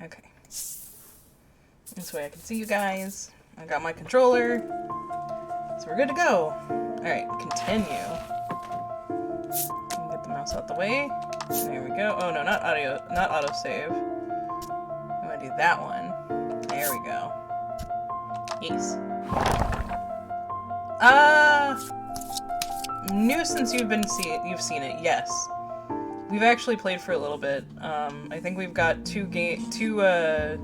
Okay. This way I can see you guys. I got my controller. So we're good to go. Alright, continue. Get the mouse out the way. There we go. Oh no, not autosave. I'm gonna do that one. There we go. Yes. New since you've seen it, yes. We've actually played for a little bit. I think we've got either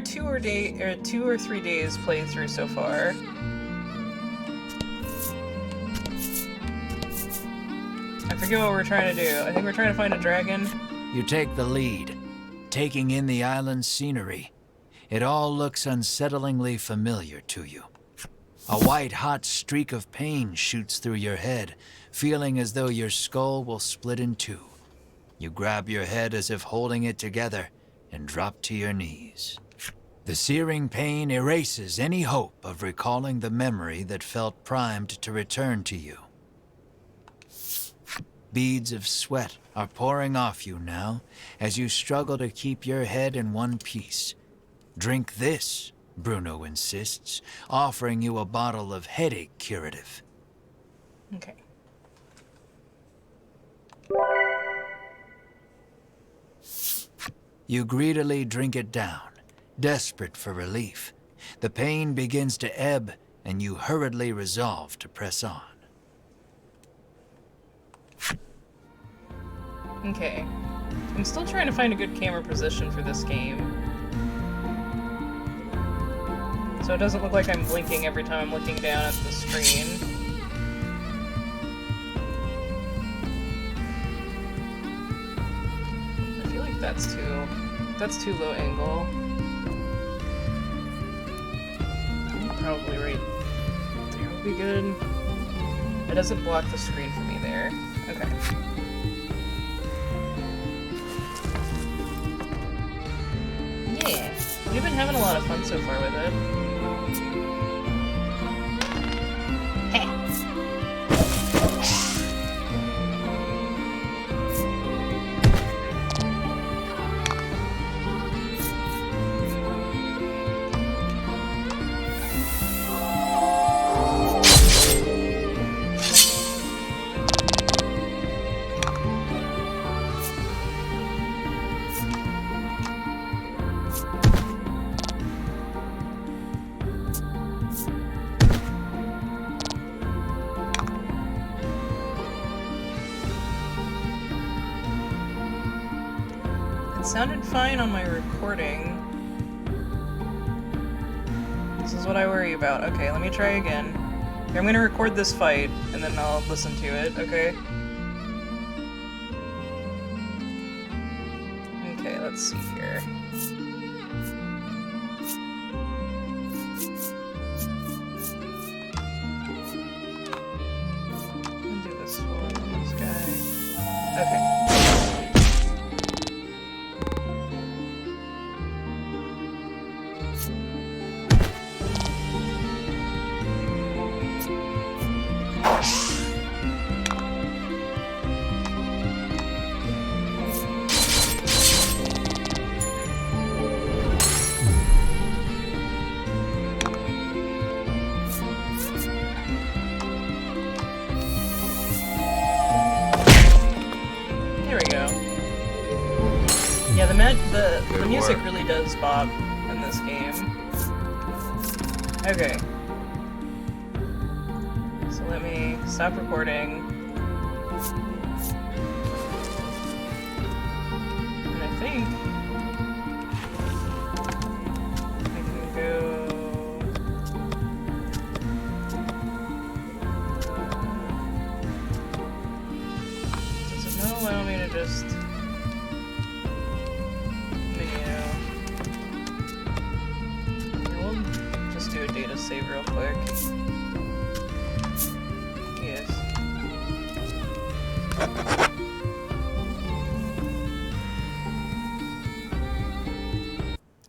2 or 3 days played through so far. I forget what we're trying to do. I think we're trying to find a dragon. You take the lead, taking in the island's scenery. It all looks unsettlingly familiar to you. A white-hot streak of pain shoots through your head, feeling as though your skull will split in two. You grab your head as if holding it together and drop to your knees. The searing pain erases any hope of recalling the memory that felt primed to return to you. Beads of sweat are pouring off you now as you struggle to keep your head in one piece. Drink this, Bruno insists, offering you a bottle of headache curative. Okay. You greedily drink it down, desperate for relief. The pain begins to ebb, and you hurriedly resolve to press on. Okay. I'm still trying to find a good camera position for this game. So it doesn't look like I'm blinking every time I'm looking down at the screen. I feel like that's too low angle. Probably right there would be good. It doesn't block the screen for me there. Okay. Yeah, we've been having a lot of fun so far with it. It sounded fine on my recording. This is what I worry about. Okay, let me try again. I'm gonna record this fight, and then I'll listen to it, okay? Okay, let's see here. I'll do this one, this guy. Okay. The music really does bop in this game. Okay. So let me stop recording. And I think I can go... Does it not allow me to just... do a data save real quick. Yes.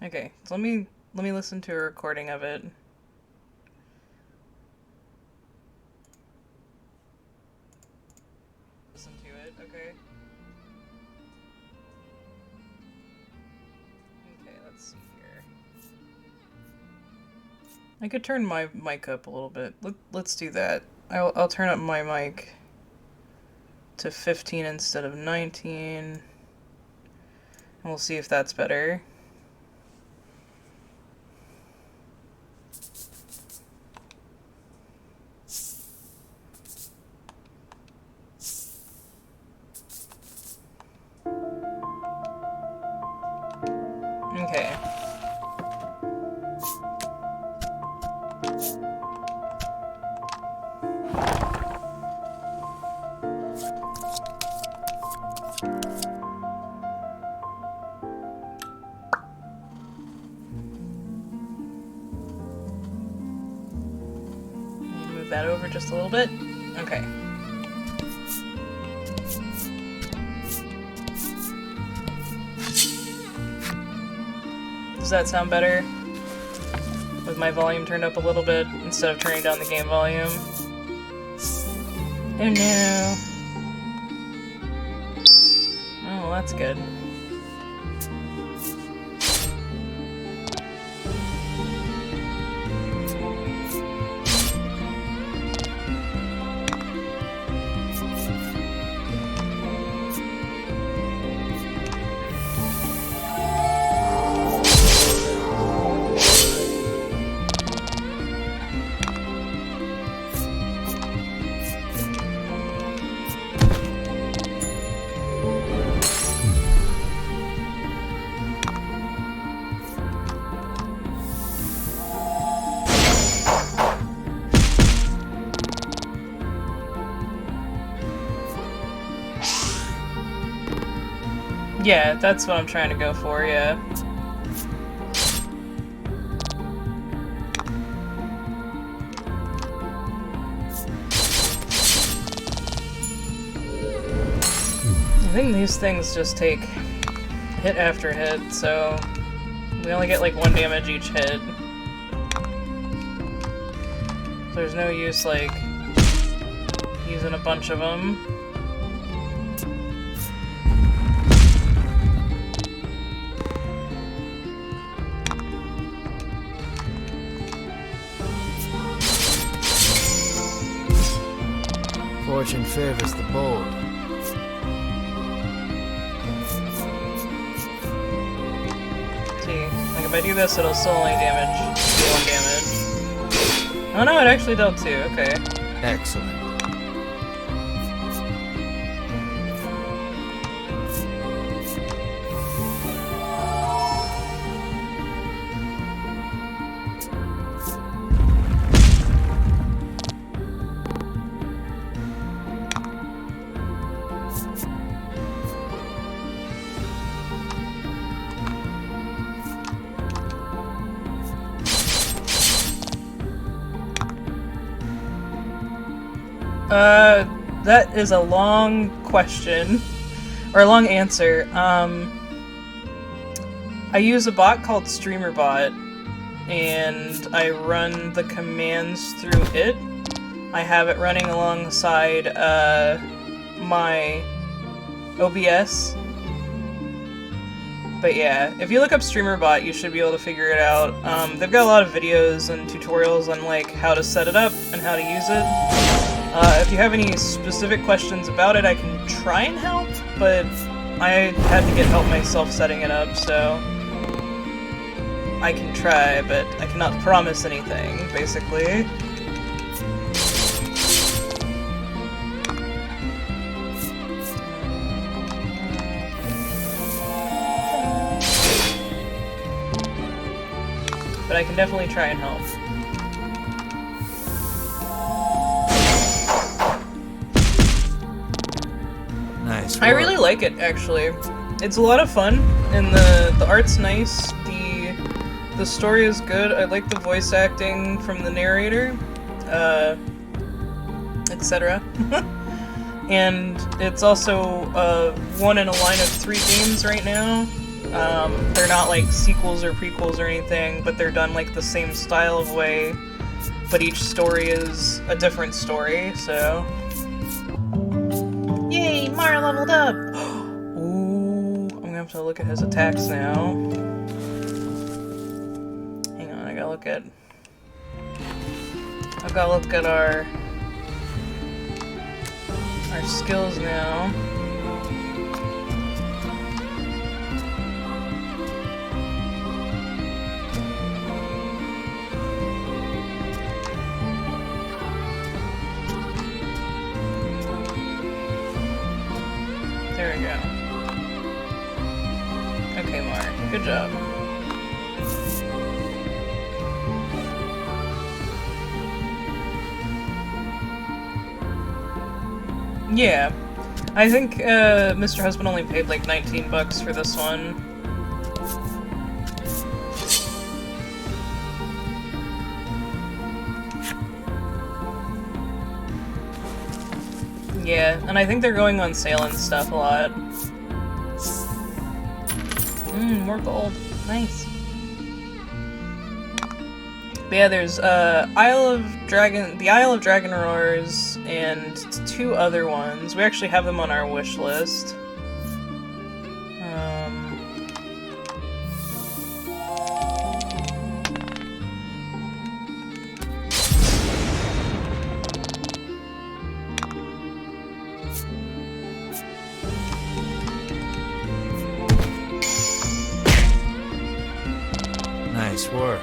Okay, so let me listen to a recording of it. Listen to it, okay? I could turn my mic up a little bit. Let's do that. I'll turn up my mic to 15 instead of 19. And we'll see if that's better. Okay. Move that over just a little bit. Okay. Does that sound better? With my volume turned up a little bit instead of turning down the game volume. Oh no. Oh, well, that's good. Yeah, that's what I'm trying to go for, yeah. I think these things just take hit after hit, so we only get like 1 damage each hit. So there's no use, like, using a bunch of them. Fortune favors the bold. See, like if I do this, it'll still only do 1 damage. Oh no, it actually dealt 2, okay. Excellent. That is a long question, or a long answer. I use a bot called StreamerBot, and I run the commands through it. I have it running alongside, my OBS. But yeah, if you look up StreamerBot, you should be able to figure it out. They've got a lot of videos and tutorials on, like, how to set it up and how to use it. If you have any specific questions about it, I can try and help, but I had to get help myself setting it up, so I can try, but I cannot promise anything, basically. But I can definitely try and help. Nice work. I really like it, actually. It's a lot of fun, and the art's nice, the story is good. I like the voice acting from the narrator, etc. And it's also one in a line of 3 games right now. They're not like sequels or prequels or anything, but they're done like the same style of way, but each story is a different story, so... Yay, Mara leveled up! Ooh, I'm gonna have to look at his attacks now. Hang on, I gotta look at... I've got to look at our skills now. There we go. Okay, Mark. Good job. Yeah. I think Mr. Husband only paid like 19 bucks for this one. Yeah, and I think they're going on sale and stuff a lot. More gold. Nice. But yeah, there's the Isle of Dragon Roars, and 2 other ones. We actually have them on our wish list. Nice work.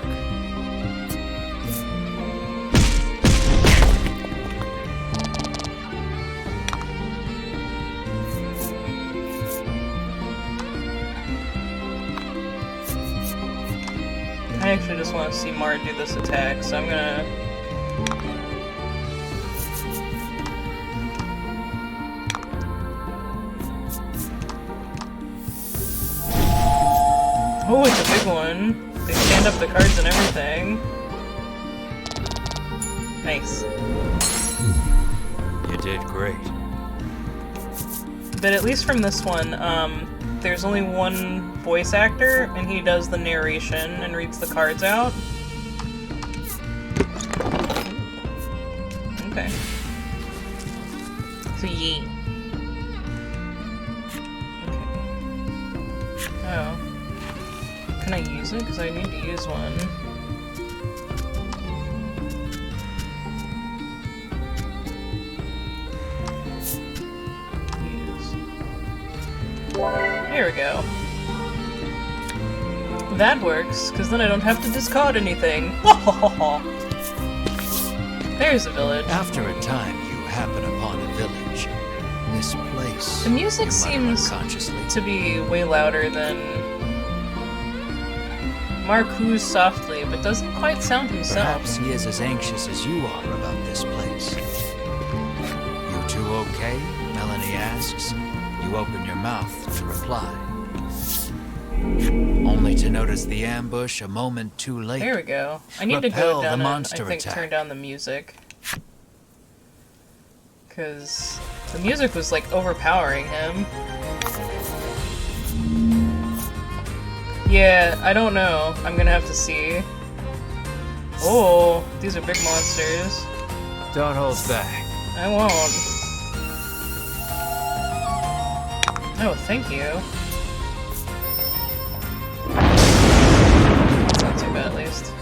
I actually just want to see Mar do this attack, so I'm gonna... Oh, it's a big one. They stand up the cards and everything. Nice. You did great. But at least from this one, there's only one voice actor, and he does the narration and reads the cards out. Okay. So, yee. Okay. Oh. Can I use it? Because I need to use one. There we go. That works, because then I don't have to discard anything. There's a village. After a time, you happen upon a village. This place. The music you mutter seems unconsciously. to be way louder than Mark whoos softly, but doesn't quite sound himself. Perhaps he is as anxious as you are about this place. You two okay? Melanie asks. You open your mouth to reply. Only to notice the ambush a moment too late. There we go. I need to Repel go down the and, monster I think, attack. turn down the music. Because the music was, like, overpowering him. Yeah, I don't know. I'm gonna have to see. Oh, these are big monsters. Don't hold back. I won't. Oh, thank you. That's not too bad, at least.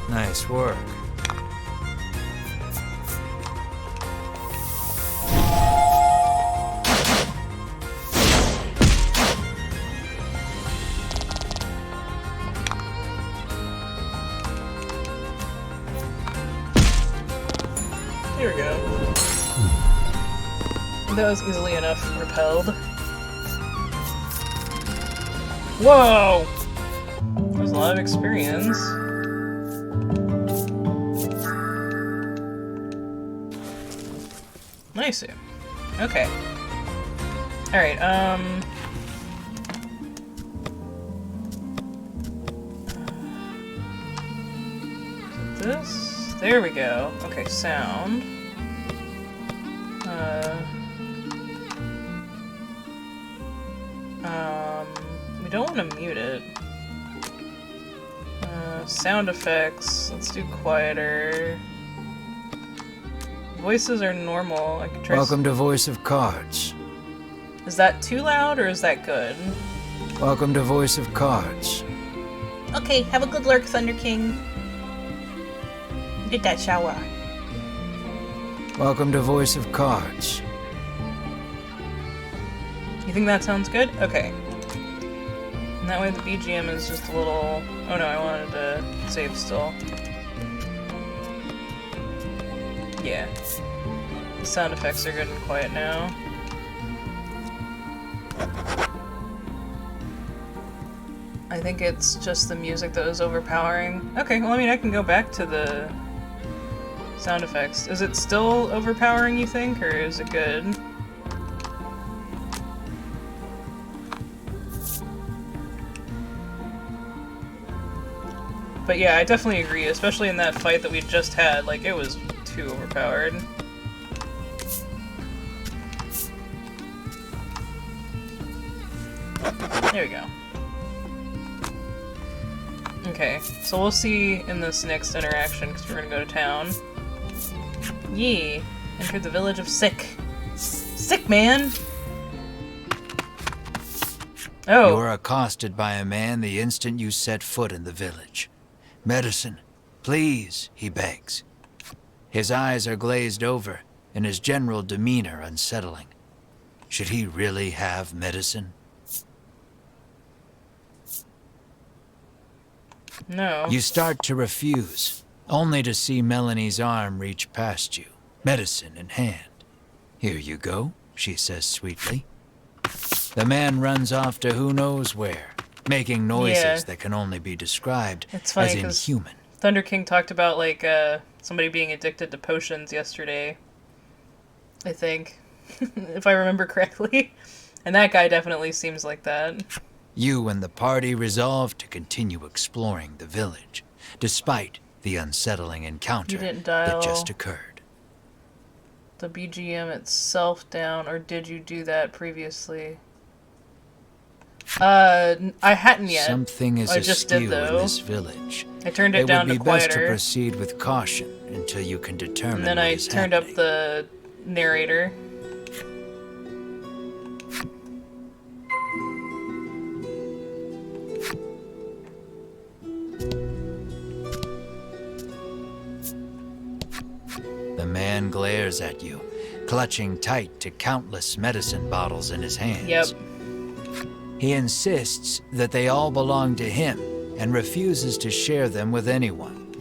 Nice work. That was easily enough repelled. Whoa! That was a lot of experience. Nice. Okay. Alright, this? There we go. Okay, sound. We don't want to mute it. Sound effects. Let's do quieter. Voices are normal. I can try. Welcome to Voice of Cards. Is that too loud or is that good? Welcome to Voice of Cards. Okay, have a good lurk, Thunder King. Get that shower. Welcome to Voice of Cards. You think that sounds good? Okay. And that way the BGM is just a little... Oh no, I wanted to save still. Yeah. The sound effects are good and quiet now. I think it's just the music that was overpowering. Okay, well I mean I can go back to the sound effects. Is it still overpowering, you think, or is it good? But yeah, I definitely agree, especially in that fight that we just had, like, it was too overpowered. There we go. Okay, so we'll see in this next interaction, because we're gonna go to town. Yee! Entered the village of Sick. Sick, man! Oh! You are accosted by a man the instant you set foot in the village. Medicine, please, he begs. His eyes are glazed over, and his general demeanor unsettling. Should he really have medicine? No. You start to refuse, only to see Melanie's arm reach past you, medicine in hand. Here you go, she says sweetly. The man runs off to who knows where, making noises that can only be described it's funny, as inhuman. Thunder King talked about, like, somebody being addicted to potions yesterday. I think. If I remember correctly. And that guy definitely seems like that. You and the party resolve to continue exploring the village, despite the unsettling encounter that just occurred. The BGM itself down, or did you do that previously? I hadn't yet. Something is I just did, askew though. in this village. I turned it down to would be best to quieter. proceed with caution until you can determine And then what I is turned happening. up the narrator. The man glares at you, clutching tight to countless medicine bottles in his hands. Yep. He insists that they all belong to him and refuses to share them with anyone.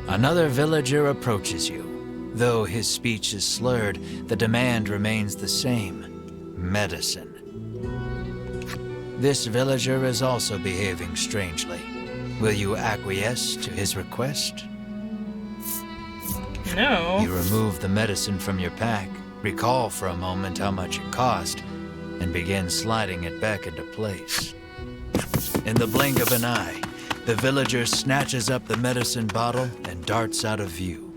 Another villager approaches you. Though his speech is slurred, the demand remains the same: medicine. This villager is also behaving strangely. Will you acquiesce to his request? No. You remove the medicine from your pack, recall for a moment how much it cost, and begin sliding it back into place. In the blink of an eye, the villager snatches up the medicine bottle and darts out of view.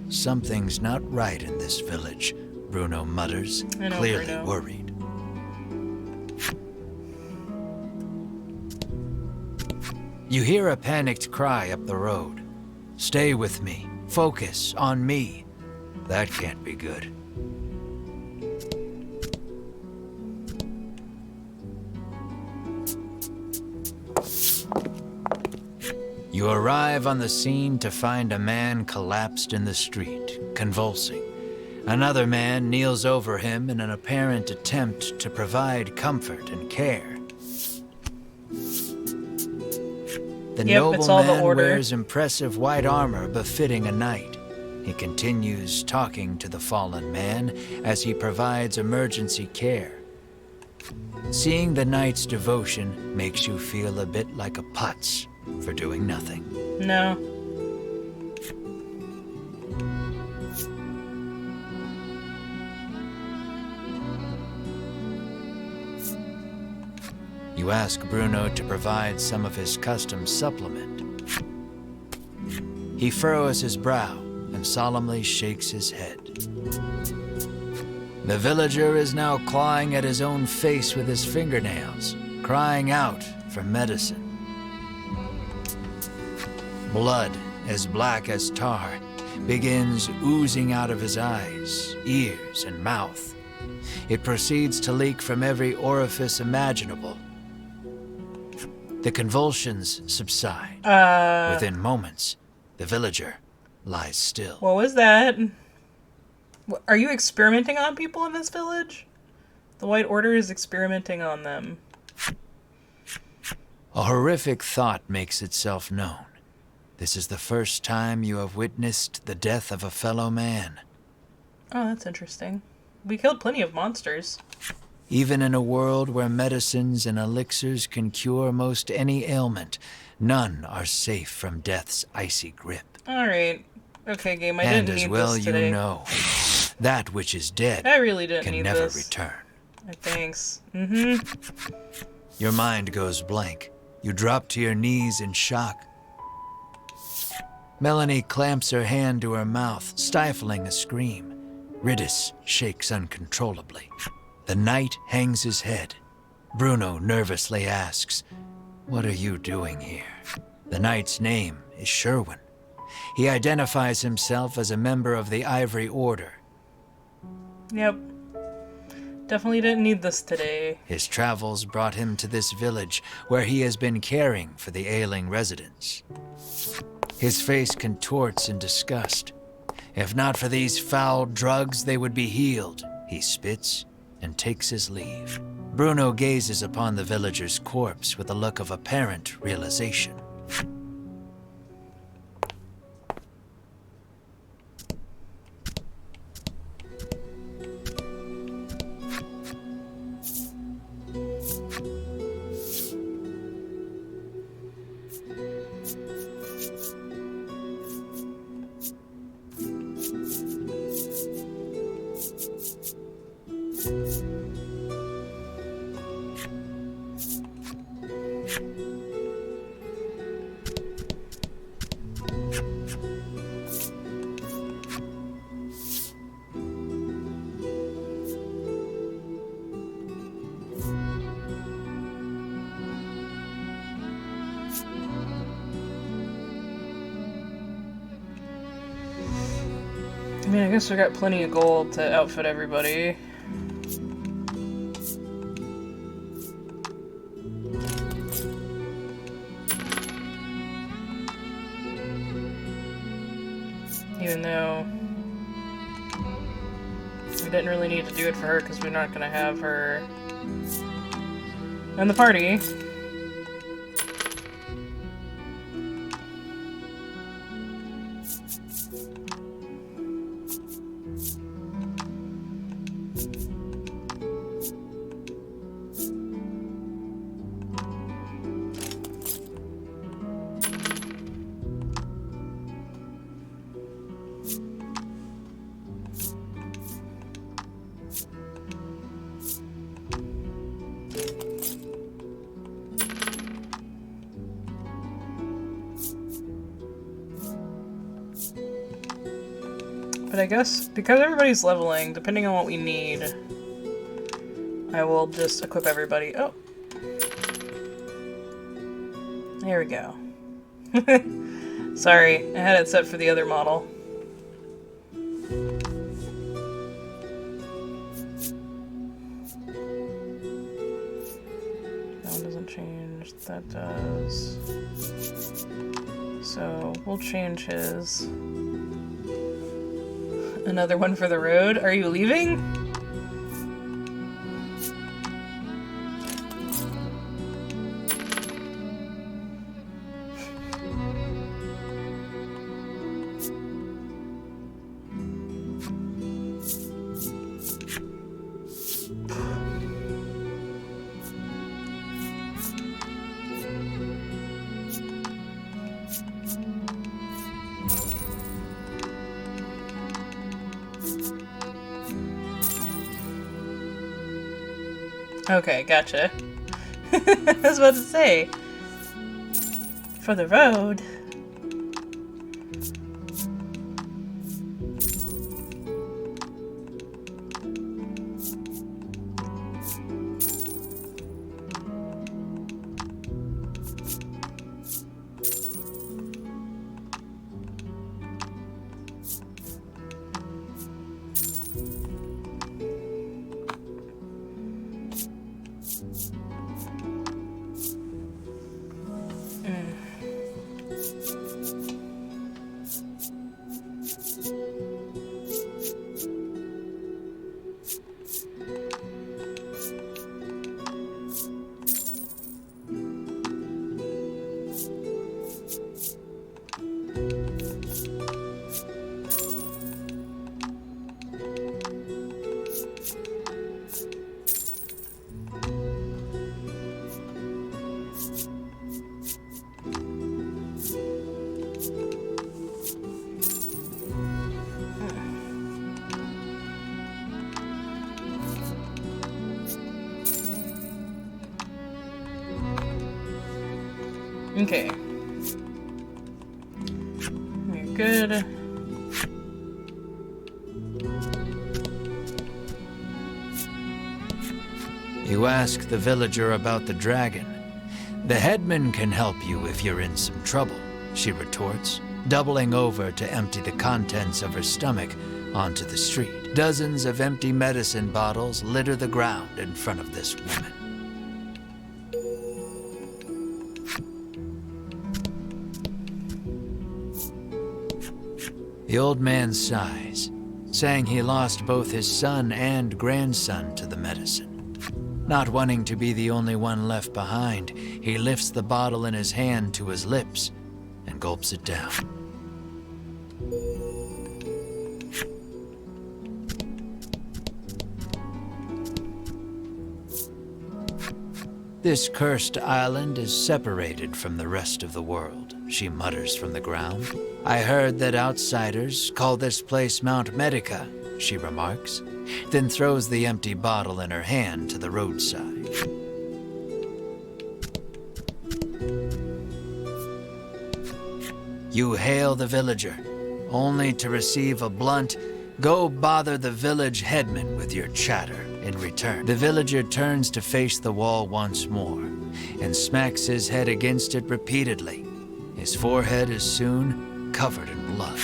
Something's not right in this village, Bruno mutters, I know, clearly Bruno. worried. You hear a panicked cry up the road. Stay with me. Focus on me. That can't be good. You arrive on the scene to find a man collapsed in the street, convulsing. Another man kneels over him in an apparent attempt to provide comfort and care. The Yep, it's all the nobleman order. wears impressive white armor befitting a knight. He continues talking to the fallen man as he provides emergency care. Seeing the knight's devotion makes you feel a bit like a putz for doing nothing. No. You ask Bruno to provide some of his custom supplement. He furrows his brow and solemnly shakes his head. The villager is now clawing at his own face with his fingernails, crying out for medicine. Blood, as black as tar, begins oozing out of his eyes, ears, and mouth. It proceeds to leak from every orifice imaginable. The convulsions subside. Within moments, the villager lies still. What was that? Are you experimenting on people in this village? The White Order is experimenting on them. A horrific thought makes itself known. This is the first time you have witnessed the death of a fellow man. Oh, that's interesting. We killed plenty of monsters. Even in a world where medicines and elixirs can cure most any ailment, none are safe from death's icy grip. Alright. Okay, game, I And didn't as need well this today. you know, that which is dead I really didn't can need never this. return. Thanks. Your mind goes blank. You drop to your knees in shock. Melanie clamps her hand to her mouth, stifling a scream. Ridis shakes uncontrollably. The knight hangs his head. Bruno nervously asks, "What are you doing here?" The knight's name is Sherwin. He identifies himself as a member of the Ivory Order. Yep. Definitely didn't need this today. His travels brought him to this village, where he has been caring for the ailing residents. His face contorts in disgust. If not for these foul drugs, they would be healed. He spits and takes his leave. Bruno gazes upon the villager's corpse with a look of apparent realization. I mean, I guess we got plenty of gold to outfit everybody. Even though we didn't really need to do it for her because we're not going to have her in the party. But I guess, because everybody's leveling, depending on what we need, I will just equip everybody. Oh. There we go. Sorry, I had it set for the other model. That one doesn't change. That does. So, we'll change his. Another one for the road. Are you leaving? Okay, gotcha. I was about to say. For the road. Okay. We're good. You ask the villager about the dragon. The headman can help you if you're in some trouble, she retorts, doubling over to empty the contents of her stomach onto the street. Dozens of empty medicine bottles litter the ground in front of this woman. The old man sighs, saying he lost both his son and grandson to the medicine. Not wanting to be the only one left behind, he lifts the bottle in his hand to his lips and gulps it down. This cursed island is separated from the rest of the world, she mutters from the ground. I heard that outsiders call this place Mount Medica, she remarks, then throws the empty bottle in her hand to the roadside. You hail the villager, only to receive a blunt, "Go bother the village headman with your chatter," in return. The villager turns to face the wall once more and smacks his head against it repeatedly. His forehead is soon covered in blood.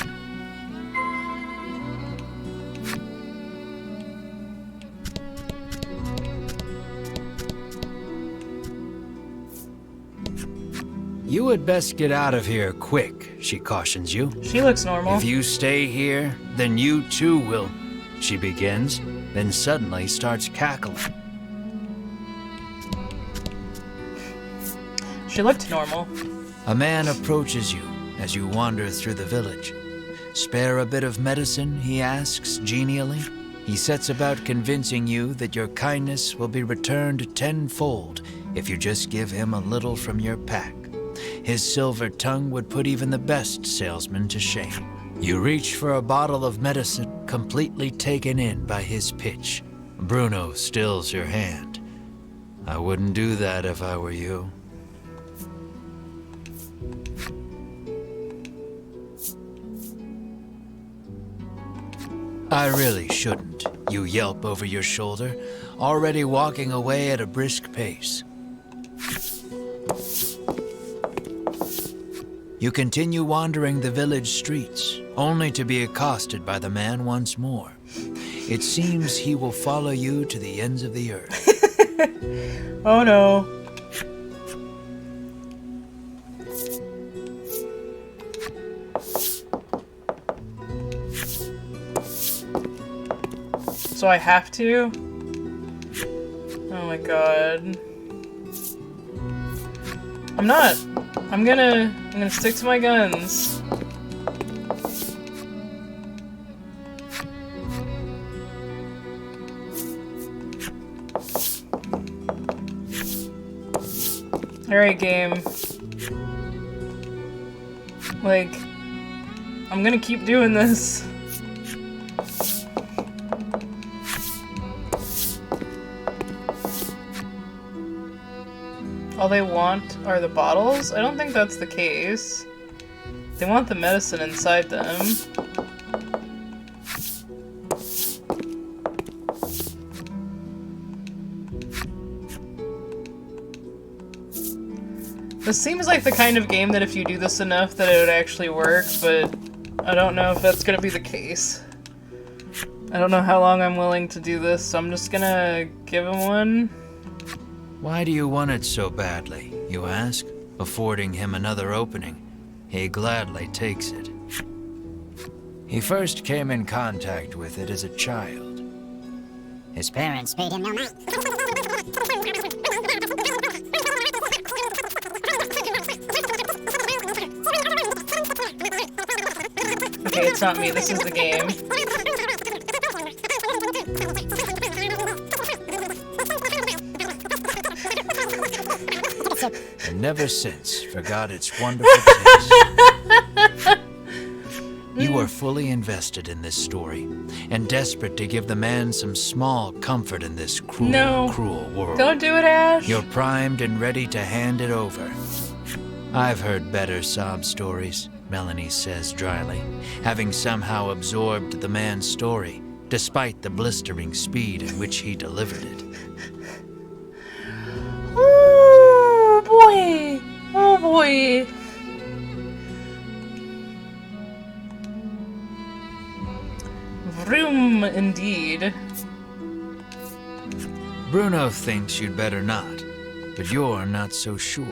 You had best get out of here quick, she cautions you. She looks normal. If you stay here, then you too will, she begins, then suddenly starts cackling. She looked normal. A man approaches you as you wander through the village. Spare a bit of medicine, he asks genially. He sets about convincing you that your kindness will be returned tenfold if you just give him a little from your pack. His silver tongue would put even the best salesman to shame. You reach for a bottle of medicine, completely taken in by his pitch. Bruno stills your hand. I wouldn't do that if I were you. I really shouldn't, you yelp over your shoulder, already walking away at a brisk pace. You continue wandering the village streets, only to be accosted by the man once more. It seems he will follow you to the ends of the earth. Oh no. So I have to? Oh my god. I'm gonna stick to my guns. Alright, game. Like, I'm gonna keep doing this. All they want are the bottles? I don't think that's the case. They want the medicine inside them. This seems like the kind of game that if you do this enough that it would actually work, but I don't know if that's gonna be the case. I don't know how long I'm willing to do this, so I'm just gonna give him one. Why do you want it so badly, you ask? Affording him another opening, he gladly takes it. He first came in contact with it as a child. His parents paid him no mind. Okay, it's not me, this is the game. And never since forgot its wonderful taste. You are fully invested in this story, and desperate to give the man some small comfort in this cruel, cruel world. Don't do it, Ash! You're primed and ready to hand it over. I've heard better sob stories, Melanie says dryly, having somehow absorbed the man's story, despite the blistering speed at which he delivered it. Oh boy! Oh boy! Vroom, indeed. Bruno thinks you'd better not, but you're not so sure.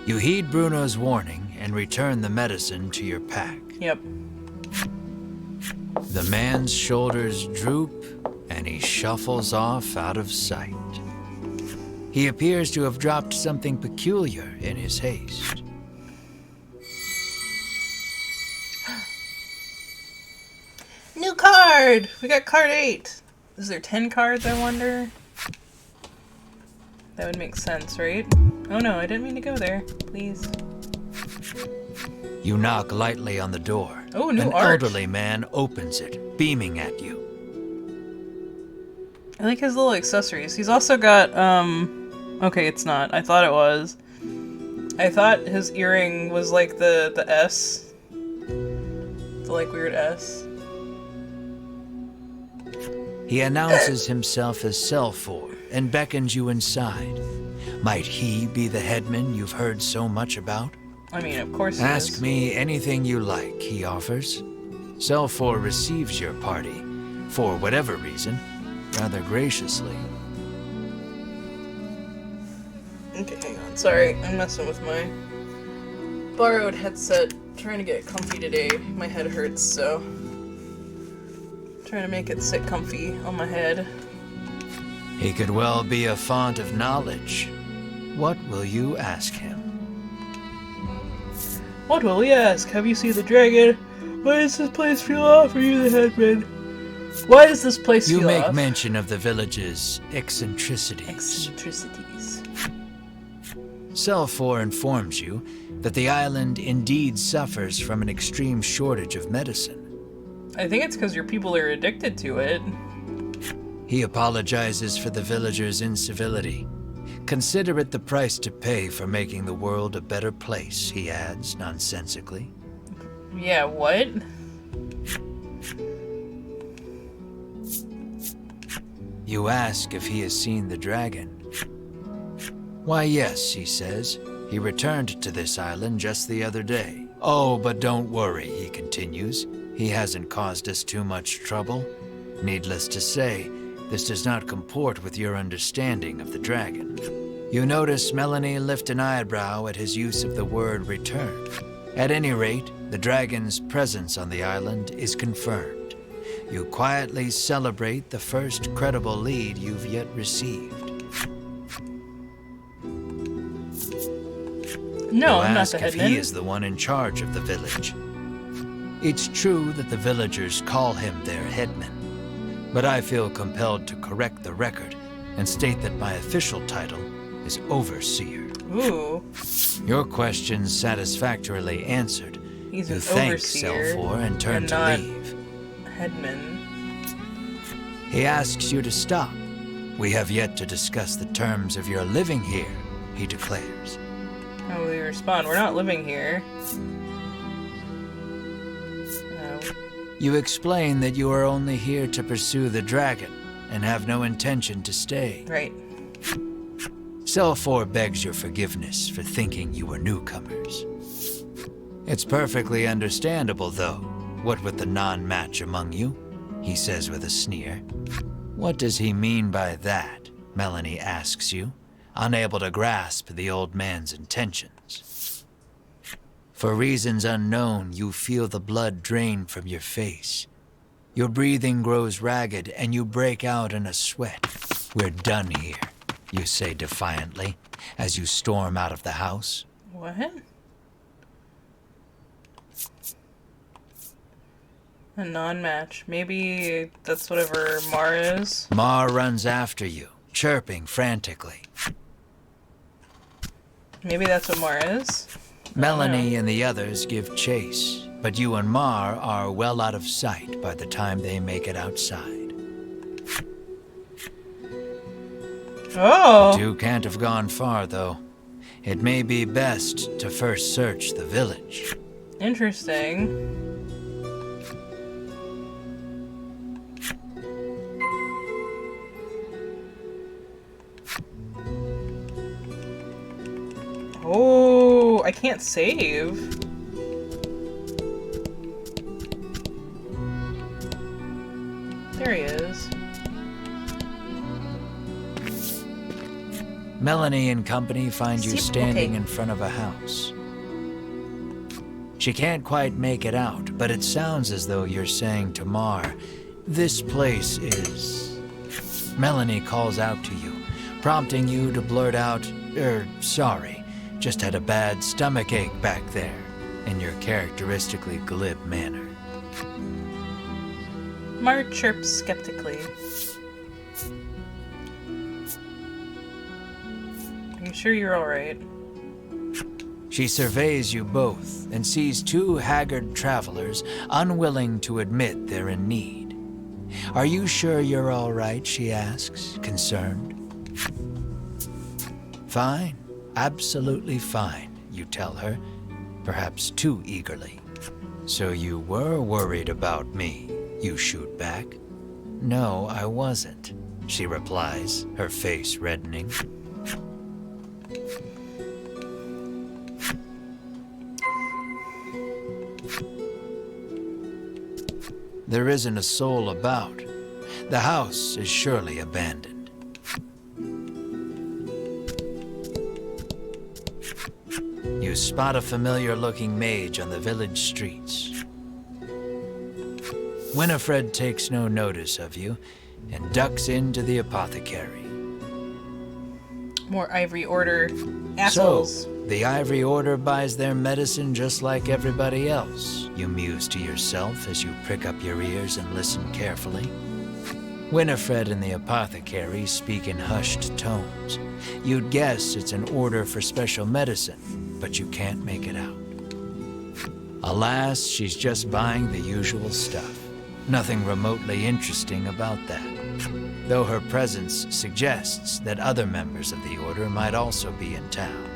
You heed Bruno's warning and return the medicine to your pack. Yep. The man's shoulders droop, and he shuffles off out of sight. He appears to have dropped something peculiar in his haste. New card! We got card 8. Is there 10 cards, I wonder? That would make sense, right? Oh no, I didn't mean to go there. Please. You knock lightly on the door. Oh, new An art. elderly man opens it, beaming at you. I like his little accessories. He's also got, okay, it's not. I thought it was. I thought his earring was like the S. The, like, weird S. He announces himself as Selfor and beckons you inside. Might he be the headman you've heard so much about? I mean, of course he Ask is. me anything you like, he offers. Selfor receives your party, for whatever reason, rather graciously. Okay, hang on. Sorry, I'm messing with my borrowed headset. Trying to get comfy today. My head hurts, so trying to make it sit comfy on my head. He could well be a font of knowledge. What will you ask him? What will we ask? Have you seen the dragon? Why does this place feel off? Are you the headman? Why does this place You feel make off? mention of the village's eccentricities. Eccentricities. Selfor informs you that the island indeed suffers from an extreme shortage of medicine. I think it's because your people are addicted to it. He apologizes for the villagers' incivility. Consider it the price to pay for making the world a better place, he adds nonsensically. Yeah, what? You ask if he has seen the dragon. Why, yes, he says. He returned to this island just the other day. Oh, but don't worry, he continues. He hasn't caused us too much trouble. Needless to say, this does not comport with your understanding of the dragon. You notice Melanie lift an eyebrow at his use of the word return. At any rate, the dragon's presence on the island is confirmed. You quietly celebrate the first credible lead you've yet received. No, You I'm not ask the if headman. he is the one in charge of the village. It's true that the villagers call him their headman, but I feel compelled to correct the record and state that my official title is overseer. Ooh. Your question's satisfactorily answered. He's You an thank overseer Selfor and turn and to not leave. headman. He asks you to stop, We have yet to discuss the terms of your living here, he declares. How will we respond? We're not living here. You explain that you are only here to pursue the dragon and have no intention to stay. Right. Cell 4 begs your forgiveness for thinking you were newcomers. It's perfectly understandable, though, what with the non-match among you, he says with a sneer. What does he mean by that? Melanie asks you, unable to grasp the old man's intentions. For reasons unknown, you feel the blood drain from your face. Your breathing grows ragged and you break out in a sweat. We're done here, you say defiantly, as you storm out of the house. What? A non-match. Maybe that's whatever Mar is. Mar runs after you, chirping frantically. Maybe that's what Mar is? Melanie and the others give chase, but you and Mar are well out of sight by the time they make it outside. Oh! You can't have gone far, though. It may be best to first search the village. Interesting. Oh, I can't save. There he is. Melanie and company find you standing Okay. in front of a house. She can't quite make it out, but it sounds as though you're saying to Mar, "This place is..." Melanie calls out to you, prompting you to blurt out, sorry. Just had a bad stomach ache back there," in your characteristically glib manner. Mar chirps skeptically. Are you sure you're alright? She surveys you both and sees two haggard travelers unwilling to admit they're in need. "Are you sure you're all right?" she asks, concerned. "Fine, absolutely fine," you tell her, perhaps too eagerly. "So you were worried about me," you shoot back. "No, I wasn't," she replies, her face reddening. There isn't a soul about. The house is surely abandoned. You spot a familiar-looking mage on the village streets. Winifred takes no notice of you and ducks into the apothecary. More Ivory Order assholes. So, the Ivory Order buys their medicine just like everybody else, you muse to yourself as you prick up your ears and listen carefully. Winifred and the apothecary speak in hushed tones. You'd guess it's an order for special medicine, but you can't make it out. Alas, she's just buying the usual stuff. Nothing remotely interesting about that, though her presence suggests that other members of the Order might also be in town.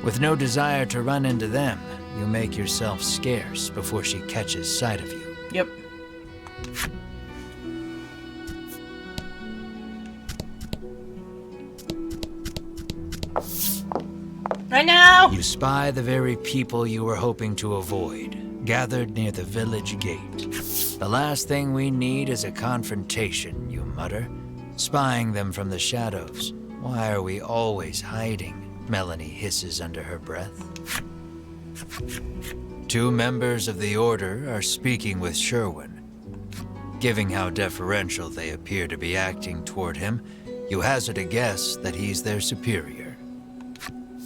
With no desire to run into them, you make yourself scarce before she catches sight of you. Yep. Right now! You spy the very people you were hoping to avoid, gathered near the village gate. "The last thing we need is a confrontation," you mutter, spying them from the shadows. "Why are we always hiding?" Melanie hisses under her breath. Two members of the Order are speaking with Sherwin. Given how deferential they appear to be acting toward him, you hazard a guess that he's their superior.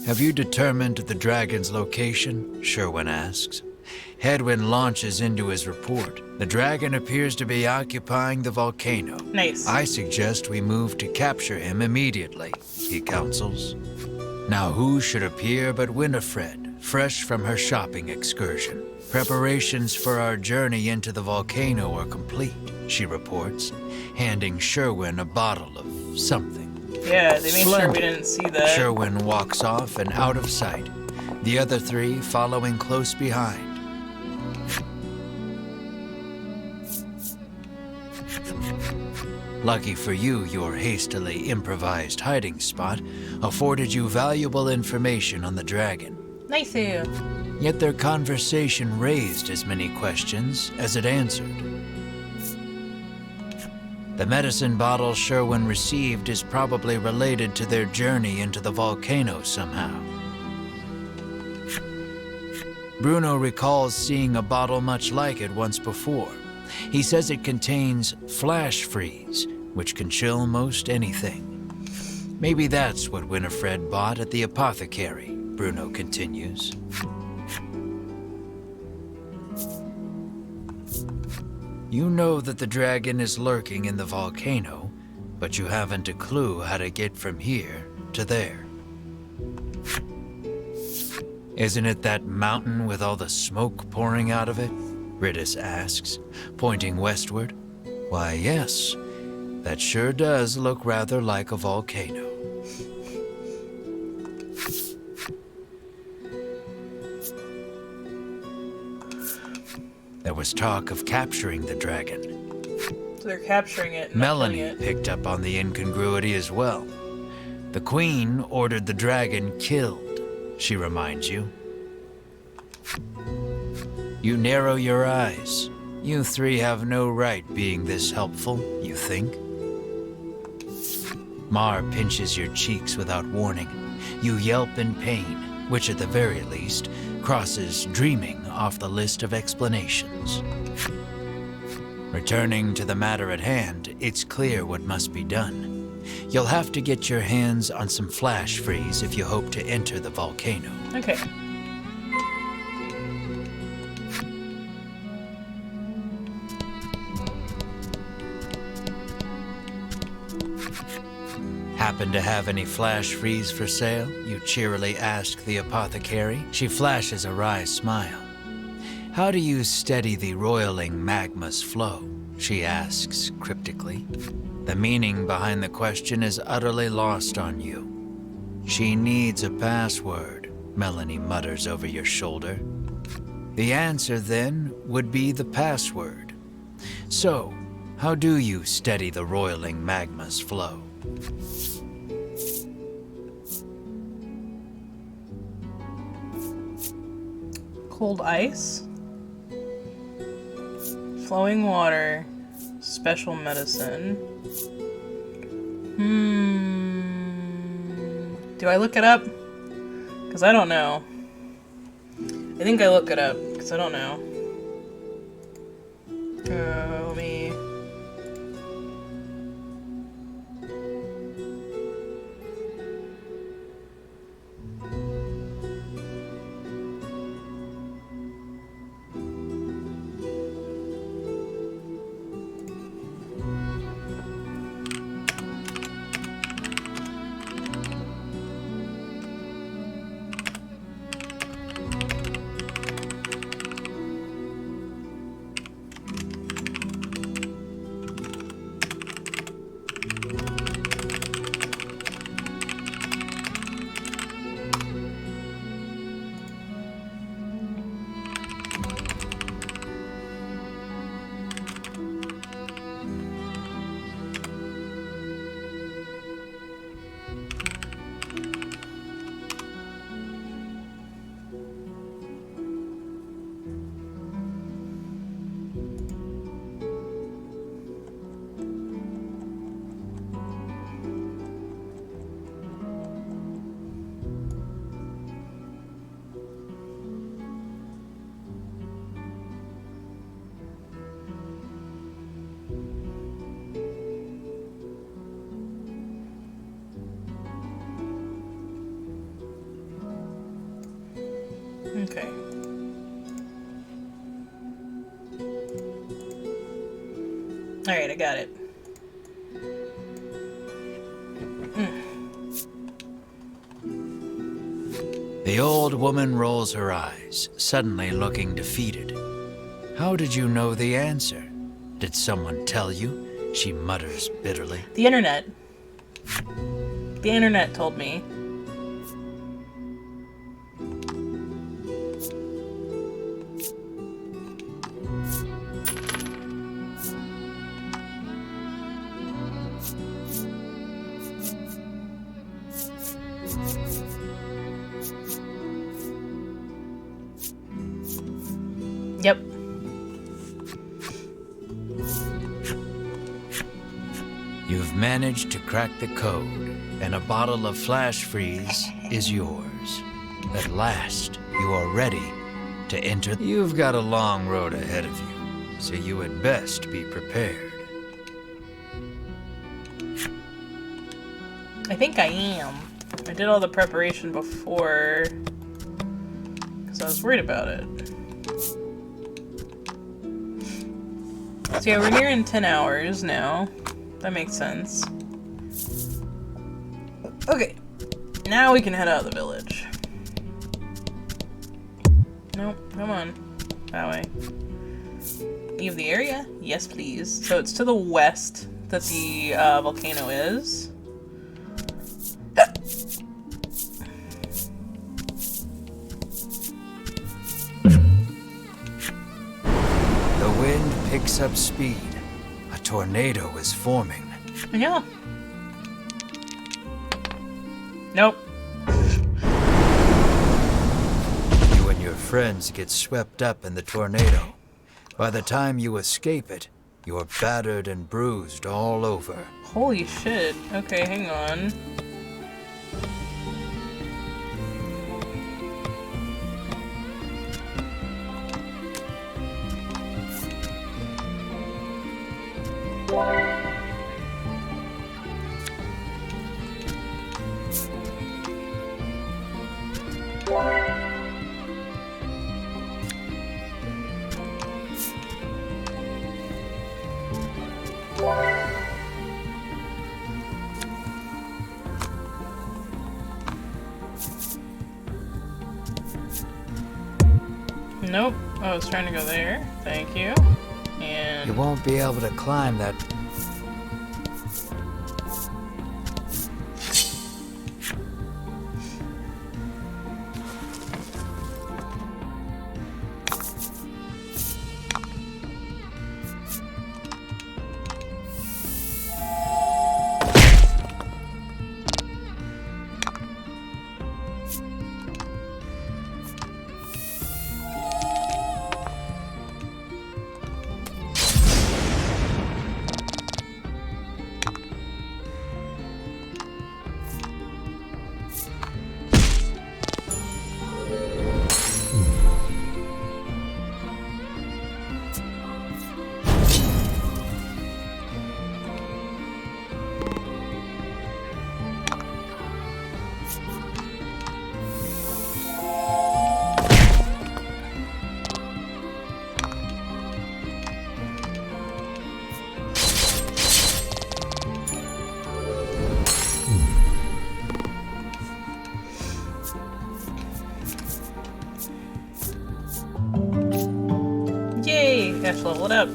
"Have you determined the dragon's location?" Sherwin asks. Hedwin launches into his report. "The dragon appears to be occupying the volcano. Nice. I suggest we move to capture him immediately," he counsels. Now who should appear but Winifred, fresh from her shopping excursion. Preparations for our journey into the volcano are complete, she reports, handing Sherwin a bottle of something. Yeah, they made sure we Splendid. didn't see that. Sherwin walks off and out of sight, the other three following close behind. Lucky for you, your hastily improvised hiding spot afforded you valuable information on the dragon. Nice of you. Yet their conversation raised as many questions as it answered. The medicine bottle Sherwin received is probably related to their journey into the volcano somehow. Bruno recalls seeing a bottle much like it once before. He says it contains flash freeze, which can chill most anything. Maybe that's what Winifred bought at the apothecary, Bruno continues. You know that the dragon is lurking in the volcano, but you haven't a clue how to get from here to there. Isn't it that mountain with all the smoke pouring out of it? Ridis asks, pointing westward. Why, yes, that sure does look rather like a volcano. There was talk of capturing the dragon. So they're capturing it. Not Melanie killing it. picked up on the incongruity as well. The queen ordered the dragon killed, she reminds you. You narrow your eyes. You three have no right being this helpful, you think? Mar pinches your cheeks without warning. You yelp in pain, which at the very least crosses dreaming off the list of explanations. Returning to the matter at hand, it's clear what must be done. You'll have to get your hands on some flash freeze if you hope to enter the volcano. Okay. Happen to have any flash freeze for sale? You cheerily ask the apothecary. She flashes a wry smile. How do you steady the roiling magma's flow? She asks cryptically. The meaning behind the question is utterly lost on you. She needs a password, Melanie mutters over your shoulder. The answer, then, would be the password. So, how do you steady the roiling magma's flow? Cold ice. Flowing water. Special medicine. Do I look it up? Because I don't know. I think I look it up, because I don't know. Let me... Okay. Alright, I got it. The old woman rolls her eyes, suddenly looking defeated. How did you know the answer? Did someone tell you? She mutters bitterly. The internet. The internet told me. Yep. You've managed to crack the code, and a bottle of flash freeze is yours. At last, you are ready to enter. You've got a long road ahead of you, so you had best be prepared. I think I am. I did all the preparation before, because I was worried about it. So yeah, we're nearing 10 hours now. That makes sense. Okay, now we can head out of the village. Nope, come on. That way. Leave the area? Yes, please. So it's to the west that the volcano is. The wind picks up speed. A tornado is forming. Yeah. Nope. You and your friends get swept up in the tornado. By the time you escape it, you're battered and bruised all over. Holy shit. Okay, hang on. Nope. Oh, I was trying to go there. Thank you. And You won't be able to climb that. yay! Gosh, level it up.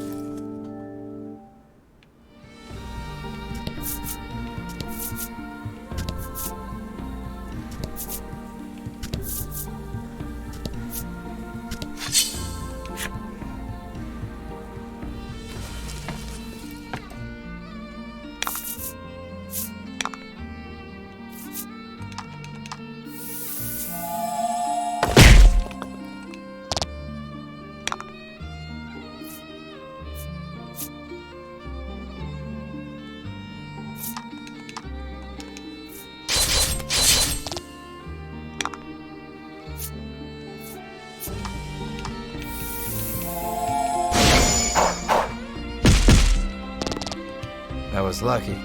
That was lucky.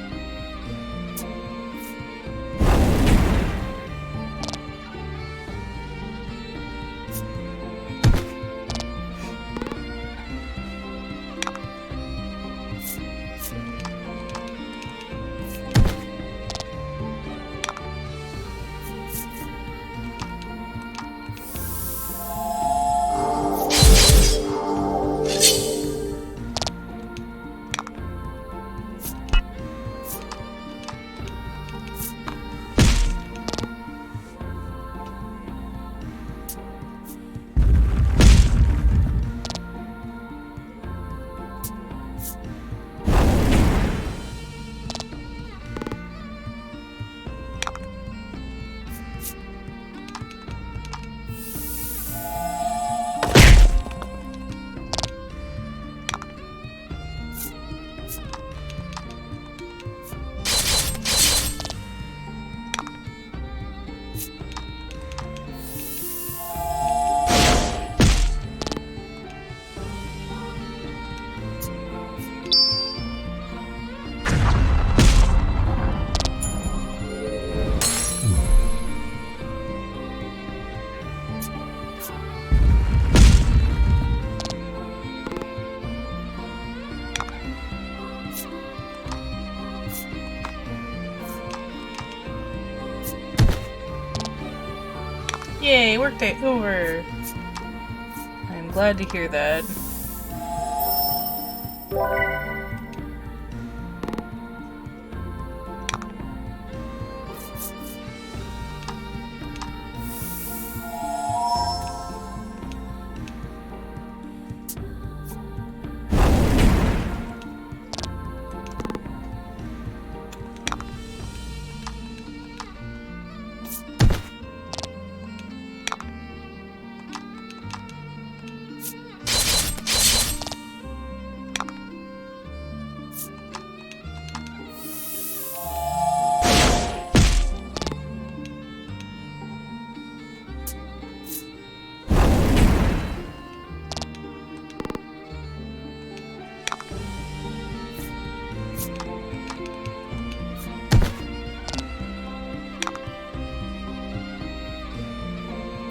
Yay, workday over. I'm glad to hear that.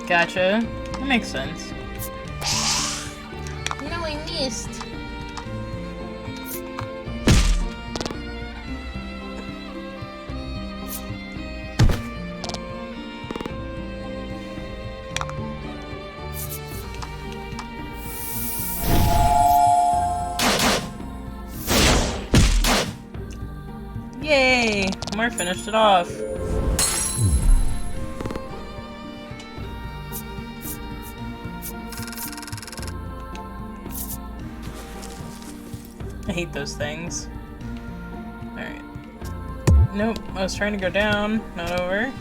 Gotcha. That makes sense. No, I missed. Yay! Mar finished it off. I hate those things. Alright. Nope, I was trying to go down, not over.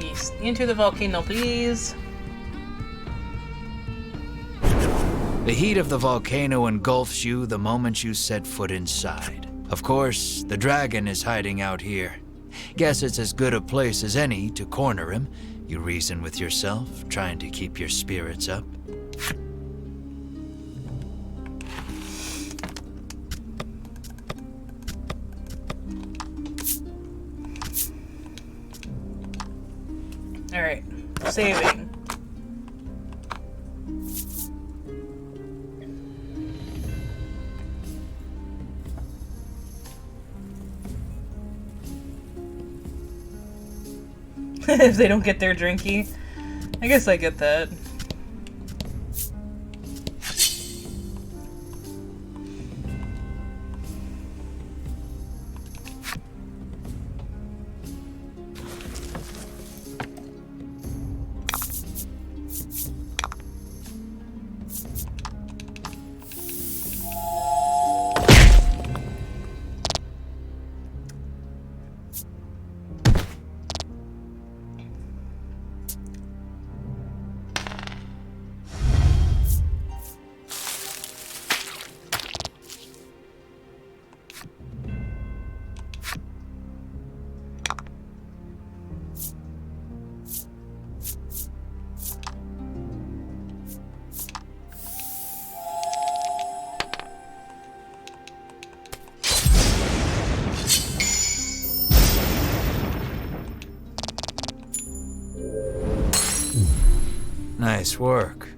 Yes, into the volcano, please. The heat of the volcano engulfs you the moment you set foot inside. Of course, the dragon is hiding out here. Guess it's as good a place as any to corner him, you reason with yourself, trying to keep your spirits up. Alright, saving. If they don't get their drinky. I guess I get that. Nice work.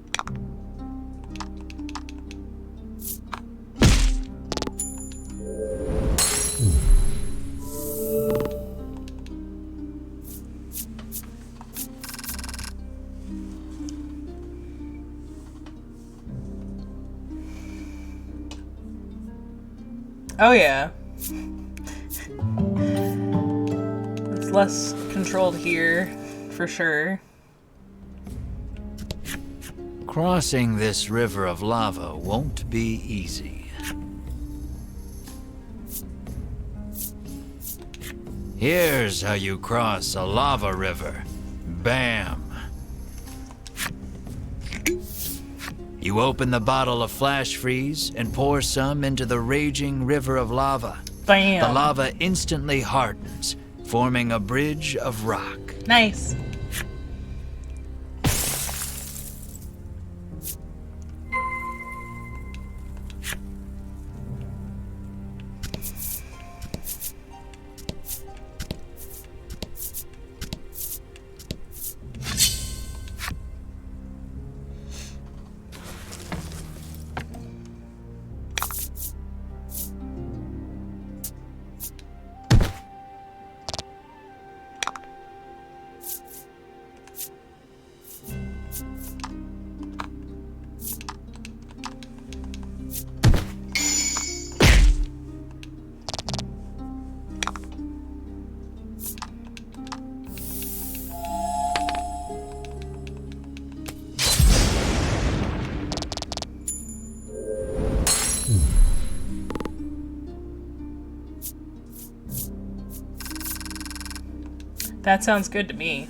Oh yeah. It's less controlled here, for sure. Crossing this river of lava won't be easy. Here's how you cross a lava river. Bam! You open the bottle of flash freeze and pour some into the raging river of lava. Bam! The lava instantly hardens, forming a bridge of rock. Nice. That sounds good to me.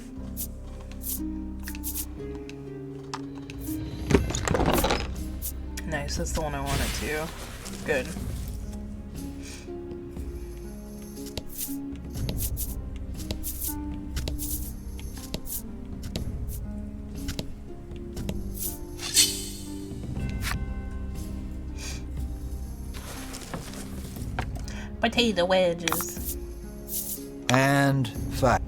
Nice, that's the one I wanted to. Good. Potato wedges. And fight.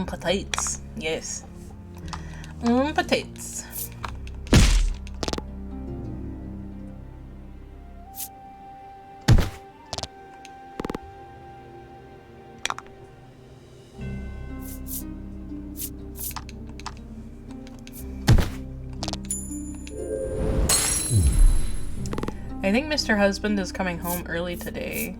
Potatoes. Yes. Potatoes. I think Mr. Husband is coming home early today.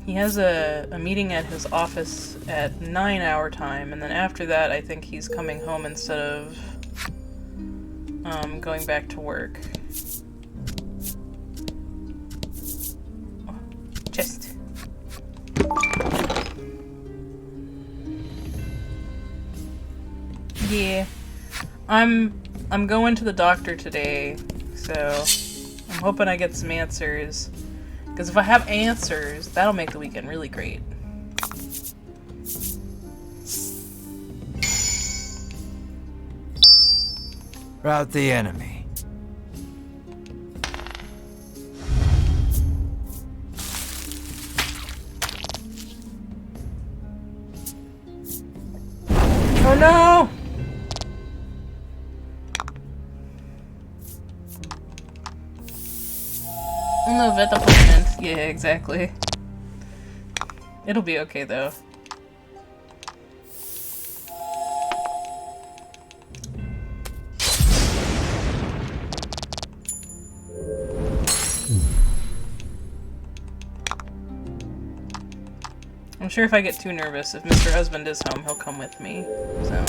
He has a meeting at his office at 9 our time, and then after that I think he's coming home instead of going back to work. Chest. Yeah. I'm going to the doctor today, so I'm hoping I get some answers. Because if I have answers, that'll make the weekend really great. Rout the enemy. Oh no! No vet appointment. Yeah, exactly. It'll be okay though. I'm sure if I get too nervous, if Mr. Husband is home, he'll come with me. So,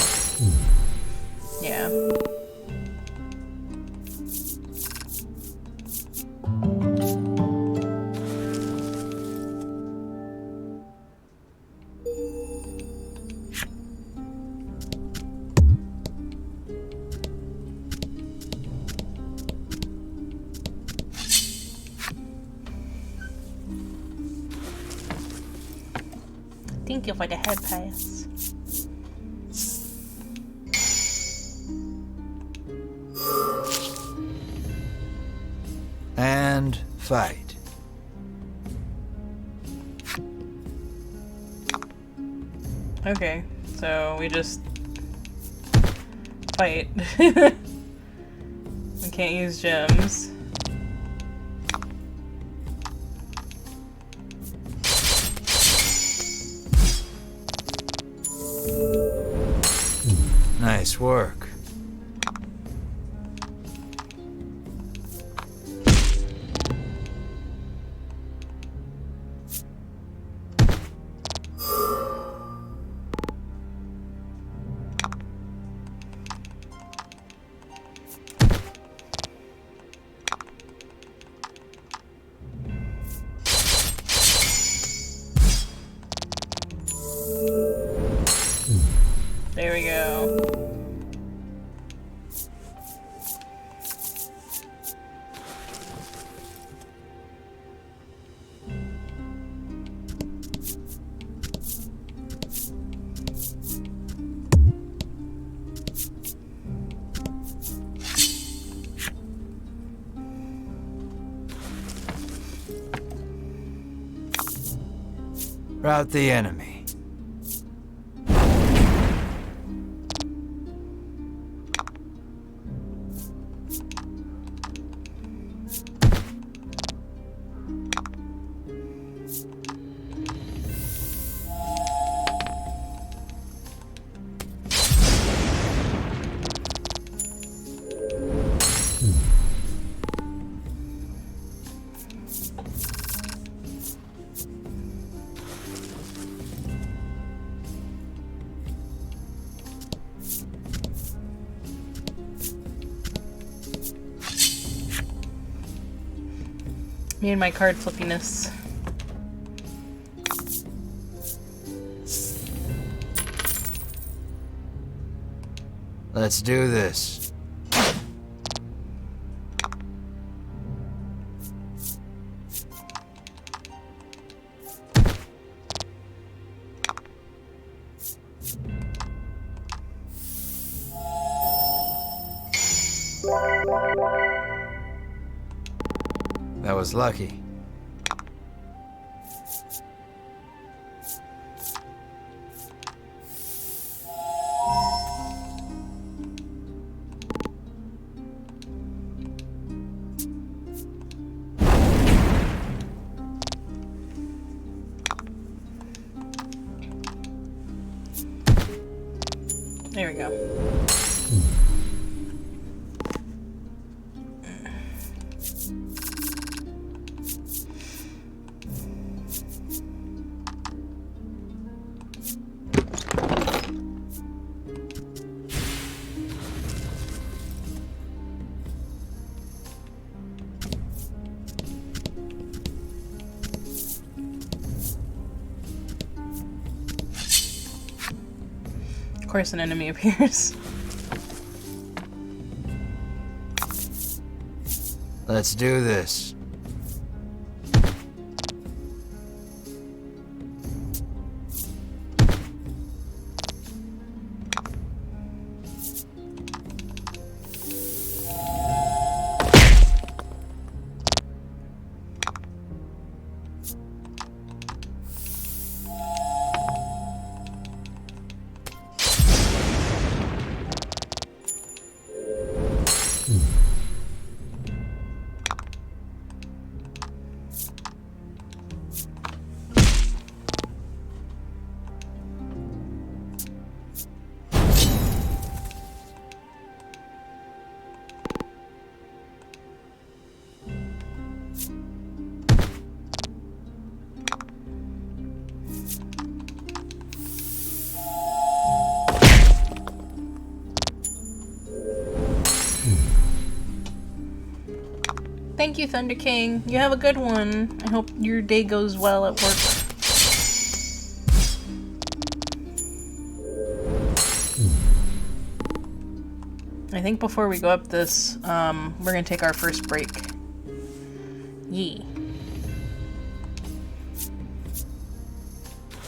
yeah. Thank you for the head pass. And fight. Okay, so we just fight. We can't use gems. Nice work. There we go. Rout the enemy. Me and my card flippiness. Let's do this. That was lucky. There we go. Of course an enemy appears. Let's do this. Thank you, Thunder King. You have a good one. I hope your day goes well at work. I think before we go up this, we're gonna take our first break. Yee.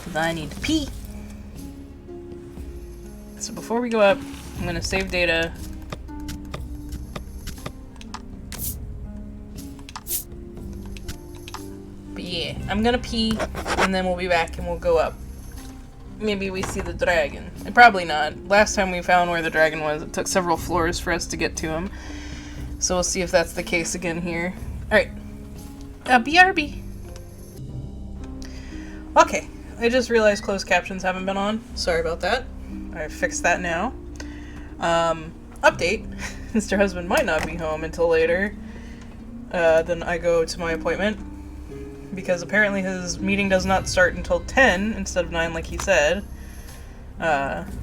'Cause I need to pee. So before we go up, I'm gonna save data. But yeah, I'm gonna pee, and then we'll be back and we'll go up. Maybe we see the dragon. And probably not. Last time we found where the dragon was, it took several floors for us to get to him. So we'll see if that's the case again here. Alright. BRB. Okay. I just realized closed captions haven't been on. Sorry about that. I fixed that now. Update. Mr. Husband might not be home until later. Then I go to my appointment. Because apparently his meeting does not start until 10 instead of 9 like he said.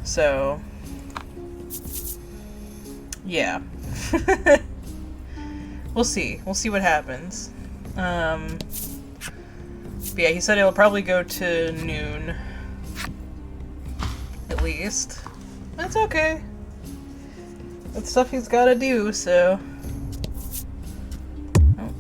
So... yeah. We'll see. We'll see what happens. But yeah, he said it'll probably go to noon. At least. That's okay. That's stuff he's gotta do, so... Oh.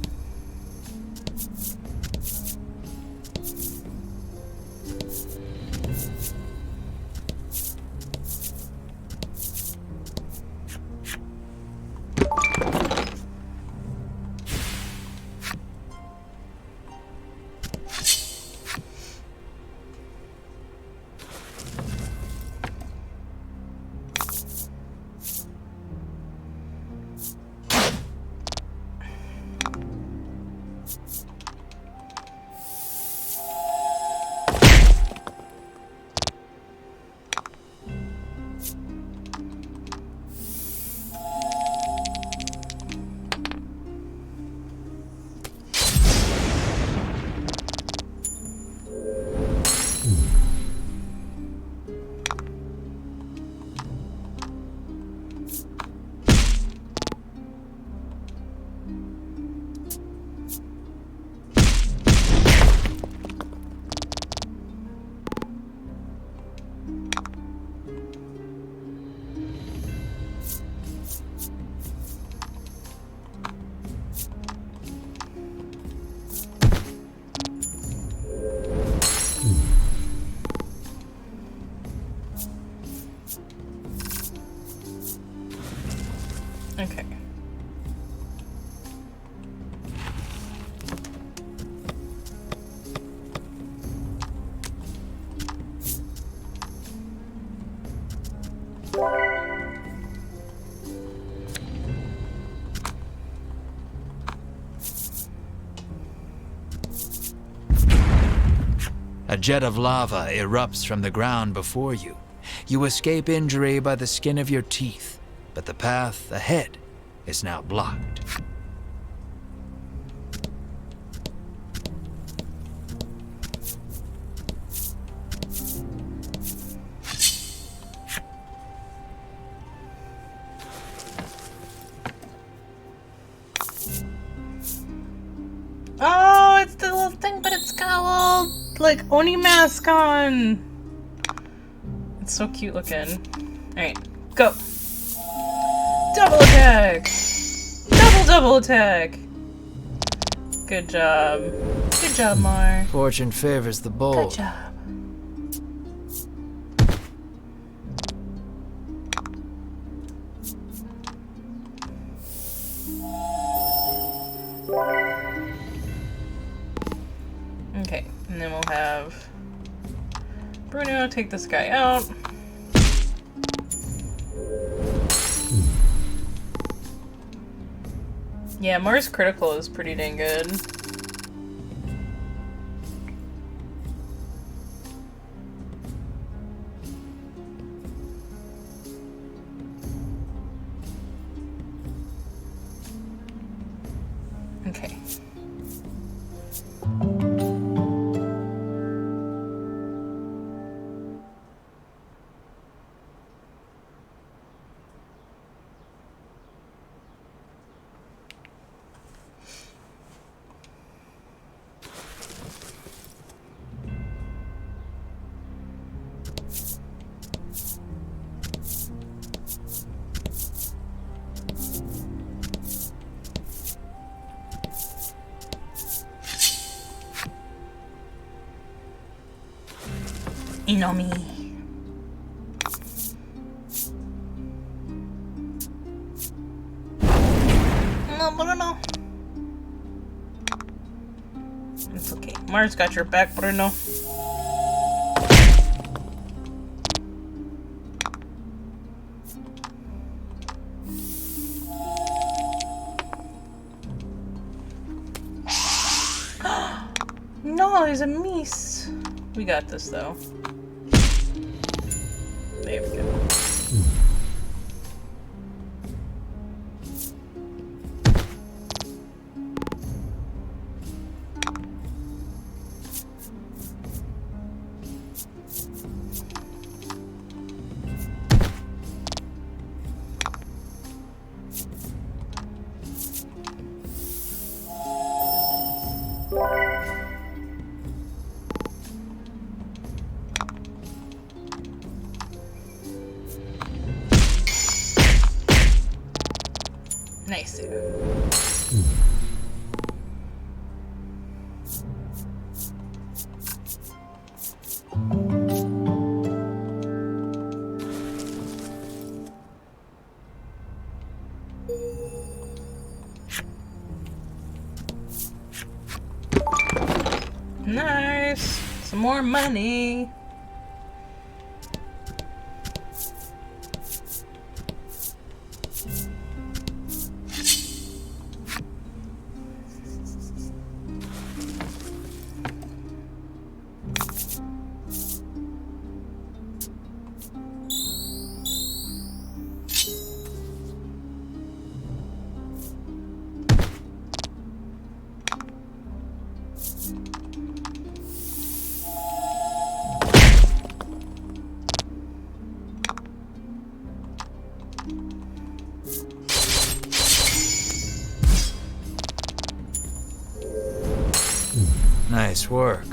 Okay. A jet of lava erupts from the ground before you. You escape injury by the skin of your teeth, but the path ahead is now blocked. Oh, it's the little thing, but it's got a little, like, Oni mask on. It's so cute looking. Alright, go. Double attack! Double attack! Good job. Good job, Mar. Fortune favors the bold. Good job. Okay, and then we'll have Bruno take this guy out. Yeah, Mars critical is pretty dang good. Okay. Inomi. No, Bruno. It's okay. Mars got your back, Bruno. No, he's a miss. We got this though. There we go. Nice. Nice. Some more money. Nice work.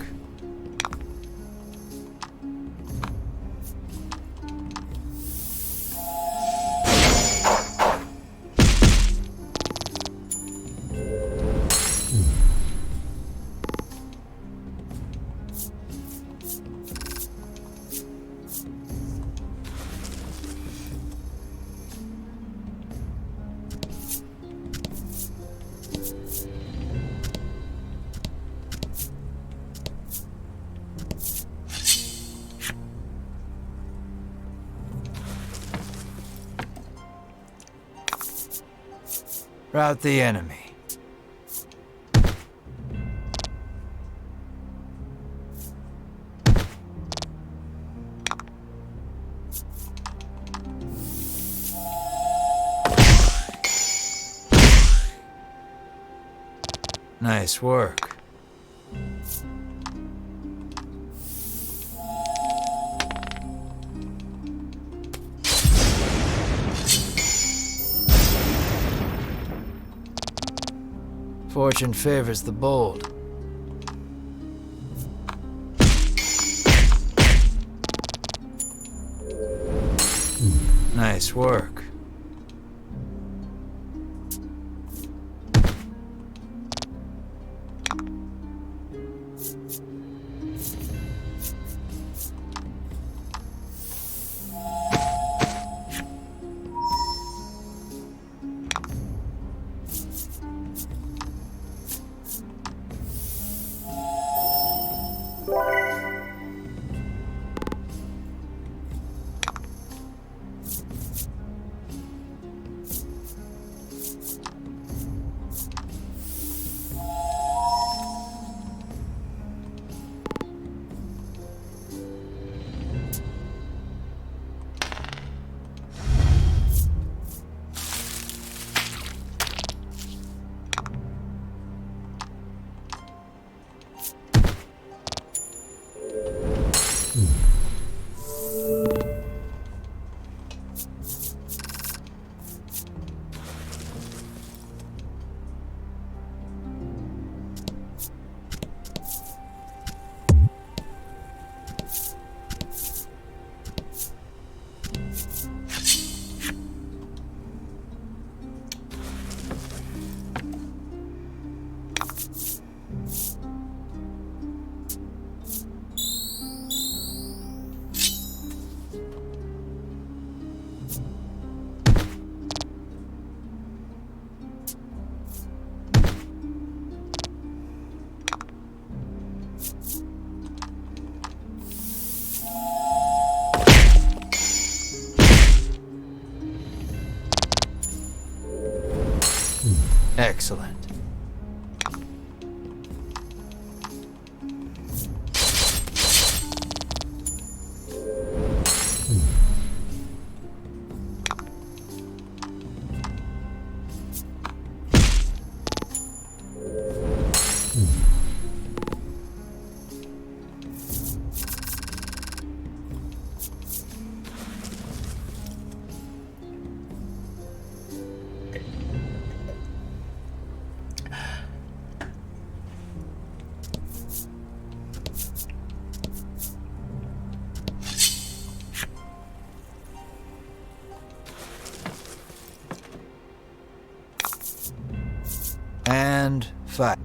Rout the enemy. Nice work. Fortune favors the bold. Nice work. Excellent. And fight.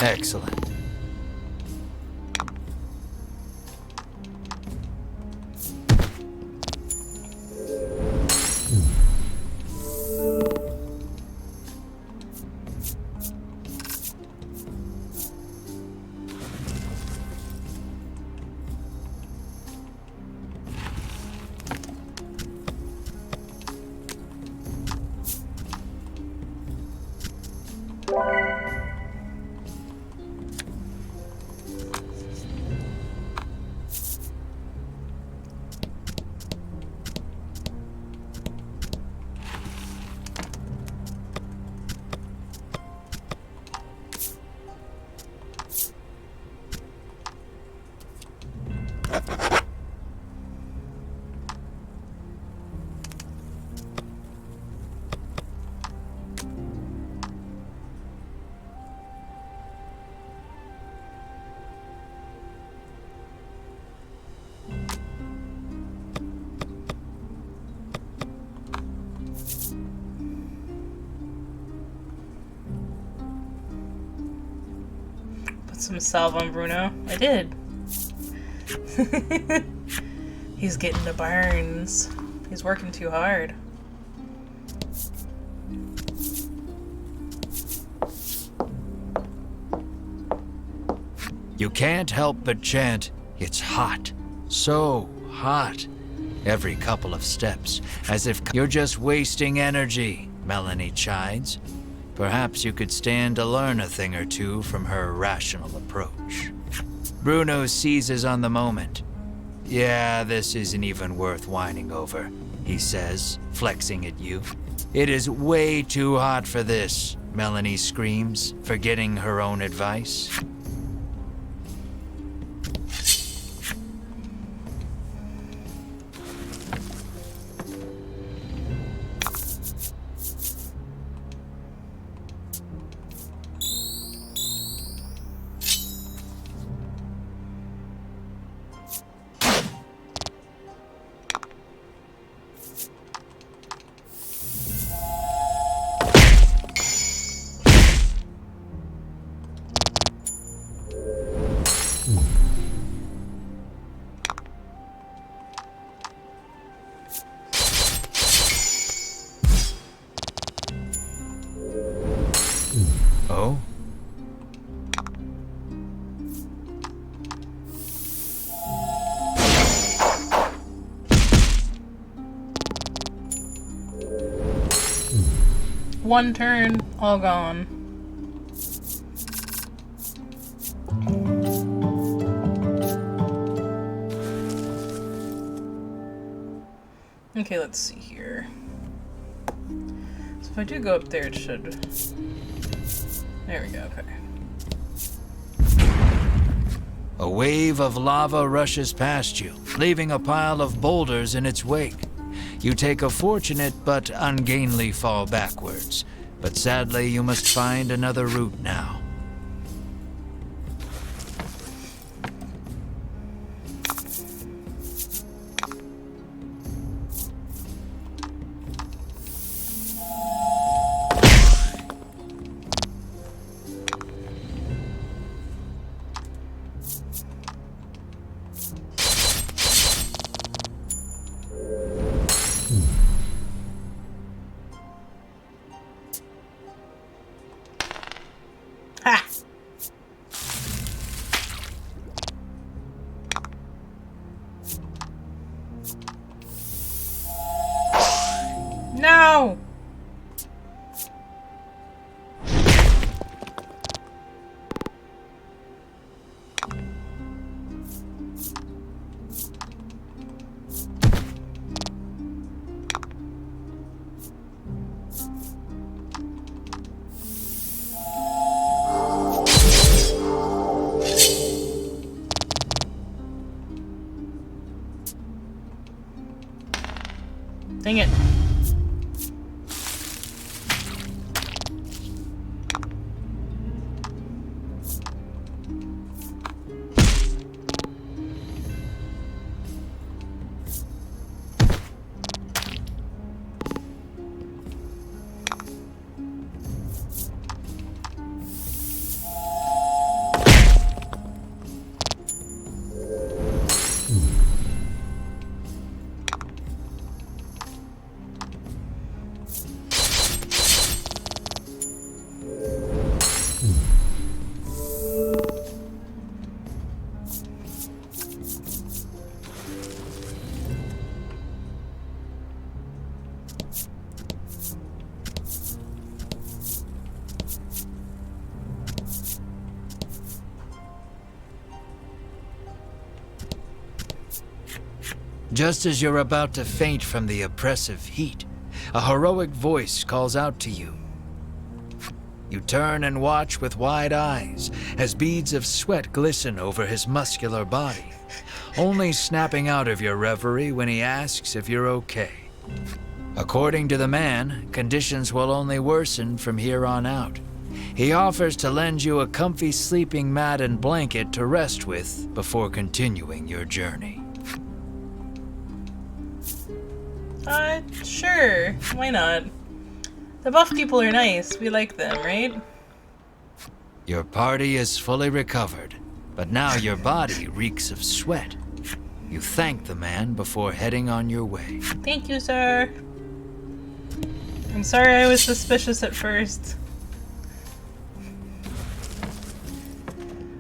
Excellent. some salve on Bruno. I did. He's getting the burns. He's working too hard. You can't help but chant, "It's hot. So hot." Every couple of steps, as if you're just wasting energy, Melanie chides. Perhaps you could stand to learn a thing or two from her rational approach. Bruno seizes on the moment. "Yeah, this isn't even worth whining over," he says, flexing at you. "It is way too hot for this," Melanie screams, forgetting her own advice. Oh? One turn, all gone. Okay, let's see here. So if I do go up there, it should... There we go, okay. A wave of lava rushes past you, leaving a pile of boulders in its wake. You take a fortunate but ungainly fall backwards, but sadly you must find another route now. Ha! No! Dang it. Just as you're about to faint from the oppressive heat, a heroic voice calls out to you. You turn and watch with wide eyes as beads of sweat glisten over his muscular body, only snapping out of your reverie when he asks if you're okay. According to the man, conditions will only worsen from here on out. He offers to lend you a comfy sleeping mat and blanket to rest with before continuing your journey. Sure. Why not? The buff people are nice. We like them, right? Your party is fully recovered, but now your body reeks of sweat. You thank the man before heading on your way. Thank you, sir. I'm sorry I was suspicious at first.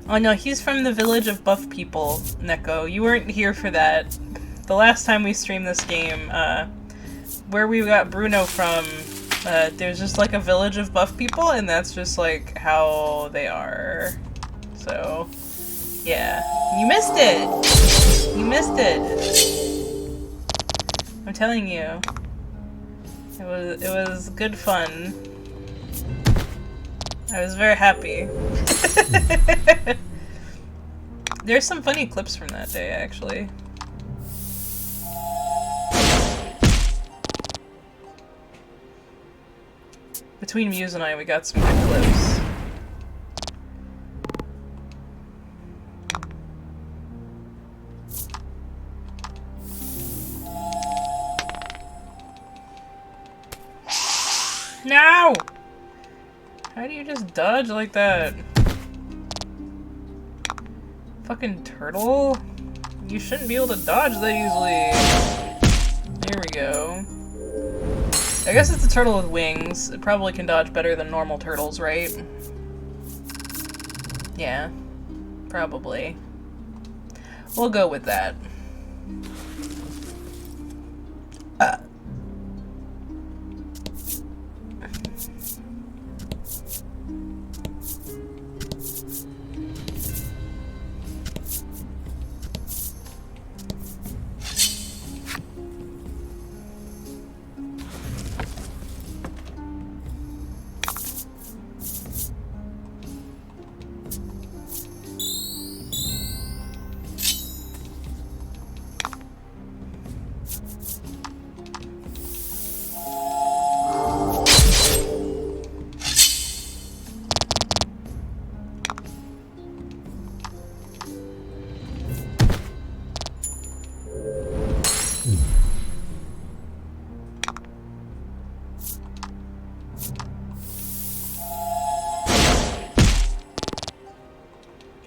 Oh no, he's from the village of buff people, Neko. You weren't here for that. The last time we streamed this game, where we got Bruno from, there's just like a village of buff people, and that's just like how they are. So, yeah. You missed it! You missed it! I'm telling you. It was good fun. I was very happy. There's some funny clips from that day, actually. Between Muse and I, we got some good clips. No! How do you just dodge like that? Fucking turtle? You shouldn't be able to dodge that easily. There we go. I guess it's a turtle with wings. It probably can dodge better than normal turtles, right? Yeah. Probably. We'll go with that.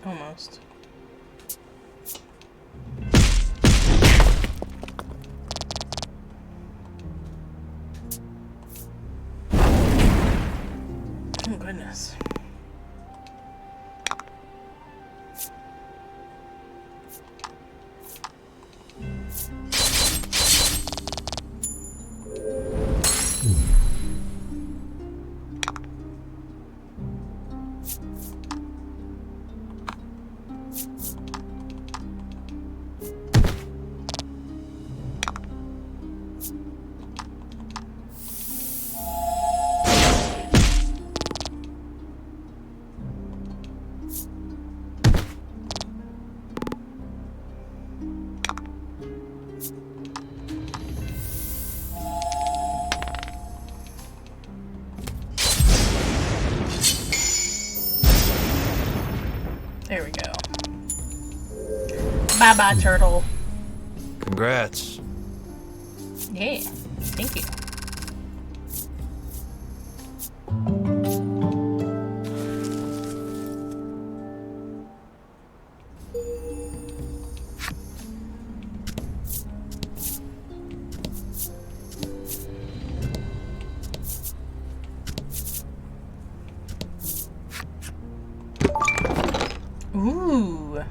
Almost. Oh goodness. There we go. Bye-bye, turtle. Congrats. Yeah, thank you. Ooh.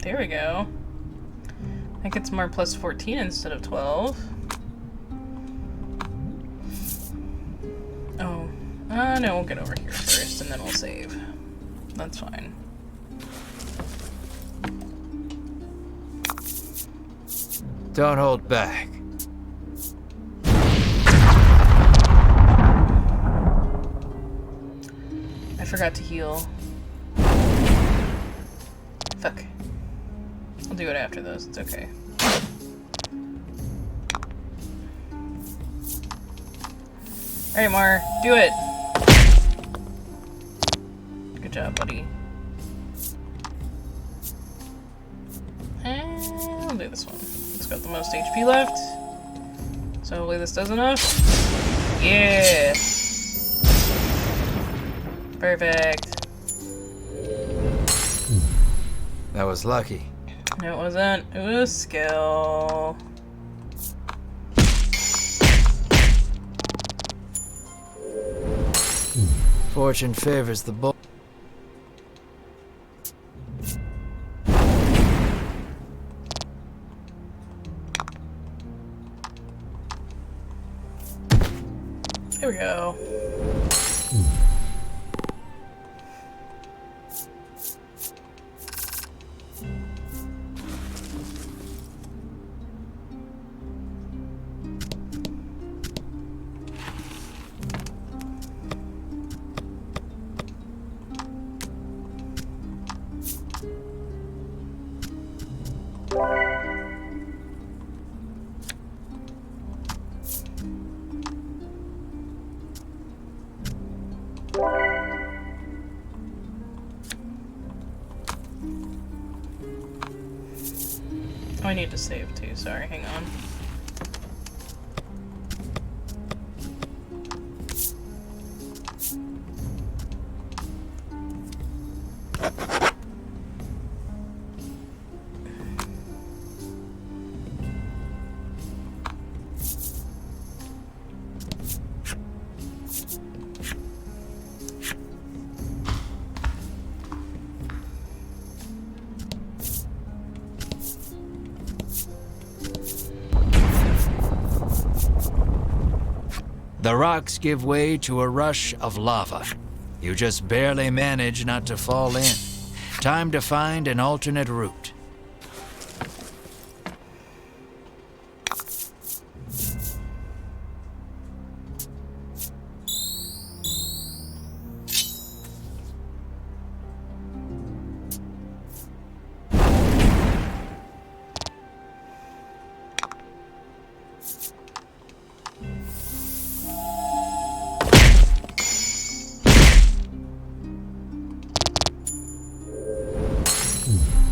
There we go. I think it's more plus 14 instead of 12. Oh. No, we'll get over here first and then we'll save. That's fine. Don't hold back. I forgot to heal. Okay. I'll do it after those, it's okay. Alright, Mar, do it! Good job, buddy. And I'll do this one. It's got the most HP left. So hopefully this does enough. Yeah! Perfect. That was lucky. No, it wasn't. It was skill. Fortune favors the bold. There we go. Oh, I need to save too, sorry, hang on. The rocks give way to a rush of lava. You just barely manage not to fall in. Time to find an alternate route.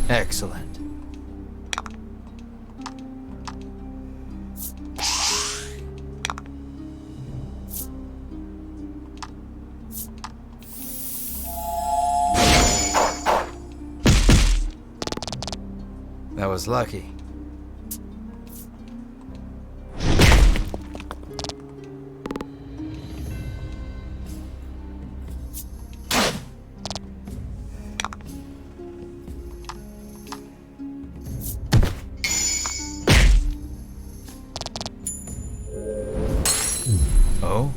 Excellent. That was lucky. Oh?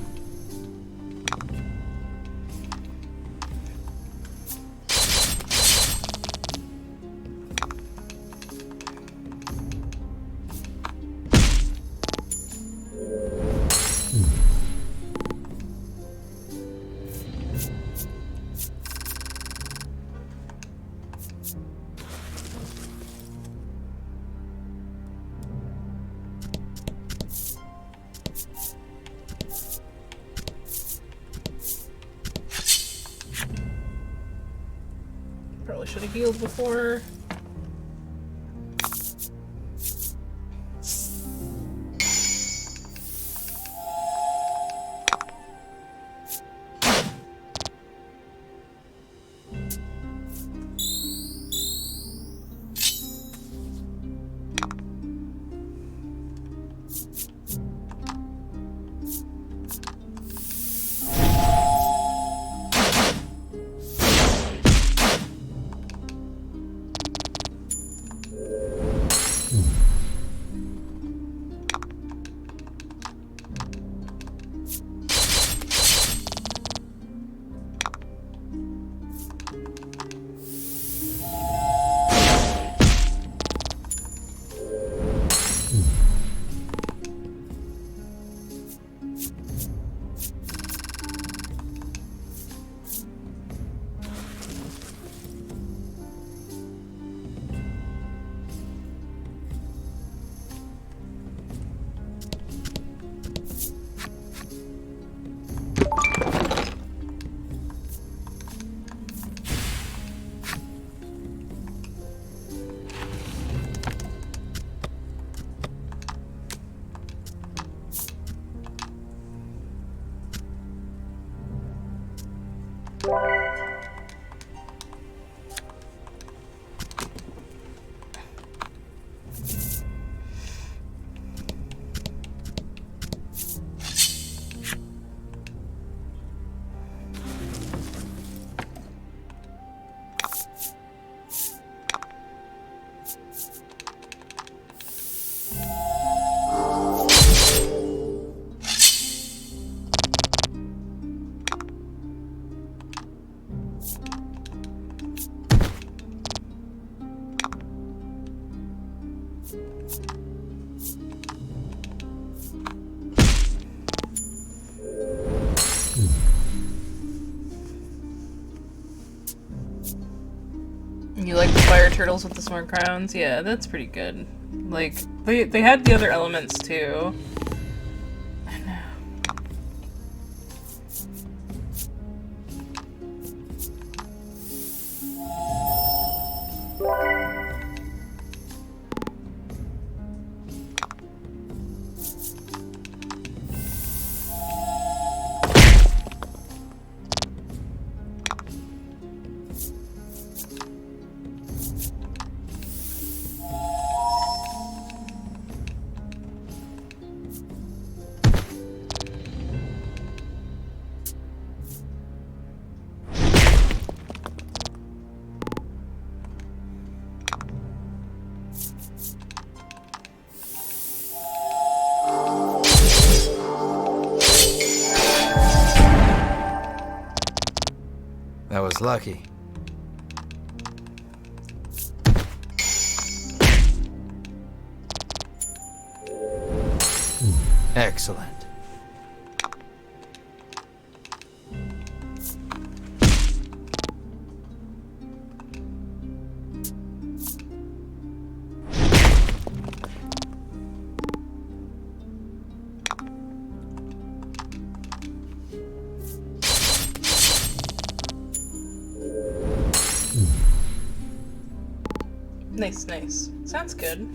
Probably should have healed before. You like the fire turtles with the smart crowns? Yeah, that's pretty good. Like, they had the other elements too. I know. That was lucky. Excellent. Nice, nice. Sounds good.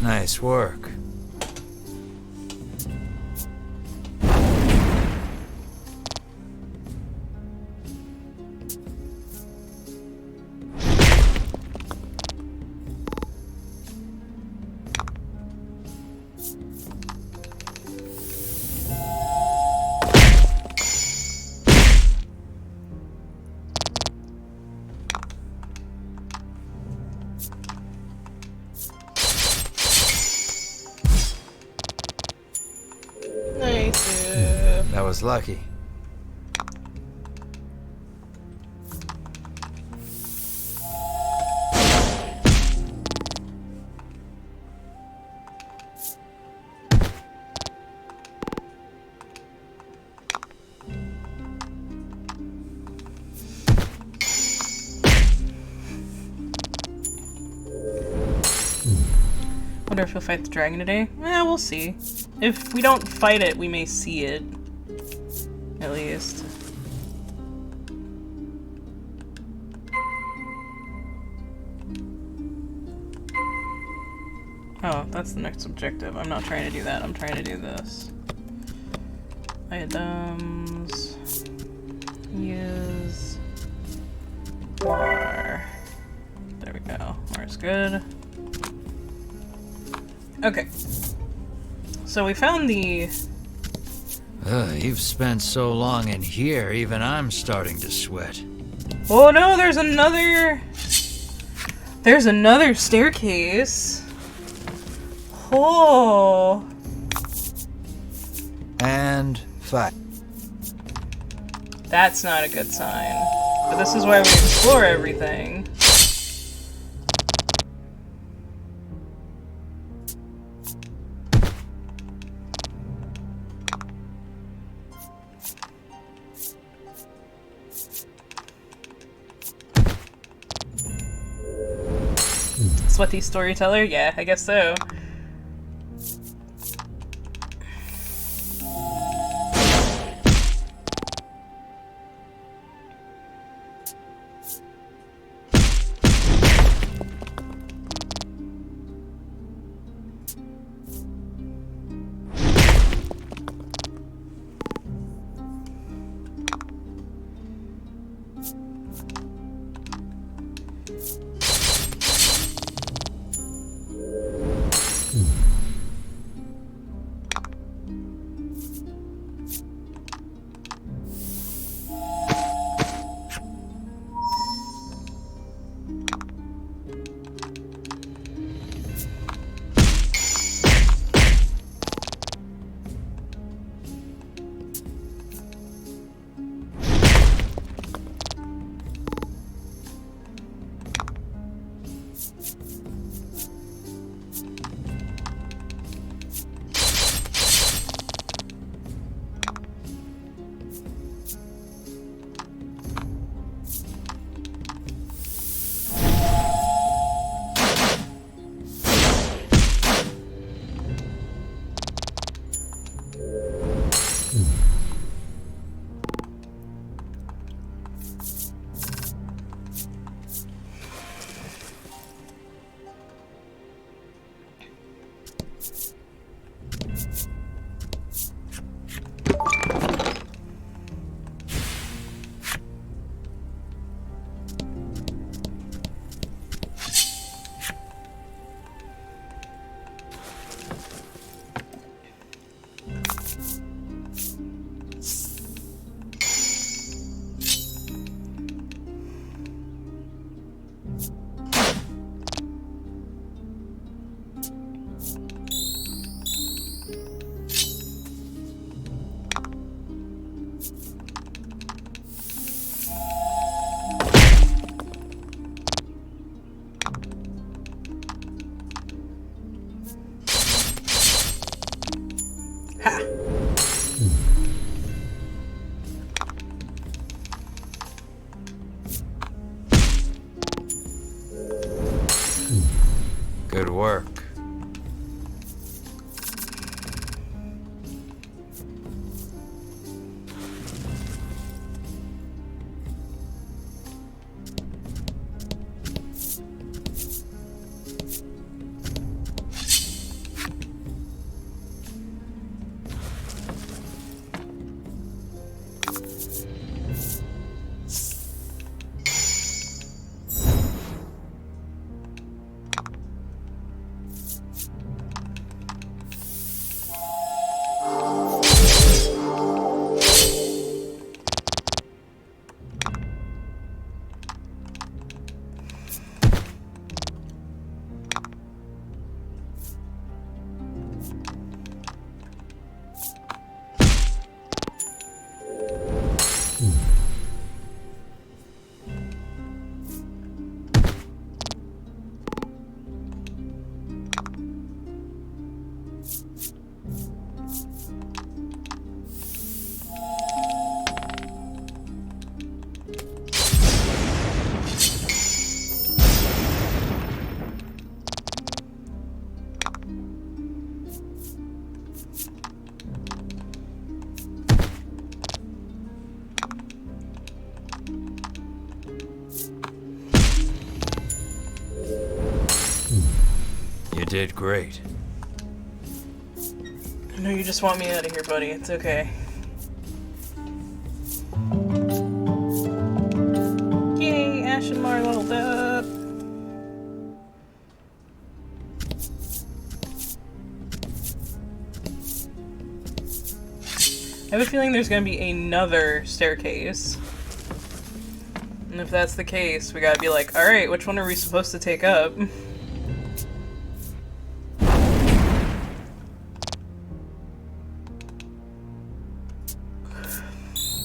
Nice work. Nice. That was lucky. Wonder if he'll fight the dragon today? We'll see. If we don't fight it, we may see it. At least. Oh, that's the next objective. I'm not trying to do that. I'm trying to do this. Items. Use. More. There we go. More's good. Okay. So we found the... You've spent so long in here, even I'm starting to sweat. Oh no, there's another... There's another staircase. Oh. And fight. That's not a good sign. But this is why we explore everything. Sweaty storyteller? Yeah, I guess so. Good work. You did great. I know you just want me out of here, buddy. It's okay. Yay, Ash and Mar leveled up. I have a feeling there's gonna be another staircase. And if that's the case, we gotta be like, alright, which one are we supposed to take up?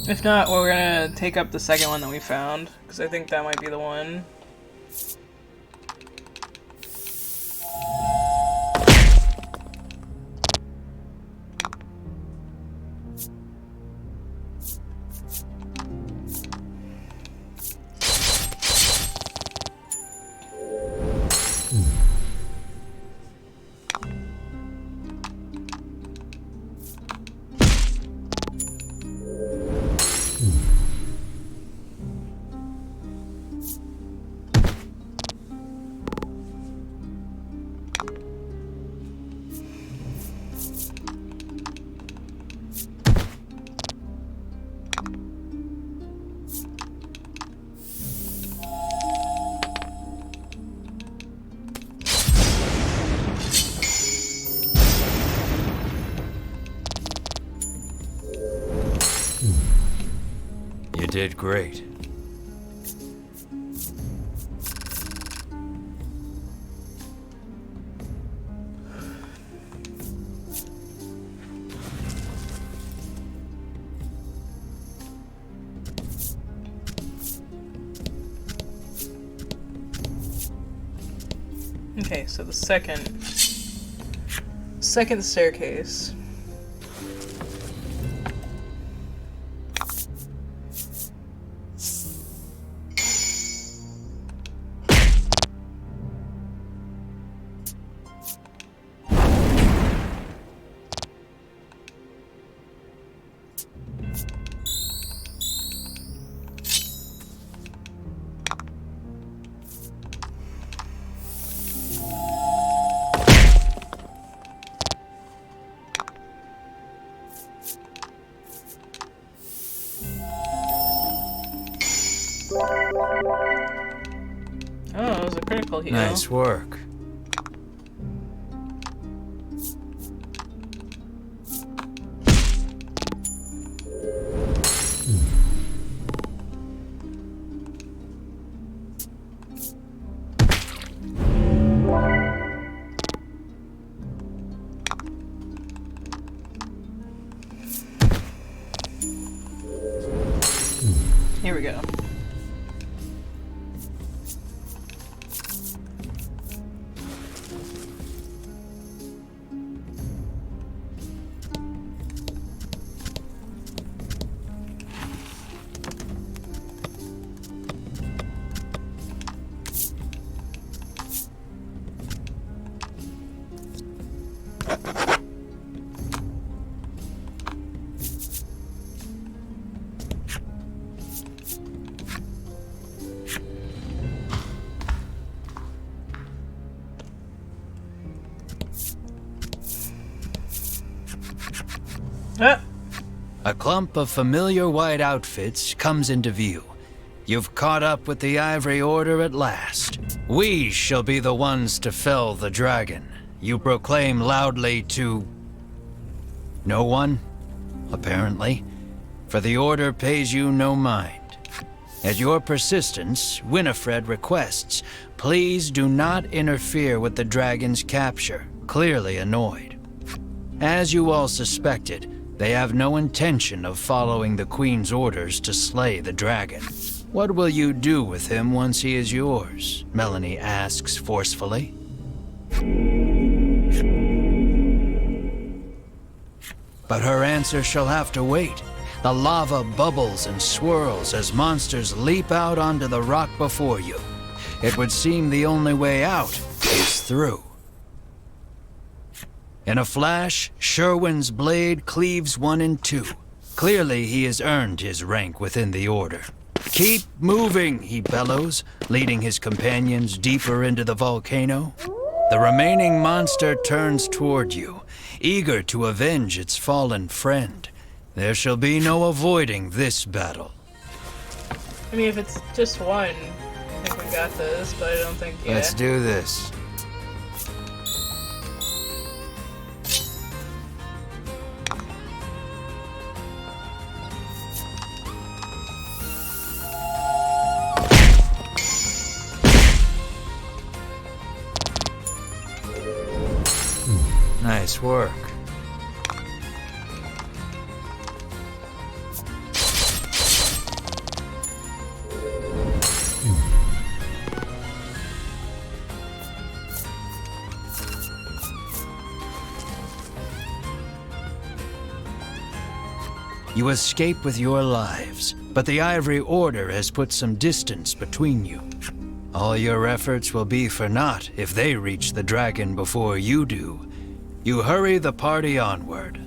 If not, well, we're gonna take up the second one that we found, because I think that might be the one. You did great. Okay, so the second staircase. Oh, it was a critical heal. Nice work. Here we go. Ah! A clump of familiar white outfits comes into view. You've caught up with the Ivory Order at last. We shall be the ones to fell the dragon. You proclaim loudly to... no one, apparently, for the Order pays you no mind. At your persistence, Winifred requests, please do not interfere with the dragon's capture, clearly annoyed. As you all suspected, they have no intention of following the Queen's orders to slay the dragon. What will you do with him once he is yours? Melanie asks forcefully. But her answer shall have to wait. The lava bubbles and swirls as monsters leap out onto the rock before you. It would seem the only way out is through. In a flash, Sherwin's blade cleaves one in two. Clearly, he has earned his rank within the Order. Keep moving, he bellows, leading his companions deeper into the volcano. The remaining monster turns toward you, eager to avenge its fallen friend. There shall be no avoiding this battle. I mean, if it's just one, I think we got this, but I don't think, yeah. Let's do this. Nice work. You escape with your lives, but the Ivory Order has put some distance between you. All your efforts will be for naught if they reach the dragon before you do. You hurry the party onward.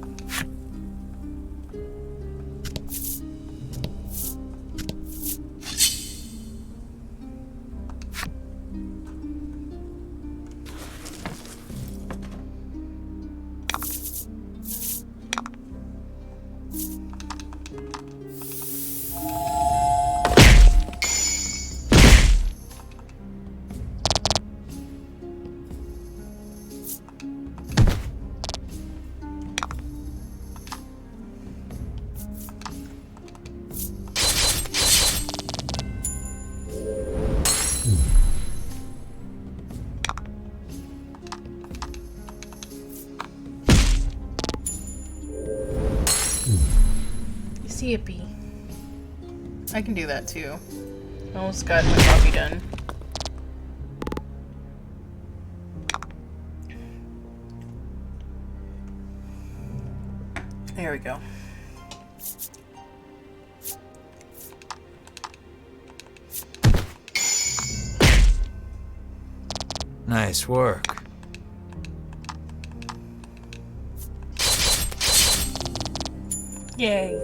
Yippee. I can do that too. I almost got my coffee done. There we go. Nice work. Yay.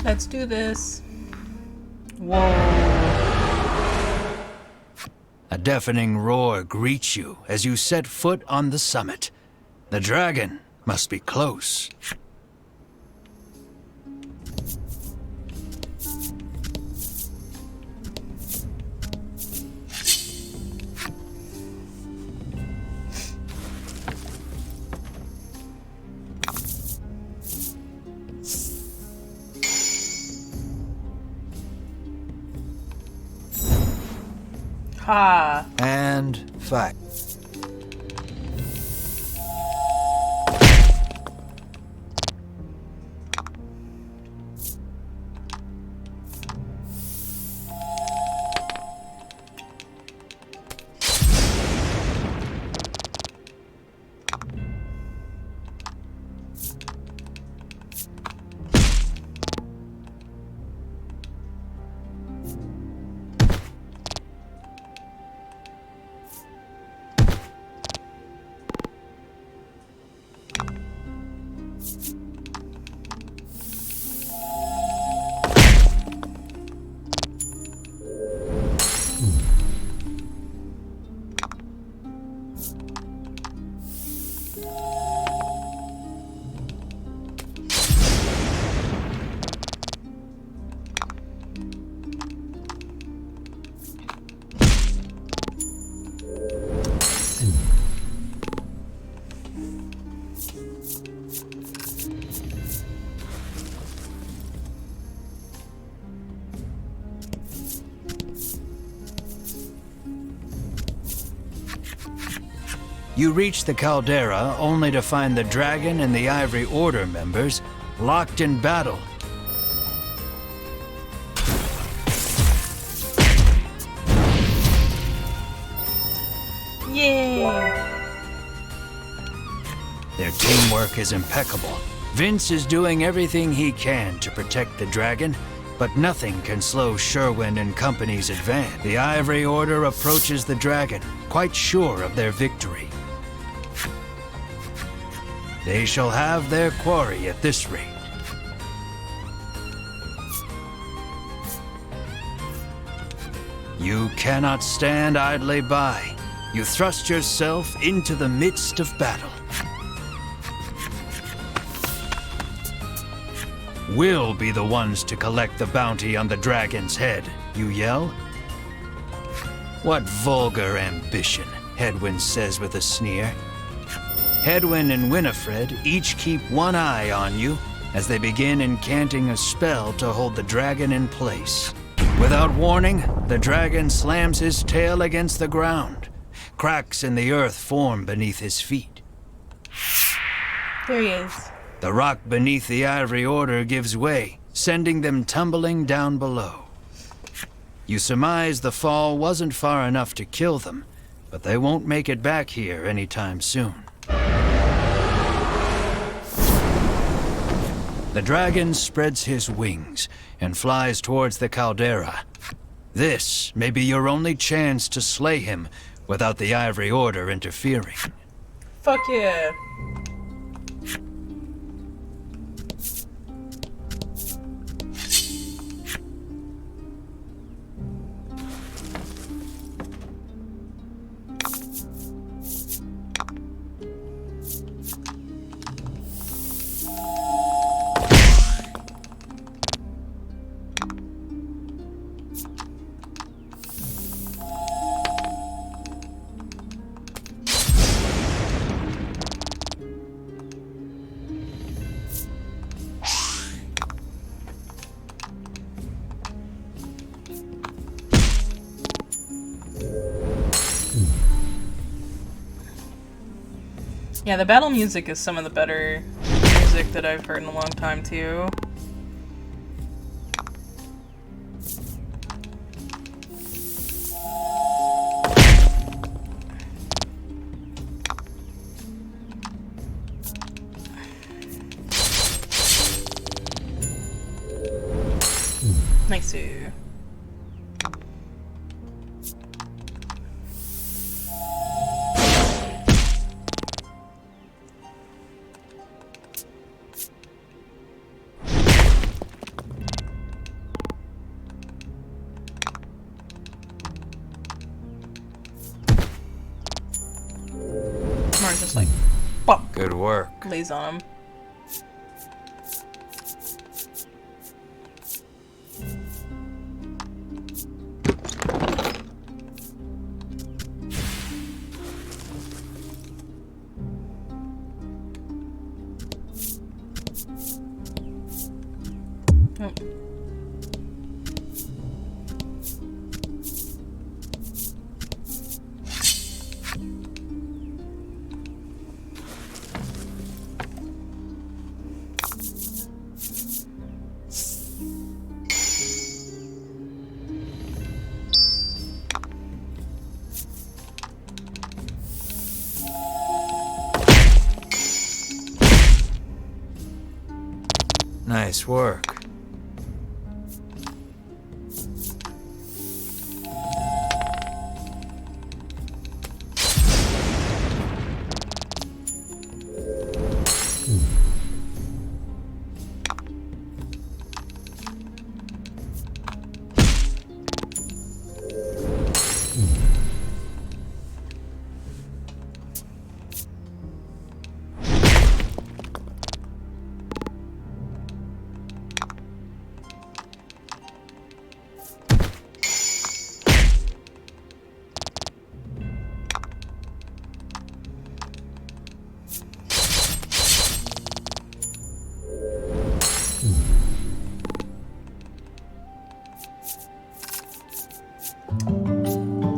Let's do this. Whoa. A deafening roar greets you as you set foot on the summit. The dragon must be close. Ha. And fight. You reach the caldera only to find the dragon and the Ivory Order members locked in battle. Yay! Their teamwork is impeccable. Vince is doing everything he can to protect the dragon, but nothing can slow Sherwin and company's advance. The Ivory Order approaches the dragon, quite sure of their victory. They shall have their quarry at this rate. You cannot stand idly by. You thrust yourself into the midst of battle. We'll be the ones to collect the bounty on the dragon's head, you yell. What vulgar ambition, Hedwyn says with a sneer. Hedwyn and Winifred each keep one eye on you as they begin incanting a spell to hold the dragon in place. Without warning, the dragon slams his tail against the ground. Cracks in the earth form beneath his feet. There he is. The rock beneath the Ivory Order gives way, sending them tumbling down below. You surmise the fall wasn't far enough to kill them, but they won't make it back here anytime soon. The dragon spreads his wings and flies towards the caldera. This may be your only chance to slay him without the Ivory Order interfering. Fuck yeah. Yeah, the battle music is some of the better music that I've heard in a long time, too. Nice. Just like, pop. Good work. Lays on him. Oh. Nice work.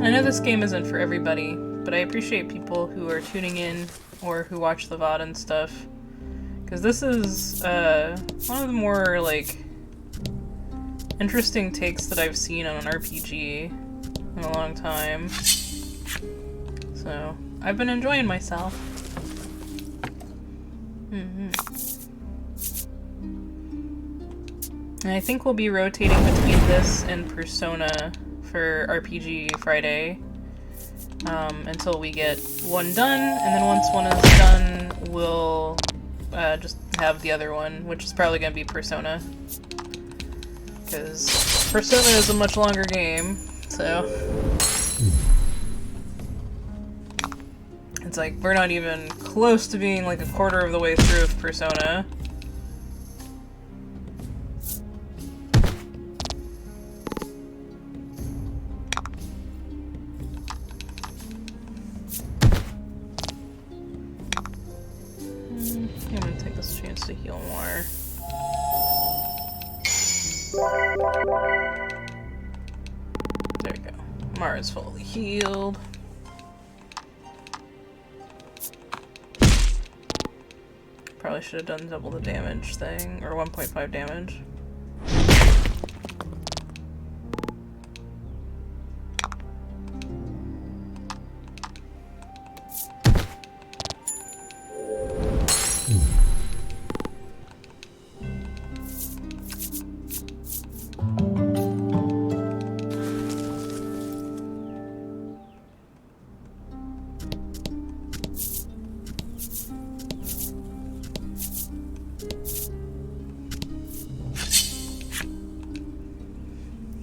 I know this game isn't for everybody, but I appreciate people who are tuning in or who watch the VOD and stuff. Because this is one of the more, like, interesting takes that I've seen on an RPG in a long time. So, I've been enjoying myself. And I think we'll be rotating between this and Persona for RPG Friday until we get one done, and then once one is done, we'll just have the other one, which is probably going to be Persona. Because Persona is a much longer game, so... It's like, we're not even close to being like a quarter of the way through of Persona. I'm gonna take this chance to heal more. There we go. Mara's fully healed. Probably should have done double the damage thing, or 1.5 damage.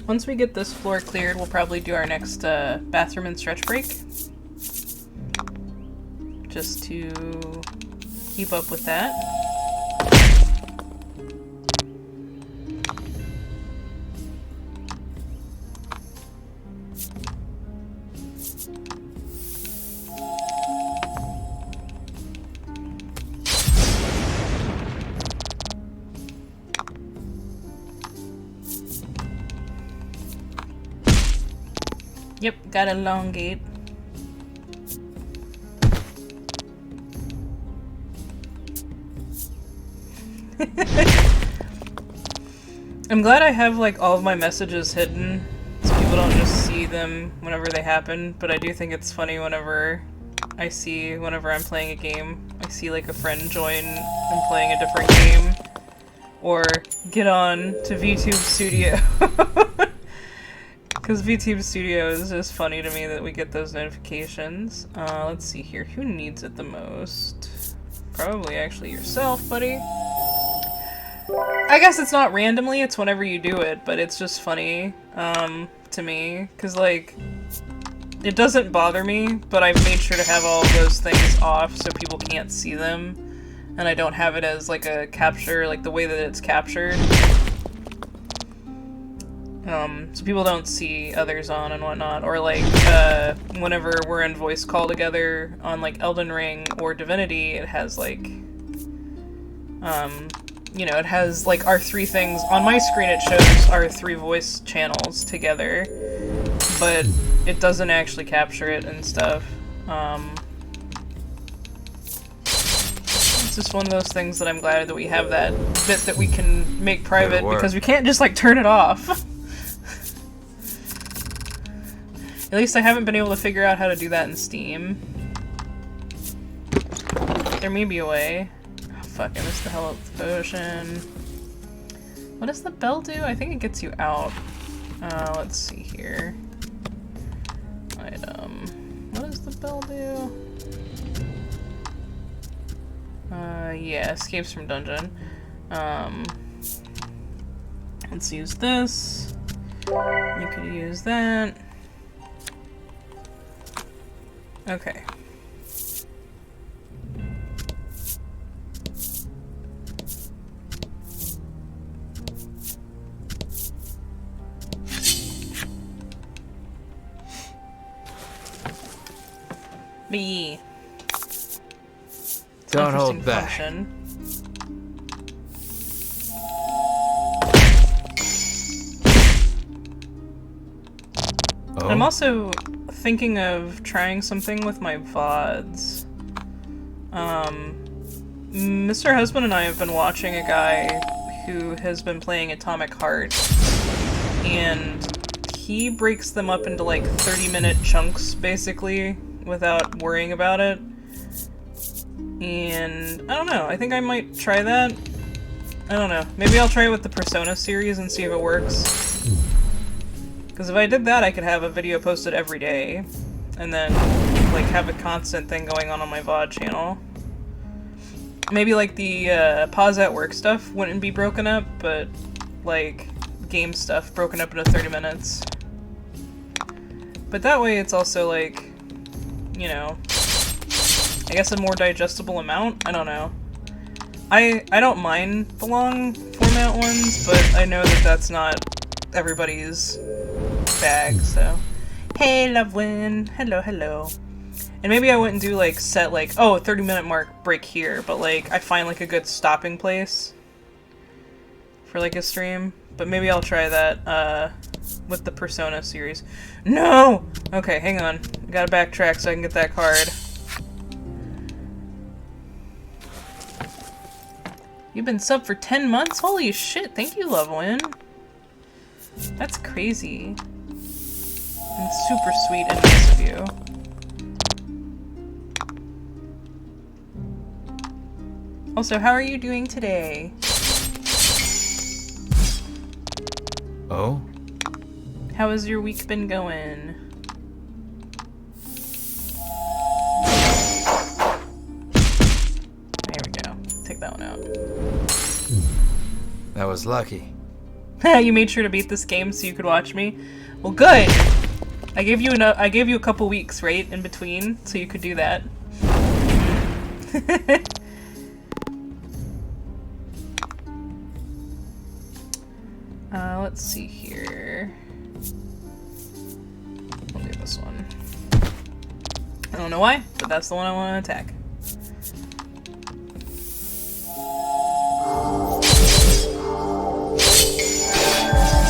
Once we get this floor cleared, we'll probably do our next bathroom and stretch break. Just to keep up with that. Yep, gotta elongate. I'm glad I have like all of my messages hidden so people don't just see them whenever they happen, but I do think it's funny whenever I'm playing a game, I see like a friend join and playing a different game, or get on to VTube Studio. Because VTube Studio is just funny to me that we get those notifications. Let's see here. Who needs it the most? Probably actually yourself, buddy. I guess it's not randomly, it's whenever you do it, but it's just funny to me. Because, like, it doesn't bother me, but I've made sure to have all of those things off so people can't see them. And I don't have it as, like, a capture, like the way that it's captured. So people don't see others on and whatnot, or like, whenever we're in voice call together on like Elden Ring or Divinity, it has like, you know, it has like our three things, on my screen it shows our three voice channels together, but it doesn't actually capture it and stuff. It's just one of those things that I'm glad that we have that bit that we can make private, because we can't just like turn it off. At least I haven't been able to figure out how to do that in Steam. There may be a way. Oh, fuck, I missed the health potion. What does the bell do? I think it gets you out. Let's see here. Item. What does the bell do? Yeah, escapes from dungeon. Let's use this. You could use that. Okay. B. Don't hold back. Function. Oh? I'm also thinking of trying something with my VODs. Mr. Husband and I have been watching a guy who has been playing Atomic Heart, and he breaks them up into like 30-minute chunks, basically, without worrying about it. And I don't know, I think I might try that. I don't know, maybe I'll try it with the Persona series and see if it works. Because if I did that, I could have a video posted every day, and then, like, have a constant thing going on my VOD channel. Maybe, like, the pause at work stuff wouldn't be broken up, but, like, game stuff broken up into 30 minutes. But that way it's also, like, you know, I guess a more digestible amount? I don't know. I don't mind the long format ones, but I know that that's not everybody's bag, so. Hey, Lovewind! Hello, hello. And maybe I wouldn't do, like, set, like, oh, 30-minute mark, break here, but, like, I find, like, a good stopping place for, like, a stream. But maybe I'll try that, with the Persona series. No! Okay, hang on. I gotta backtrack so I can get that card. You've been sub for 10 months? Holy shit, thank you, Lovewind. That's crazy. And super sweet and nice of you. Also, how are you doing today? Oh? How has your week been going? There we go. Take that one out. That was lucky. You made sure to beat this game so you could watch me? Well, good! I gave you a couple weeks, right, in between, so you could do that. Let's see here. We'll do this one. I don't know why, but that's the one I want to attack.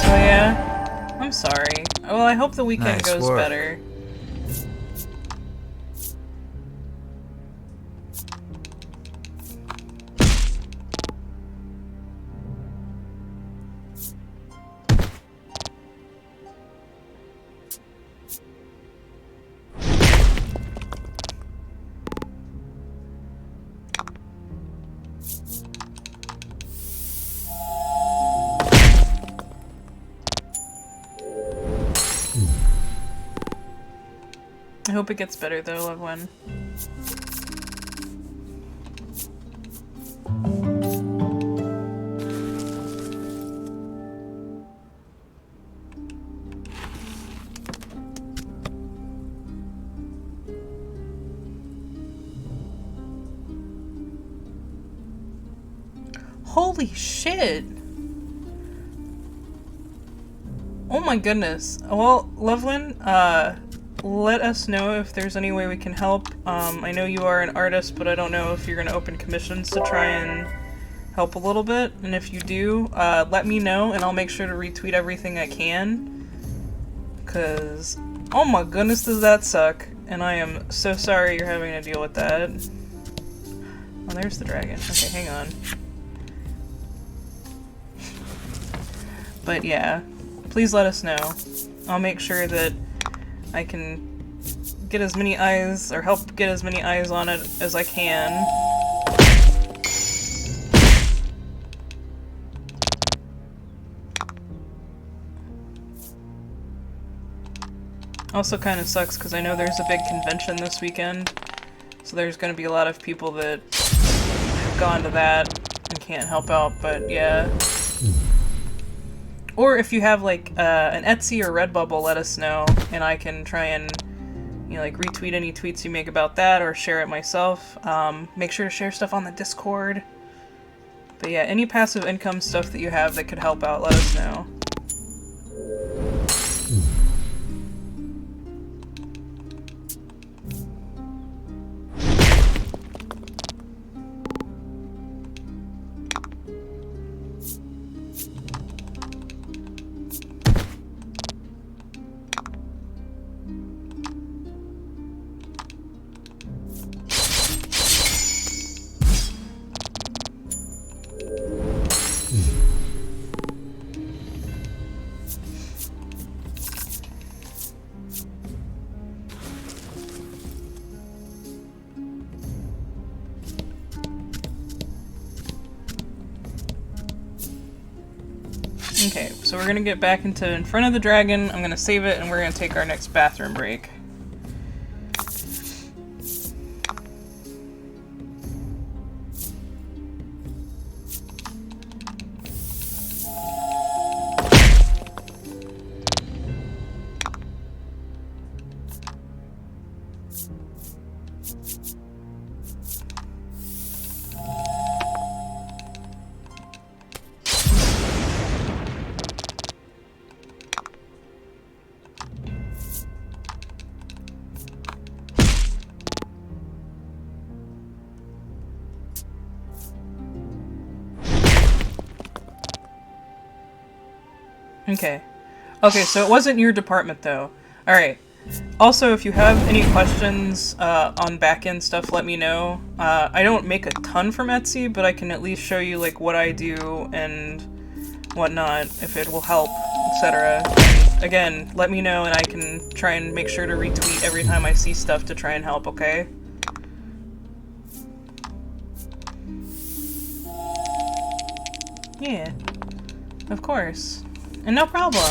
Oh yeah? I'm sorry. Well, I hope the weekend Nice goes work. better. I hope it gets better though, Lovewind. Holy shit! Oh my goodness. Well, Loveland, let us know if there's any way we can help. I know you are an artist, but I don't know if you're gonna open commissions to try and help a little bit. And if you do, let me know and I'll make sure to retweet everything I can. 'Cause, oh my goodness, does that suck. And I am so sorry you're having to deal with that. Oh, there's the dragon. Okay, hang on. But yeah, please let us know. I'll make sure that I can get as many eyes, or help get as many eyes on it as I can. Also kind of sucks because I know there's a big convention this weekend, so there's going to be a lot of people that have gone to that and can't help out, but yeah. Or if you have, like, an Etsy or Redbubble, let us know, and I can try and, you know, like, retweet any tweets you make about that, or share it myself. Make sure to share stuff on the Discord. But yeah, any passive income stuff that you have that could help out, let us know. Okay, so we're gonna get back into in front of the dragon. I'm gonna save it, and we're gonna take our next bathroom break. Okay. Okay, so it wasn't your department, though. Alright. Also, if you have any questions on back-end stuff, let me know. I don't make a ton from Etsy, but I can at least show you, like, what I do and whatnot, if it will help, etc. Again, let me know, and I can try and make sure to retweet every time I see stuff to try and help, okay? Yeah. Of course. And no problem.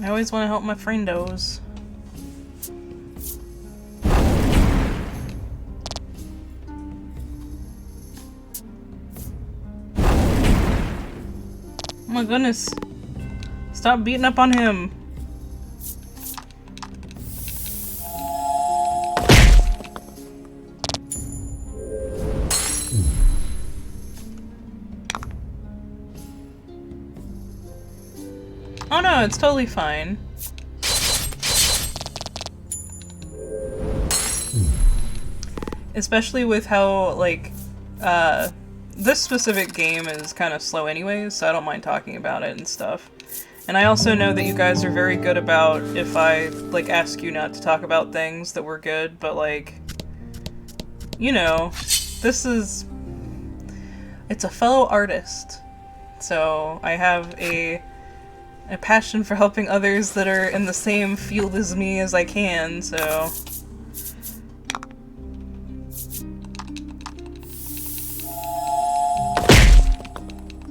I always want to help my friendos. Oh my goodness. Stop beating up on him. Oh no, it's totally fine. Especially with how, like, this specific game is kind of slow anyways, so I don't mind talking about it and stuff. And I also know that you guys are very good about if I, like, ask you not to talk about things that were good, but, like, you know, this is... It's a fellow artist. So I have a passion for helping others that are in the same field as me as I can, so...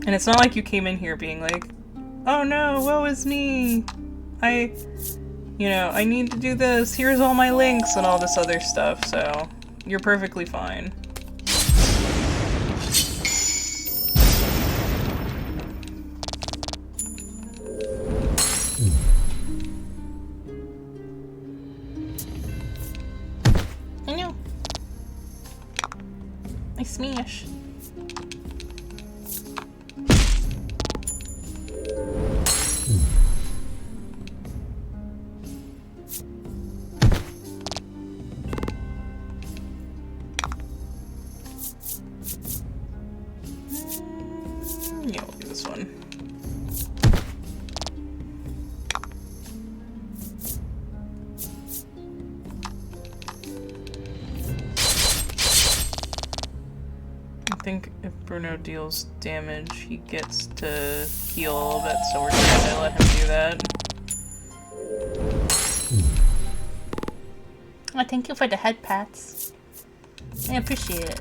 And it's not like you came in here being like, oh no, woe is me! You know, I need to do this, here's all my links, and all this other stuff, so you're perfectly fine. I know. I smash. Yeah, we'll do this one. I think if Bruno deals damage, he gets to heal a little bit, so we're trying to let him do that. Oh, thank you for the head pats. I appreciate it.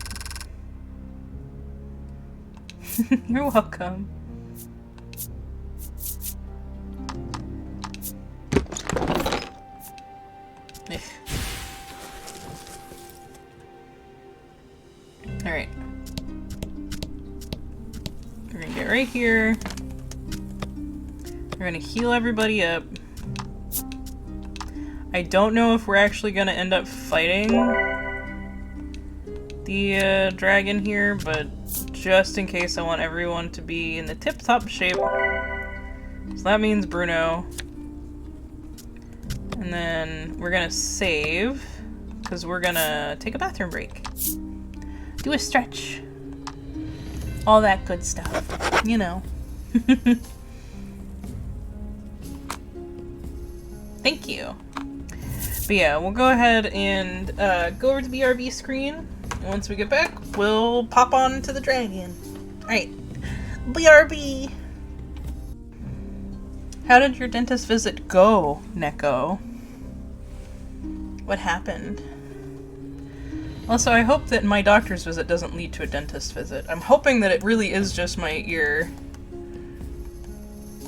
You're welcome. Alright. We're gonna get right here. We're gonna heal everybody up. I don't know if we're actually gonna end up fighting the dragon here, but just in case, I want everyone to be in the tip-top shape. So that means Bruno. And then we're gonna save, because we're gonna take a bathroom break. Do a stretch. All that good stuff. You know. Thank you. But yeah, we'll go ahead and go over to the BRB screen. Once we get back, we'll pop on to the dragon. Alright. BRB! How did your dentist visit go, Neko? What happened? Also, I hope that my doctor's visit doesn't lead to a dentist visit. I'm hoping that it really is just my ear.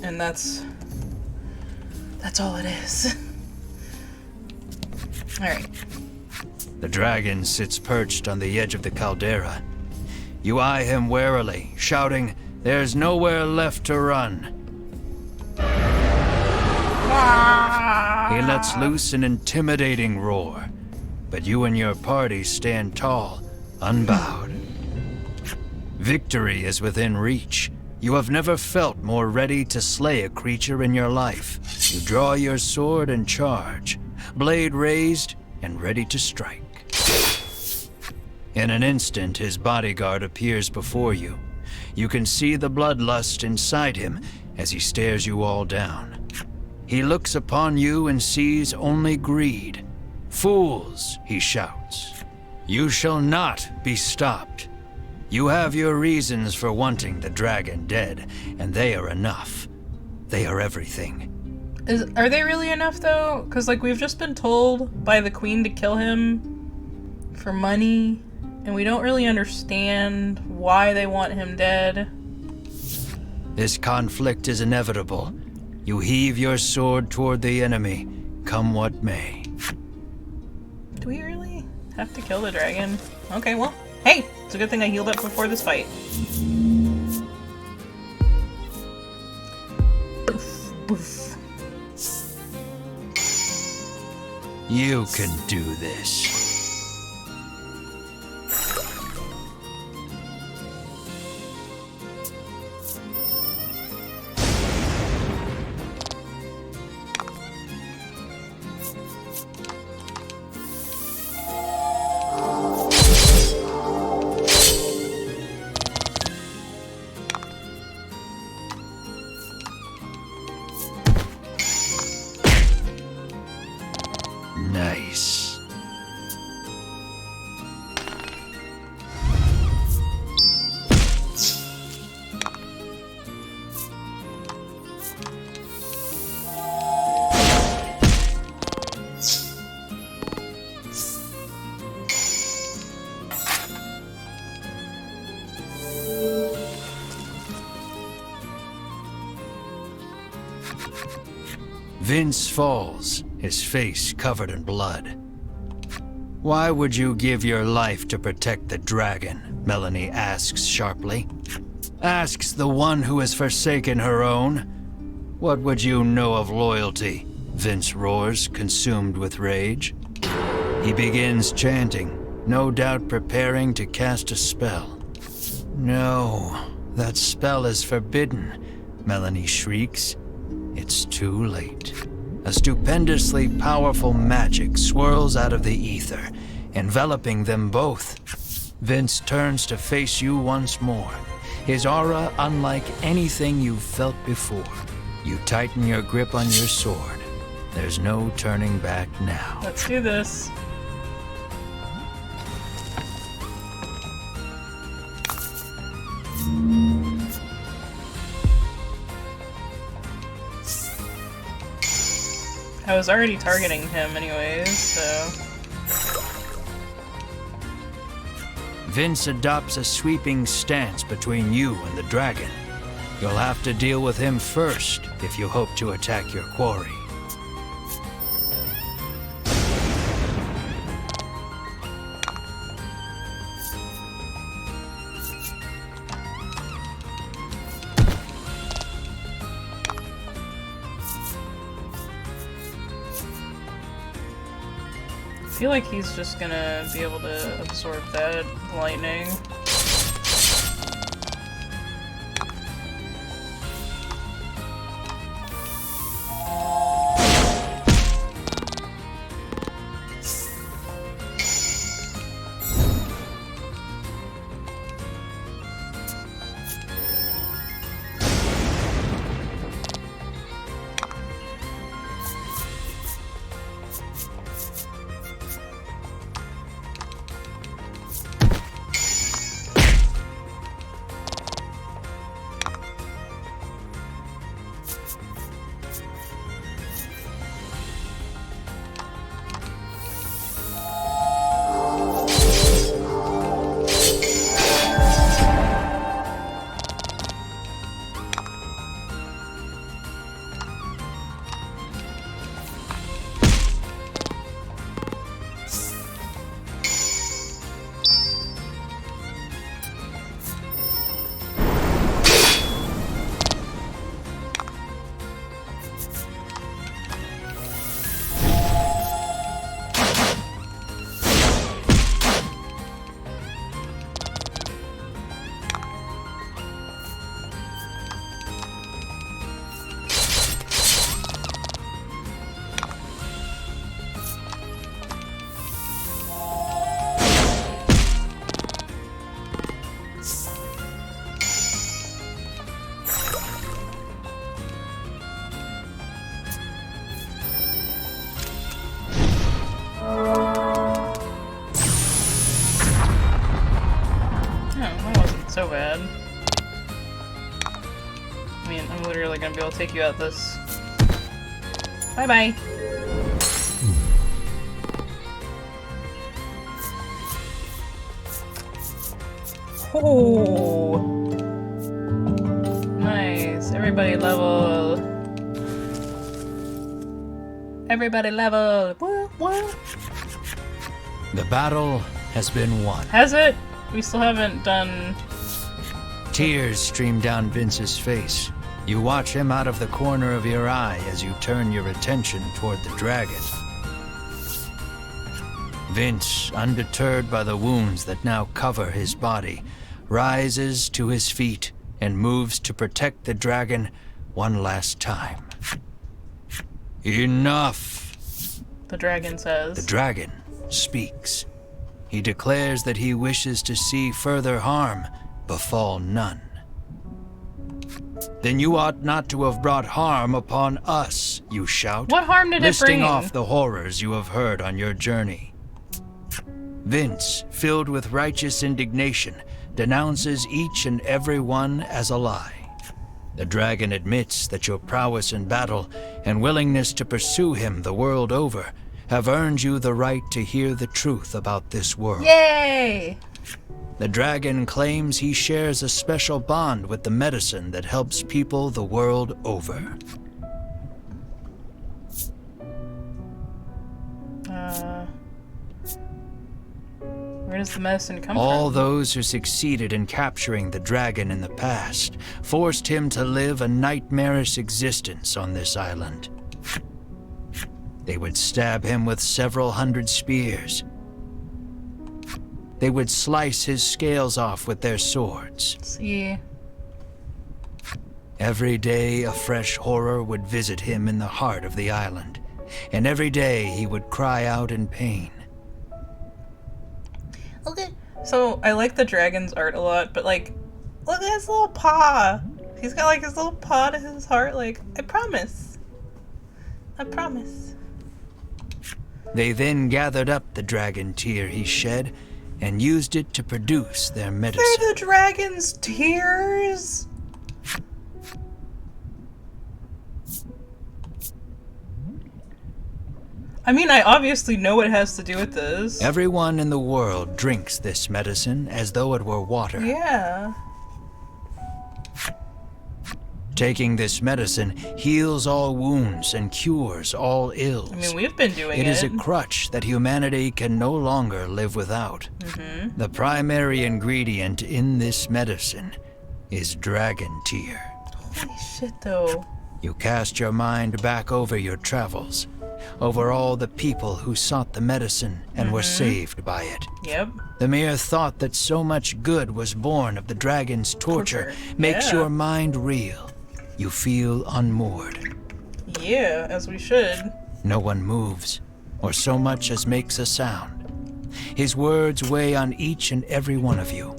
And that's all it is. Alright. The dragon sits perched on the edge of the caldera. You eye him warily, shouting, "There's nowhere left to run." He lets loose an intimidating roar, but you and your party stand tall, unbowed. Victory is within reach. You have never felt more ready to slay a creature in your life. You draw your sword and charge, blade raised and ready to strike. In an instant, his bodyguard appears before you. You can see the bloodlust inside him as he stares you all down. He looks upon you and sees only greed. "Fools," he shouts. "You shall not be stopped. You have your reasons for wanting the dragon dead, and they are enough. They are everything." Are they really enough, though? Because, like, we've just been told by the queen to kill him for money, and we don't really understand why they want him dead. This conflict is inevitable. You heave your sword toward the enemy, come what may. Do we really have to kill the dragon? Okay, well, hey! It's a good thing I healed up before this fight. Boof, boof. You can do this. Nice. Vince falls, his face covered in blood. "Why would you give your life to protect the dragon?" Melanie asks sharply. Asks the one who has forsaken her own. "What would you know of loyalty?" Vince roars, consumed with rage. He begins chanting, no doubt preparing to cast a spell. "No, that spell is forbidden," Melanie shrieks. It's too late. A stupendously powerful magic swirls out of the ether, enveloping them both. Vince turns to face you once more, his aura unlike anything you've felt before. You tighten your grip on your sword. There's no turning back now. Let's do this. I was already targeting him anyways, so... Vince adopts a sweeping stance between you and the dragon. You'll have to deal with him first if you hope to attack your quarry. I feel like he's just gonna be able to absorb that lightning. so bad. I mean, I'm literally gonna be able to take you out this. Bye-bye. Oh, nice. Everybody level. Everybody level. Woo, woo. The battle has been won. Has it? We still haven't done. Tears stream down Vince's face. You watch him out of the corner of your eye as you turn your attention toward the dragon. Vince, undeterred by the wounds that now cover his body, rises to his feet and moves to protect the dragon one last time. Enough! The dragon says. The dragon speaks. He declares that he wishes to see further harm befall none. Then you ought not to have brought harm upon us, you shout. What harm did it bring? Listing off the horrors you have heard on your journey. Vince, filled with righteous indignation, denounces each and every one as a lie. The dragon admits that your prowess in battle and willingness to pursue him the world over have earned you the right to hear the truth about this world. Yay! The dragon claims he shares a special bond with the medicine that helps people the world over. Where does the medicine come All from? those who succeeded in capturing the dragon in the past forced him to live a nightmarish existence on this island. They would stab him with several hundred spears. They would slice his scales off with their swords. See. Every day a fresh horror would visit him in the heart of the island, and every day he would cry out in pain. Okay. So, I like the dragon's art a lot, but like, look at his little paw. He's got like his little paw to his heart, like, I promise. I promise. They then gathered up the dragon tear he shed and used it to produce their medicine. They're the dragon's tears? I mean, I obviously know it has to do with this. Everyone in the world drinks this medicine as though it were water. Yeah. Taking this medicine heals all wounds and cures all ills. I mean, we've been doing it. It is a crutch that humanity can no longer live without. Mm-hmm. The primary ingredient in this medicine is dragon tear. Holy shit, though. You cast your mind back over your travels, over all the people who sought the medicine and were saved by it. Yep. The mere thought that so much good was born of the dragon's torture makes Yeah. your mind reel. You feel unmoored. Yeah, as we should. No one moves, or so much as makes a sound. His words weigh on each and every one of you.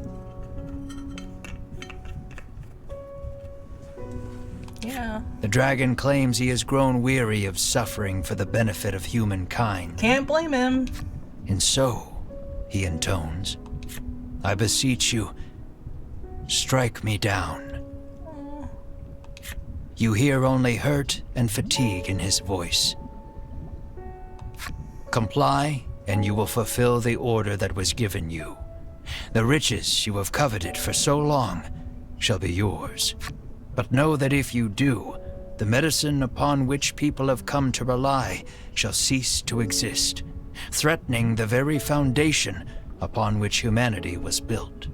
Yeah. The dragon claims he has grown weary of suffering for the benefit of humankind. Can't blame him. And so, he intones, I beseech you, strike me down. You hear only hurt and fatigue in his voice. Comply, and you will fulfill the order that was given you. The riches you have coveted for so long shall be yours. But know that if you do, the medicine upon which people have come to rely shall cease to exist, threatening the very foundation upon which humanity was built.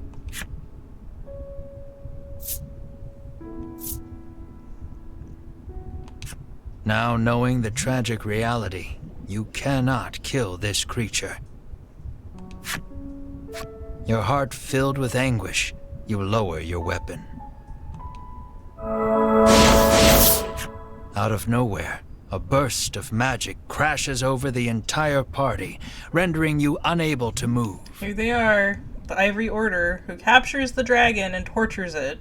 Now, knowing the tragic reality, you cannot kill this creature. Your heart filled with anguish, you lower your weapon. Out of nowhere, a burst of magic crashes over the entire party, rendering you unable to move. Here they are, the Ivory Order, who captures the dragon and tortures it.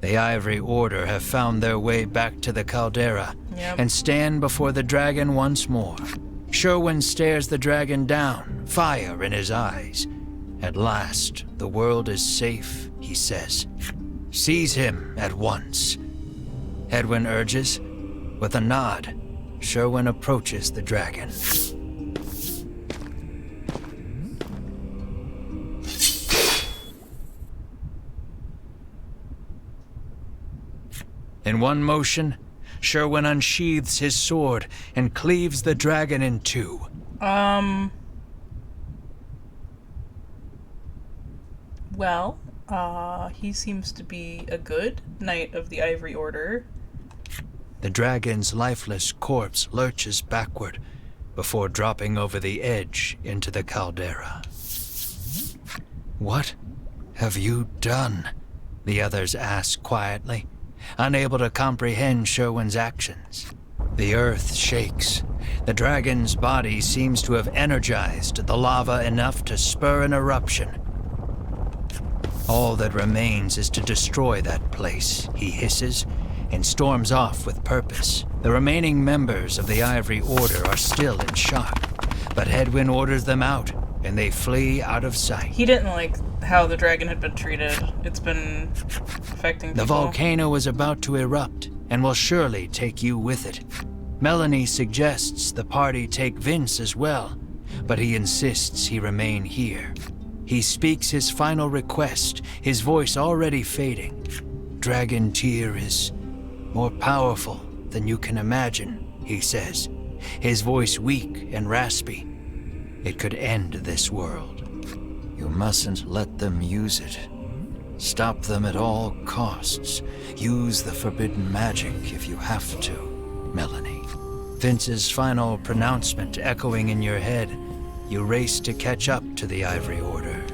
The Ivory Order have found their way back to the caldera and stand before the dragon once more. Sherwin stares the dragon down, fire in his eyes. At last, the world is safe, he says. Seize him at once. Edwin urges. With a nod, Sherwin approaches the dragon. In one motion, Sherwin unsheathes his sword and cleaves the dragon in two. Well, he seems to be a good Knight of the Ivory Order. The dragon's lifeless corpse lurches backward before dropping over the edge into the caldera. What have you done? The others ask quietly, unable to comprehend Sherwin's actions. The earth shakes. The dragon's body seems to have energized the lava enough to spur an eruption. All that remains is to destroy that place, he hisses, and storms off with purpose. The remaining members of the Ivory Order are still in shock, but Edwin orders them out, and they flee out of sight. He didn't like how the dragon had been treated. It's been affecting people. The volcano is about to erupt, and will surely take you with it. Melanie suggests the party take Vince as well, but he insists he remain here. He speaks his final request, his voice already fading. Dragon Tear is more powerful than you can imagine, he says, his voice weak and raspy. It could end this world. You mustn't let them use it. Stop them at all costs. Use the forbidden magic if you have to, Melanie. Vince's final pronouncement echoing in your head, you race to catch up to the Ivory Order.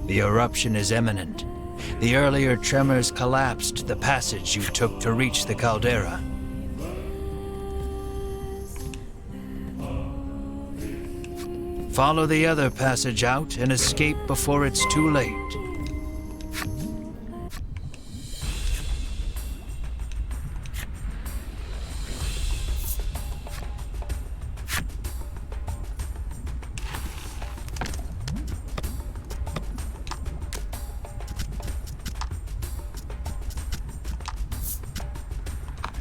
The eruption is imminent. The earlier tremors collapsed the passage you took to reach the caldera. Follow the other passage out and escape before it's too late.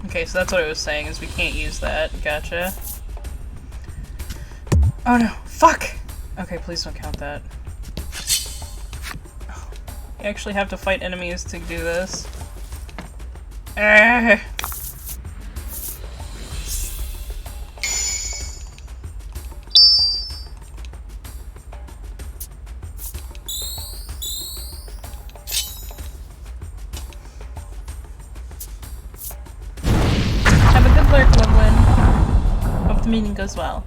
Okay, so that's what I was saying, is we can't use that. Gotcha. Oh no. Fuck! Okay, please don't count that. Oh, you actually have to fight enemies to do this. Ah. Have a good lurk, Loveland. Hope the meeting goes well.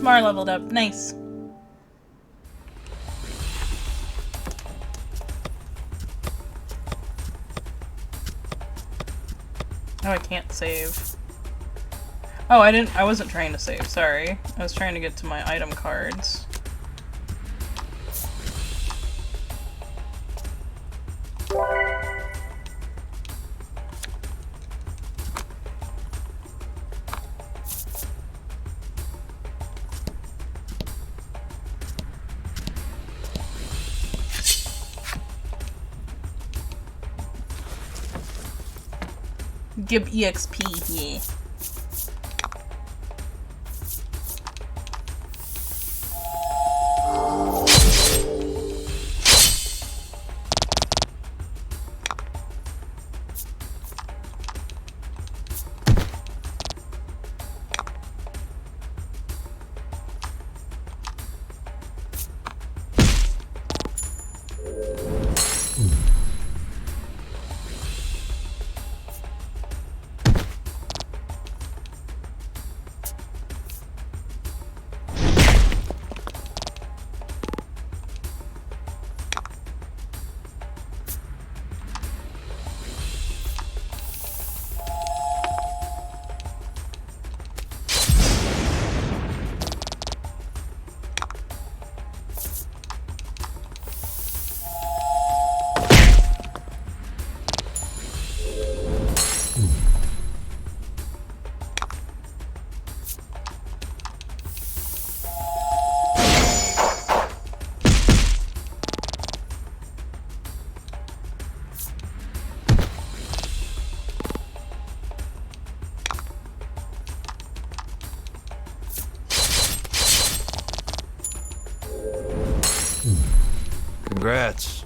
Mar leveled up. Nice. Oh, I can't save. Oh, I wasn't trying to save, sorry. I was trying to get to my item cards. Give EXP, yeah. Congrats.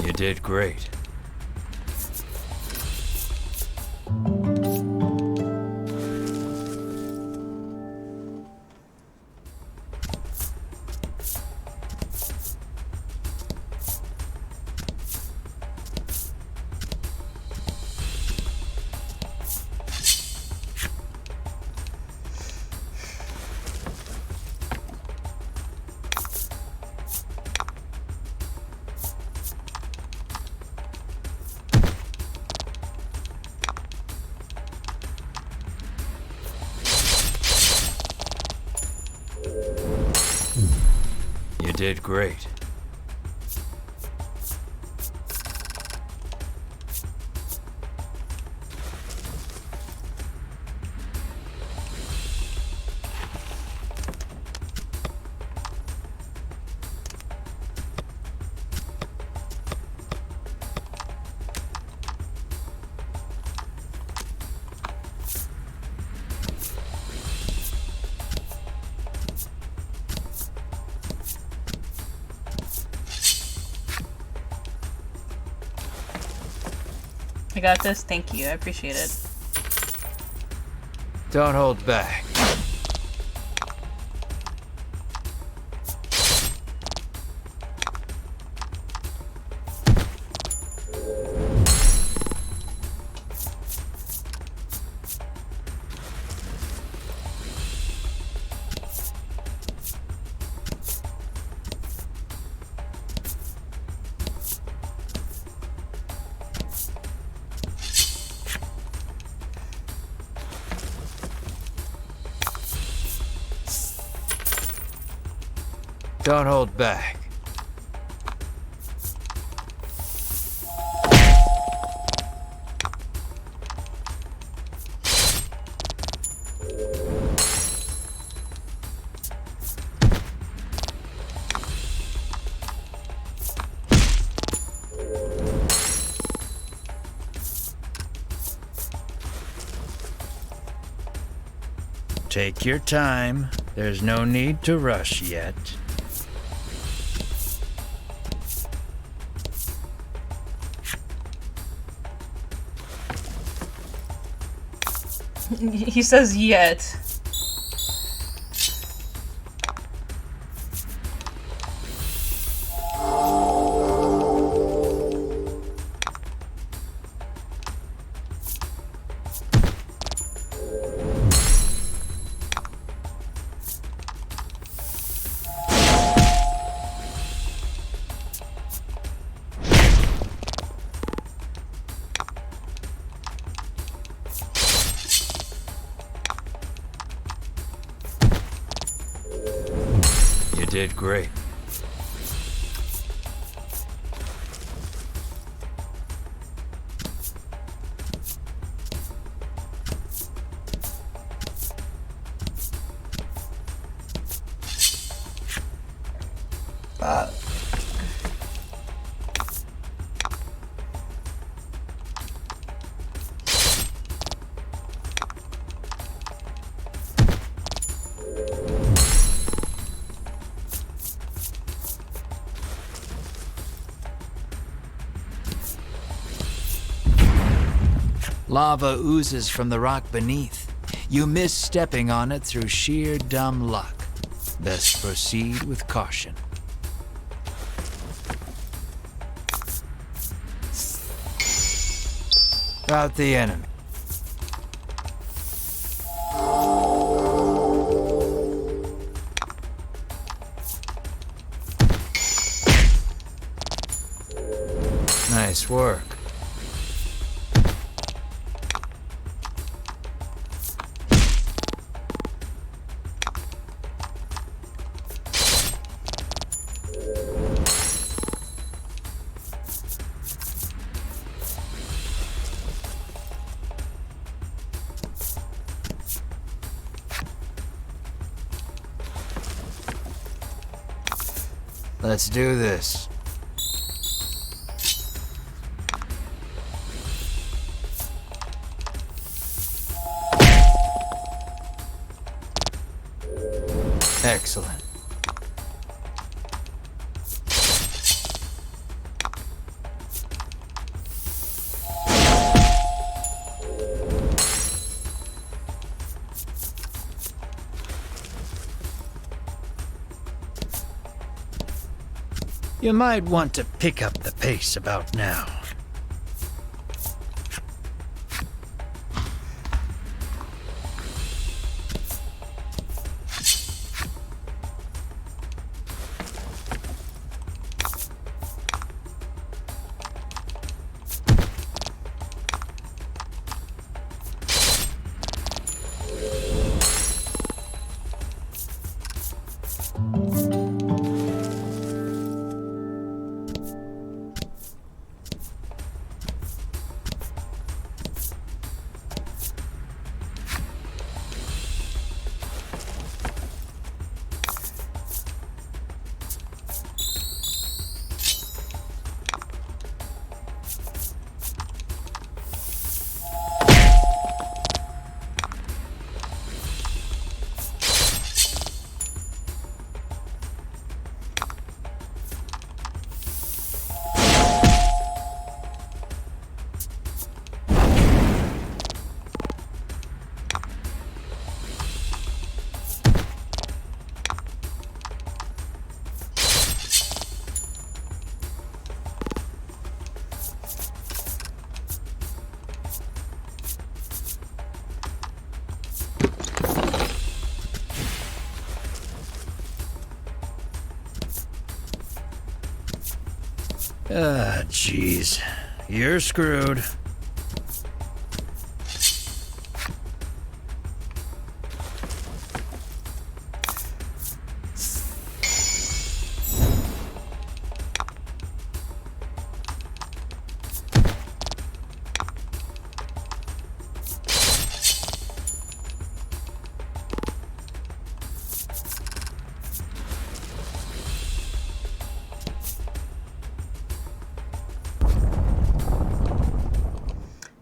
You did great. You did great. I got this. Thank you. I appreciate it. Don't hold back. Don't hold back. Take your time. There's no need to rush yet. He says yet. You did great. Lava oozes from the rock beneath. You miss stepping on it through sheer dumb luck. Best proceed with caution. About the enemy. Nice work. Let's do this. Excellent. You might want to pick up the pace about now. Ah, jeez. You're screwed.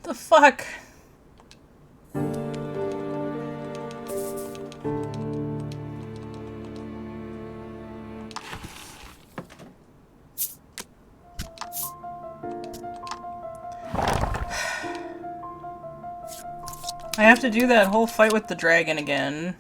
The fuck? I have to do that whole fight with the dragon again.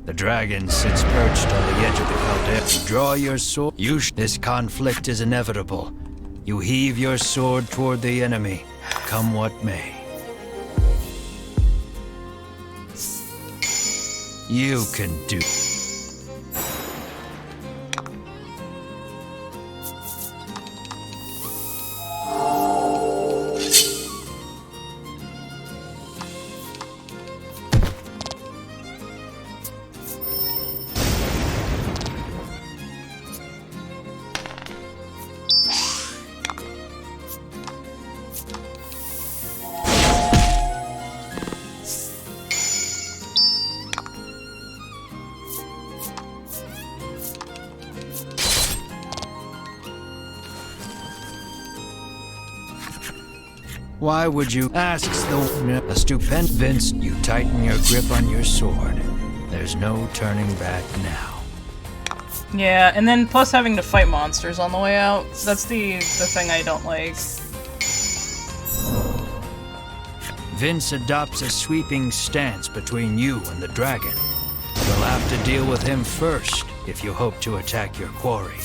The dragon sits perched on the edge of the caldera. You draw your sword. This conflict is inevitable. You heave your sword toward the enemy, come what may. You can do. Why would you? Asks a stupend Vince. You tighten your grip on your sword. There's no turning back now. Yeah, and then plus having to fight monsters on the way out. That's the thing I don't like. Vince adopts a sweeping stance between you and the dragon. You'll have to deal with him first if you hope to attack your quarry.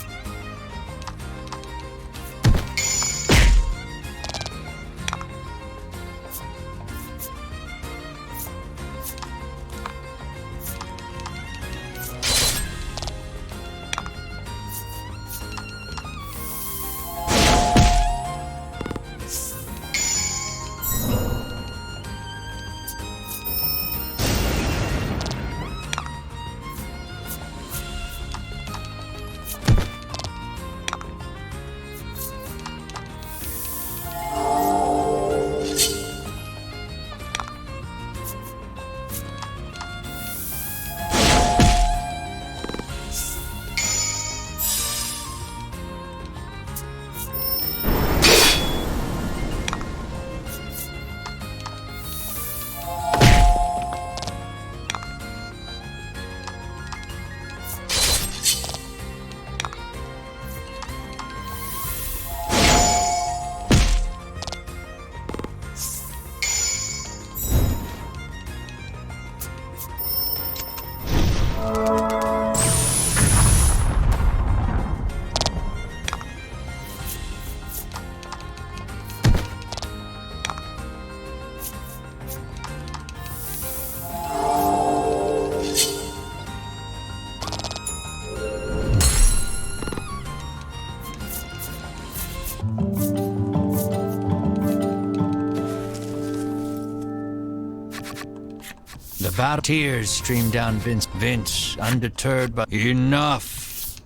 Tears stream down Vince, undeterred by enough.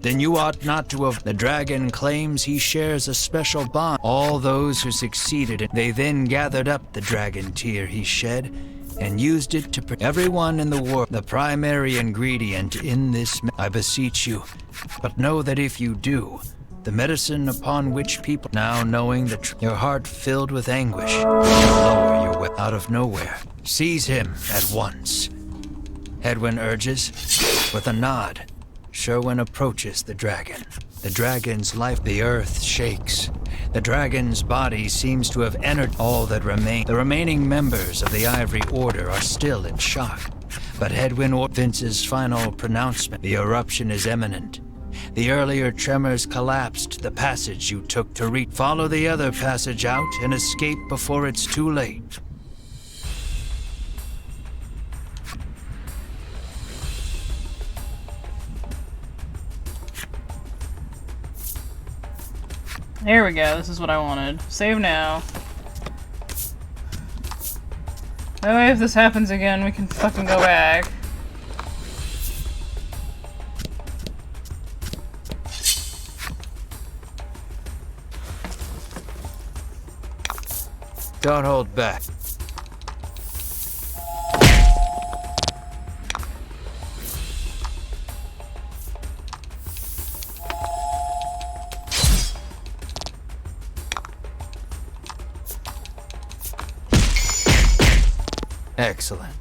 Then you ought not to have. The dragon claims he shares a special bond. All those who succeeded, they then gathered up the dragon tear he shed and used it to everyone in the world. The primary ingredient in this, I beseech you, but know that if you do, the medicine upon which people now knowing your heart filled with anguish, lower your way out of nowhere. Seize him at once. Hedwyn urges, with a nod. Sherwin approaches the dragon. The dragon's life, the earth shakes. The dragon's body seems to have entered all that remain. The remaining members of the Ivory Order are still in shock. But Hedwyn or Vince's final pronouncement, the eruption is imminent. The earlier tremors collapsed the passage you took to reach. Follow the other passage out and escape before it's too late. There we go, this is what I wanted. Save now. That way if this happens again, we can fucking go back. Don't hold back. Excellent.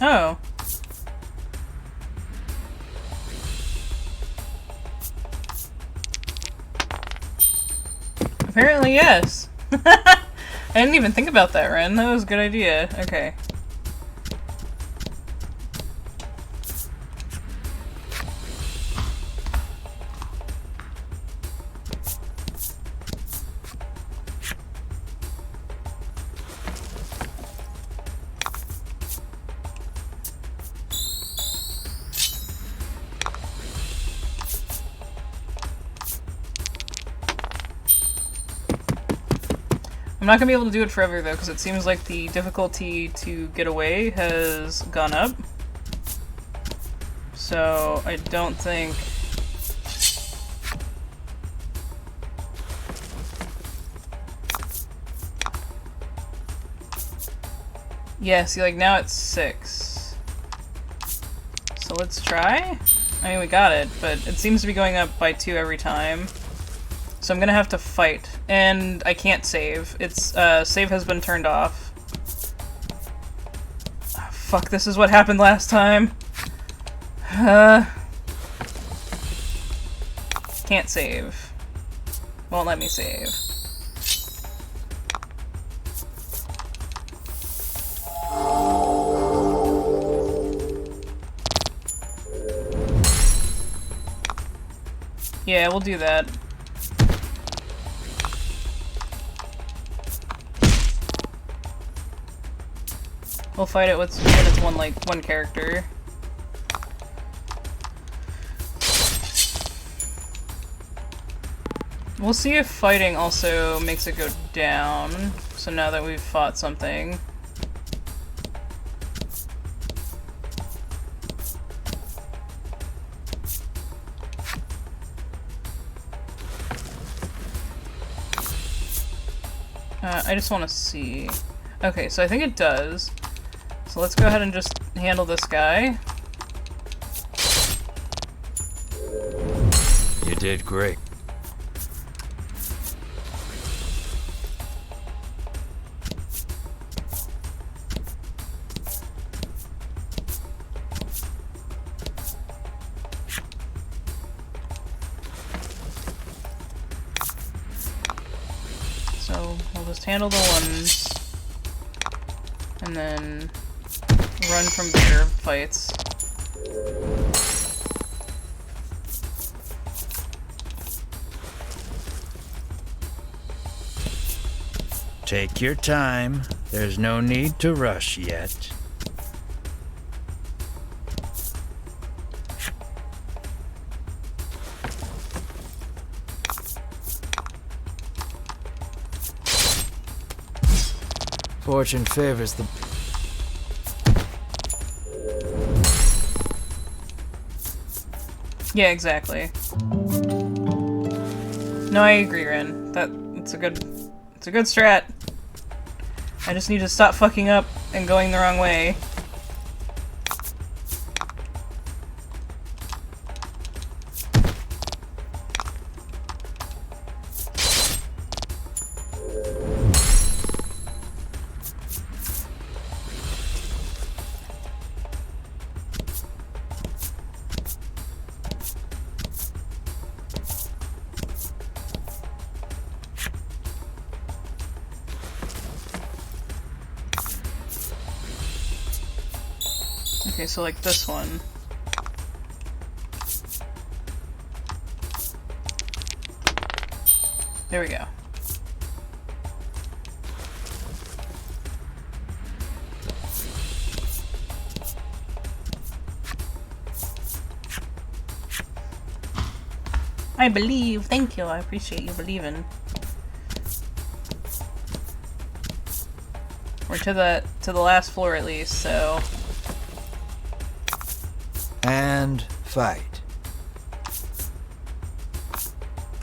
Oh. Apparently, yes. I didn't even think about that, Ren. That was a good idea. Okay. I'm not gonna be able to do it forever though, because it seems like the difficulty to get away has gone up. So I don't think... Yeah, see, like, now it's 6. So let's try? I mean, we got it, but it seems to be going up by 2 every time. So I'm gonna have to fight. And I can't save. It's, save has been turned off. Oh, fuck, this is what happened last time. Can't save. Won't let me save. Yeah, we'll do that. We'll fight it with when it's one character. We'll see if fighting also makes it go down. So now that we've fought something. I just want to see. Okay, so I think it does. So let's go ahead and just handle this guy. You did great. So we'll just handle the ones. And then run from bigger fights. Take your time. There's no need to rush yet. Fortune favors the... Yeah, exactly. No, I agree, Ren. It's a good strat. I just need to stop fucking up and going the wrong way. Okay, so like this one. There we go. I believe. Thank you. I appreciate you believing. We're to the last floor at least, so. And fight.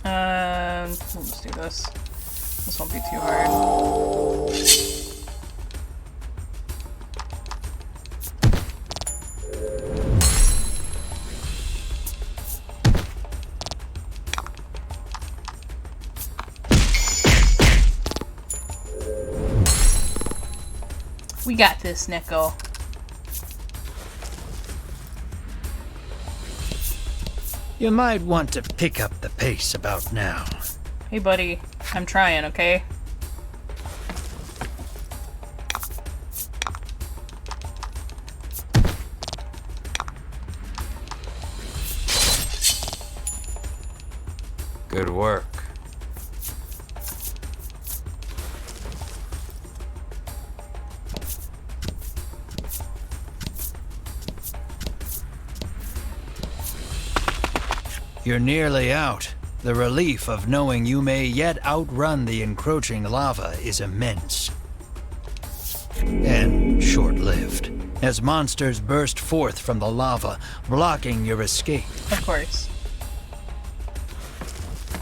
We'll just do this. This won't be too hard. We got this, Nico. You might want to pick up the pace about now. Hey, buddy. I'm trying, okay? Good work. You're nearly out. The relief of knowing you may yet outrun the encroaching lava is immense. And short-lived, as monsters burst forth from the lava, blocking your escape. Of course.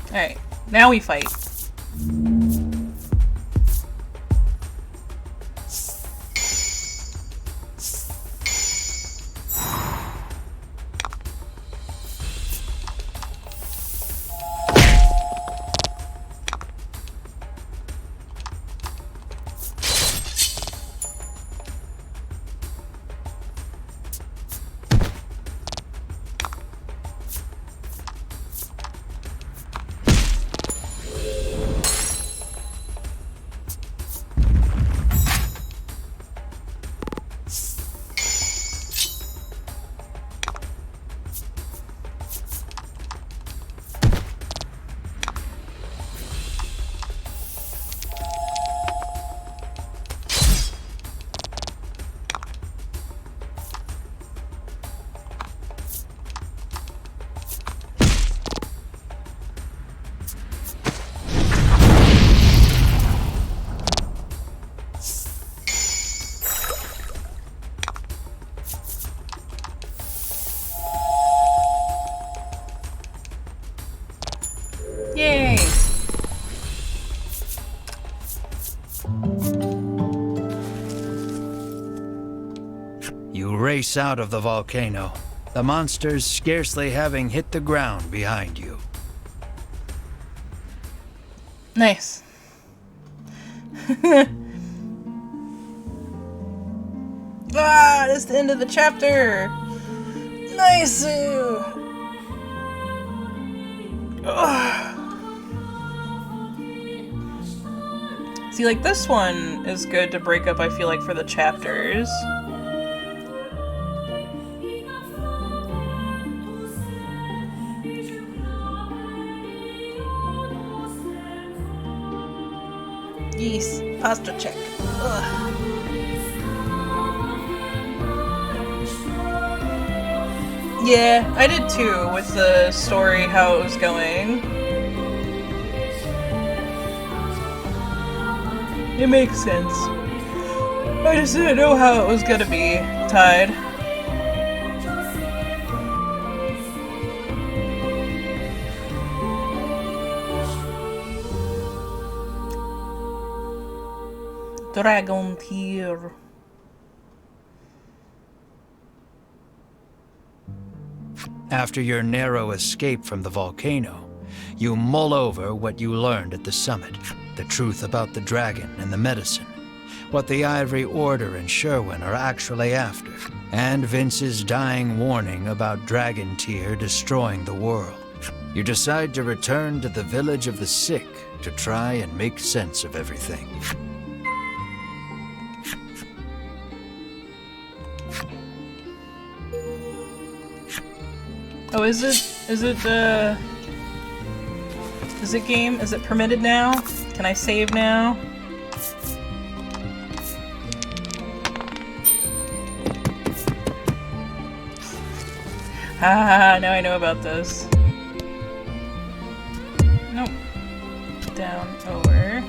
Alright, now we fight. Yay! You race out of the volcano, the monsters scarcely having hit the ground behind you. Nice. Ah, that's the end of the chapter! Nice! See, like, this one is good to break up, I feel like, for the chapters. Yes, pasta check. Ugh. Yeah, I did too, with the story, how it was going. It makes sense. I just didn't know how it was gonna be tied. Dragon Tear. After your narrow escape from the volcano, you mull over what you learned at the summit, the truth about the dragon and the medicine, what the Ivory Order and Sherwin are actually after, and Vince's dying warning about Dragon Tear destroying the world. You decide to return to the village of the sick to try and make sense of everything. Oh, is it game? Is it permitted now? Can I save now? Ah, now I know about this. Nope. Down, over.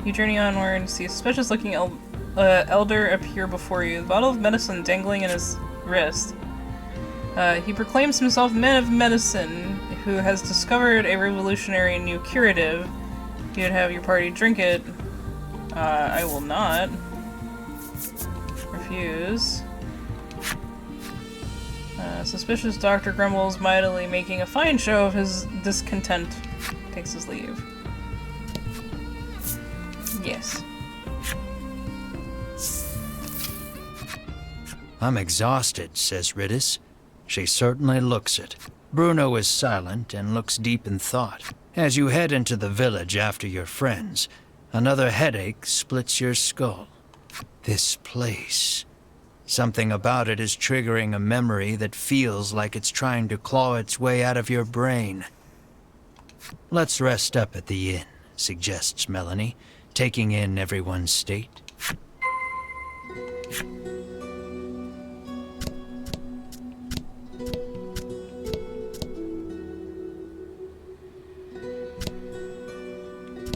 You journey onward and see a suspicious looking elder appear before you, the bottle of medicine dangling in his wrist. He proclaims himself man of medicine, who has discovered a revolutionary new curative. He would have your party drink it. I will not. Refuse. Suspicious doctor grumbles mightily, making a fine show of his discontent. Takes his leave. Yes. I'm exhausted, says Riddis. She certainly looks it. Bruno is silent and looks deep in thought. As you head into the village after your friends, another headache splits your skull. This place. Something about it is triggering a memory that feels like it's trying to claw its way out of your brain. Let's rest up at the inn, suggests Melanie, taking in everyone's state.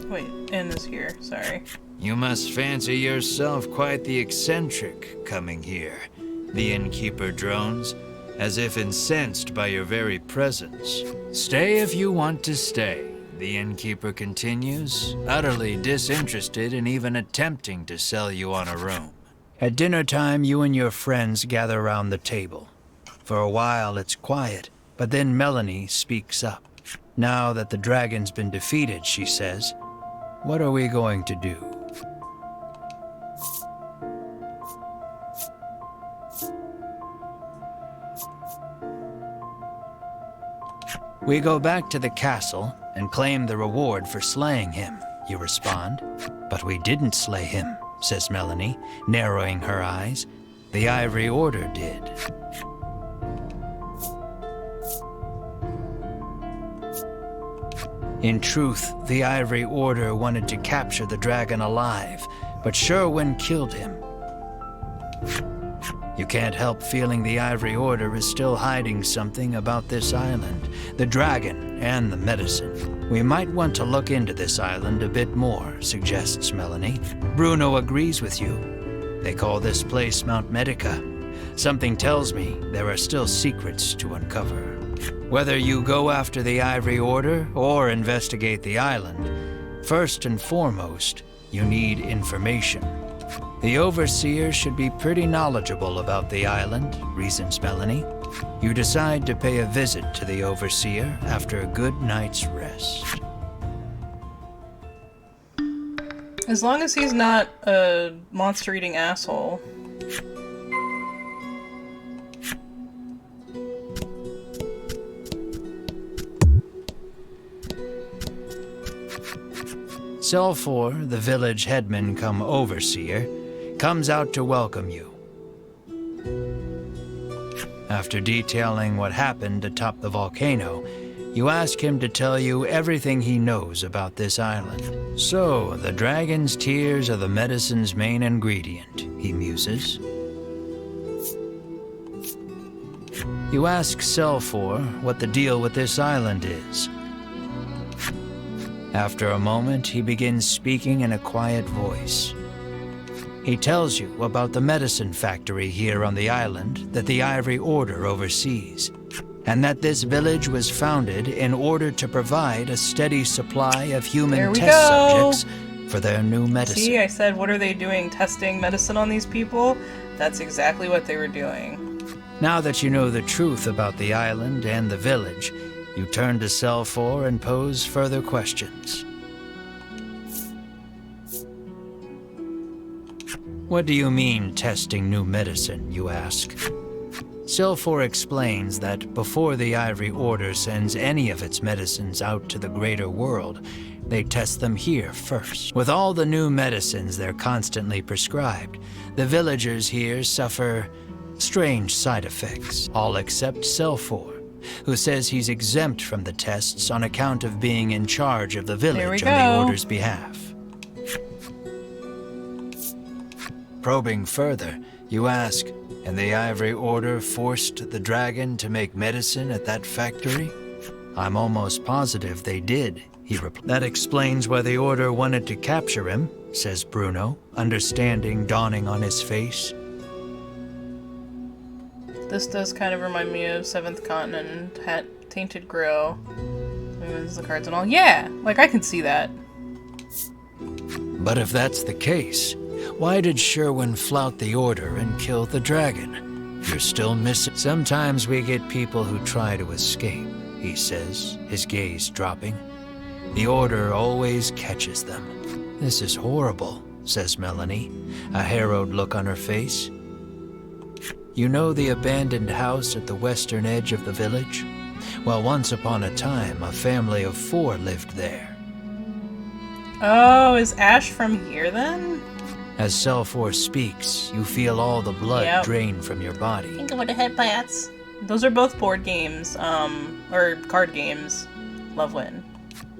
Wait, N is here, sorry. You must fancy yourself quite the eccentric coming here, the innkeeper drones, as if incensed by your very presence. Stay if you want to stay, the innkeeper continues, utterly disinterested in even attempting to sell you on a room. At dinner time, you and your friends gather around the table. For a while, it's quiet, but then Melanie speaks up. Now that the dragon's been defeated, she says, "What are we going to do?" "We go back to the castle and claim the reward for slaying him," you respond. "But we didn't slay him," says Melanie, narrowing her eyes. "The Ivory Order did." In truth, the Ivory Order wanted to capture the dragon alive, but Sherwin killed him. You can't help feeling the Ivory Order is still hiding something about this island, the dragon and the medicine. "We might want to look into this island a bit more," suggests Melanie. Bruno agrees with you. "They call this place Mount Medica. Something tells me there are still secrets to uncover." Whether you go after the Ivory Order or investigate the island, first and foremost, you need information. "The Overseer should be pretty knowledgeable about the island," reasons Melanie. You decide to pay a visit to the Overseer after a good night's rest. As long as he's not a monster-eating asshole. Selfor, the village headman come overseer, comes out to welcome you. After detailing what happened atop the volcano, you ask him to tell you everything he knows about this island. "So, the dragon's tears are the medicine's main ingredient," he muses. You ask Selfor what the deal with this island is. After a moment, he begins speaking in a quiet voice. He tells you about the medicine factory here on the island that the Ivory Order oversees, and that this village was founded in order to provide a steady supply of human test subjects for their new medicine. See, I said, what are they doing, testing medicine on these people? That's exactly what they were doing. Now that you know the truth about the island and the village, you turn to Selfor and pose further questions. "What do you mean, testing new medicine?" you ask. Selfor explains that before the Ivory Order sends any of its medicines out to the greater world, they test them here first. With all the new medicines they're constantly prescribed, the villagers here suffer strange side effects, all except Selfor, who says he's exempt from the tests on account of being in charge of the village on the Order's behalf. Probing further, you ask, "And the Ivory Order forced the dragon to make medicine at that factory?" "I'm almost positive they did," he replied. "That explains why the Order wanted to capture him," says Bruno, understanding dawning on his face. This does kind of remind me of Seventh Continent and Tainted Grill. Moves the cards and all. Yeah, like I can see that. But if that's the case, why did Sherwin flout the Order and kill the dragon? You're still missing. "Sometimes we get people who try to escape," he says, his gaze dropping. "The Order always catches them." "This is horrible," says Melanie, a harrowed look on her face. "You know the abandoned house at the western edge of the village? Well, once upon a time, a family of 4 lived there." Oh, is Ash from here then? As Selfor speaks, you feel all the blood drain from your body. Think about the headpats. Those are both board games, or card games. Love win.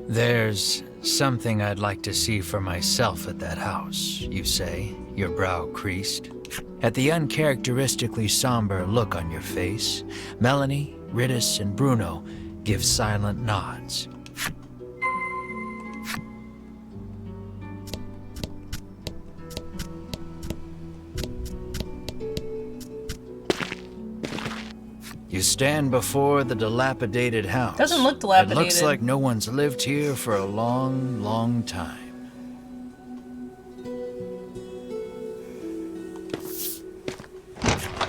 "There's something I'd like to see for myself at that house," you say, your brow creased. At the uncharacteristically somber look on your face, Melanie, Riddis, and Bruno give silent nods. You stand before the dilapidated house. Doesn't look dilapidated. It looks like no one's lived here for a long, long time.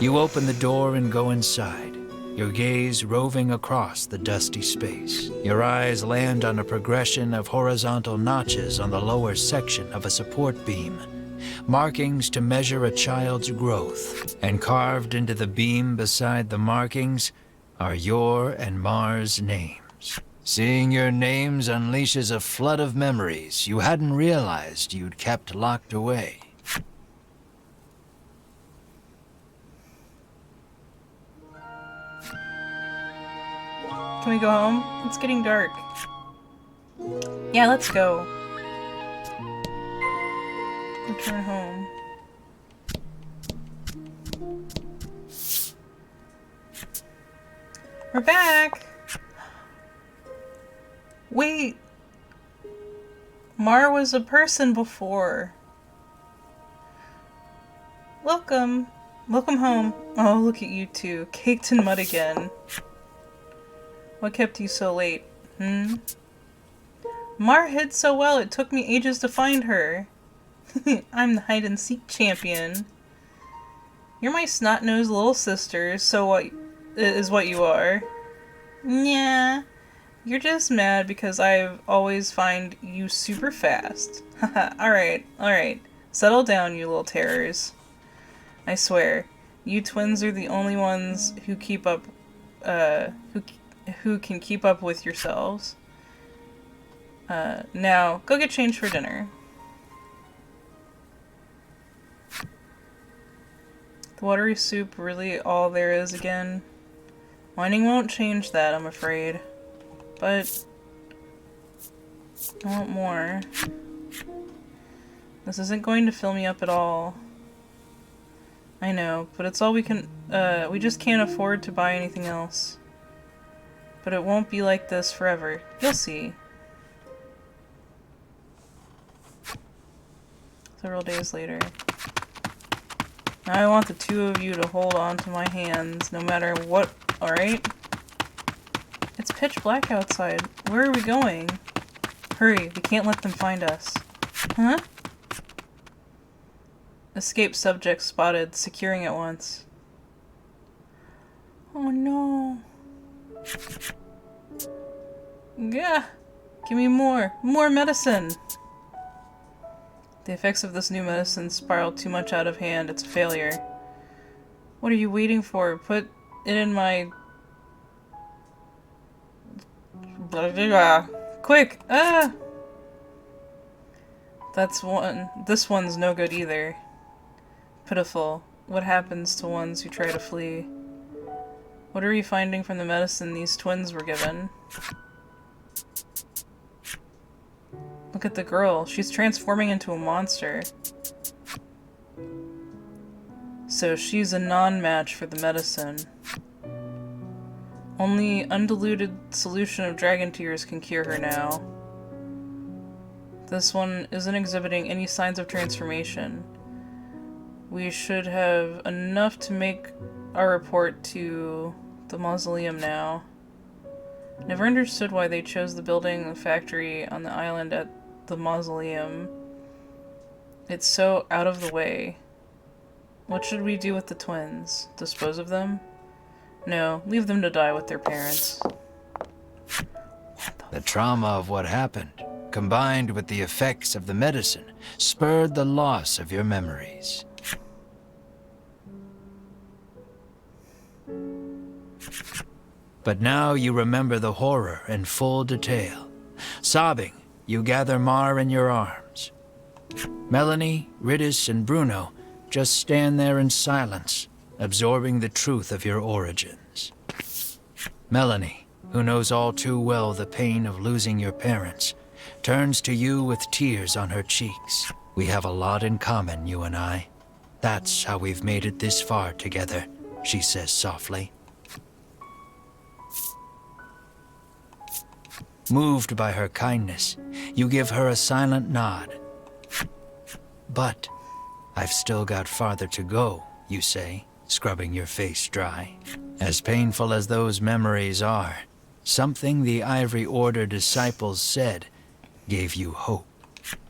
You open the door and go inside, your gaze roving across the dusty space. Your eyes land on a progression of horizontal notches on the lower section of a support beam, markings to measure a child's growth. And carved into the beam beside the markings are your and Mar's names. Seeing your names unleashes a flood of memories you hadn't realized you'd kept locked away. Can we go home? It's getting dark. Yeah, let's go. Return home. We're back! Wait! Mar was a person before. Welcome. Welcome home. Oh, look at you two. Caked in mud again. What kept you so late? Mar hid so well it took me ages to find her. I'm the hide-and-seek champion. You're my snot-nosed little sister, so what is what you are. Yeah, you're just mad because I've always find you super fast. Alright. Settle down, you little terrors. I swear, you twins are the only ones who keep up, who can keep up with yourselves. Now, go get changed for dinner. The watery soup really all there is again? Whining won't change that, I'm afraid. But I want more. This isn't going to fill me up at all. I know, but it's all we can, we just can't afford to buy anything else. But it won't be like this forever. You'll see. Several days later. Now I want the two of you to hold on to my hands, no matter what, alright? It's pitch black outside. Where are we going? Hurry, we can't let them find us. Huh? Escape subject spotted, securing at once. Oh no. Yeah, give me more medicine. The effects of this new medicine spiraled too much out of hand. It's a failure. What are you waiting for? Put it in my... Quick! Ah! This one's no good either. Pitiful. What happens to ones who try to flee? What are you finding from the medicine these twins were given? Look at the girl. She's transforming into a monster. So she's a non-match for the medicine. Only undiluted solution of dragon tears can cure her now. This one isn't exhibiting any signs of transformation. We should have enough to make our report to the mausoleum now. Never understood why they chose the building a factory on the island at the mausoleum. It's so out of the way. What should we do with the twins? Dispose of them? No, leave them to die with their parents. The trauma of what happened, combined with the effects of the medicine, spurred the loss of your memories. But now you remember the horror in full detail. Sobbing, you gather Mar in your arms. Melanie, Riddis, and Bruno just stand there in silence, absorbing the truth of your origins. Melanie, who knows all too well the pain of losing your parents, turns to you with tears on her cheeks. We have a lot in common, you and I. That's how we've made it this far together, she says softly. Moved by her kindness, you give her a silent nod. But I've still got farther to go, you say, scrubbing your face dry. As painful as those memories are, something the Ivory Order disciples said gave you hope.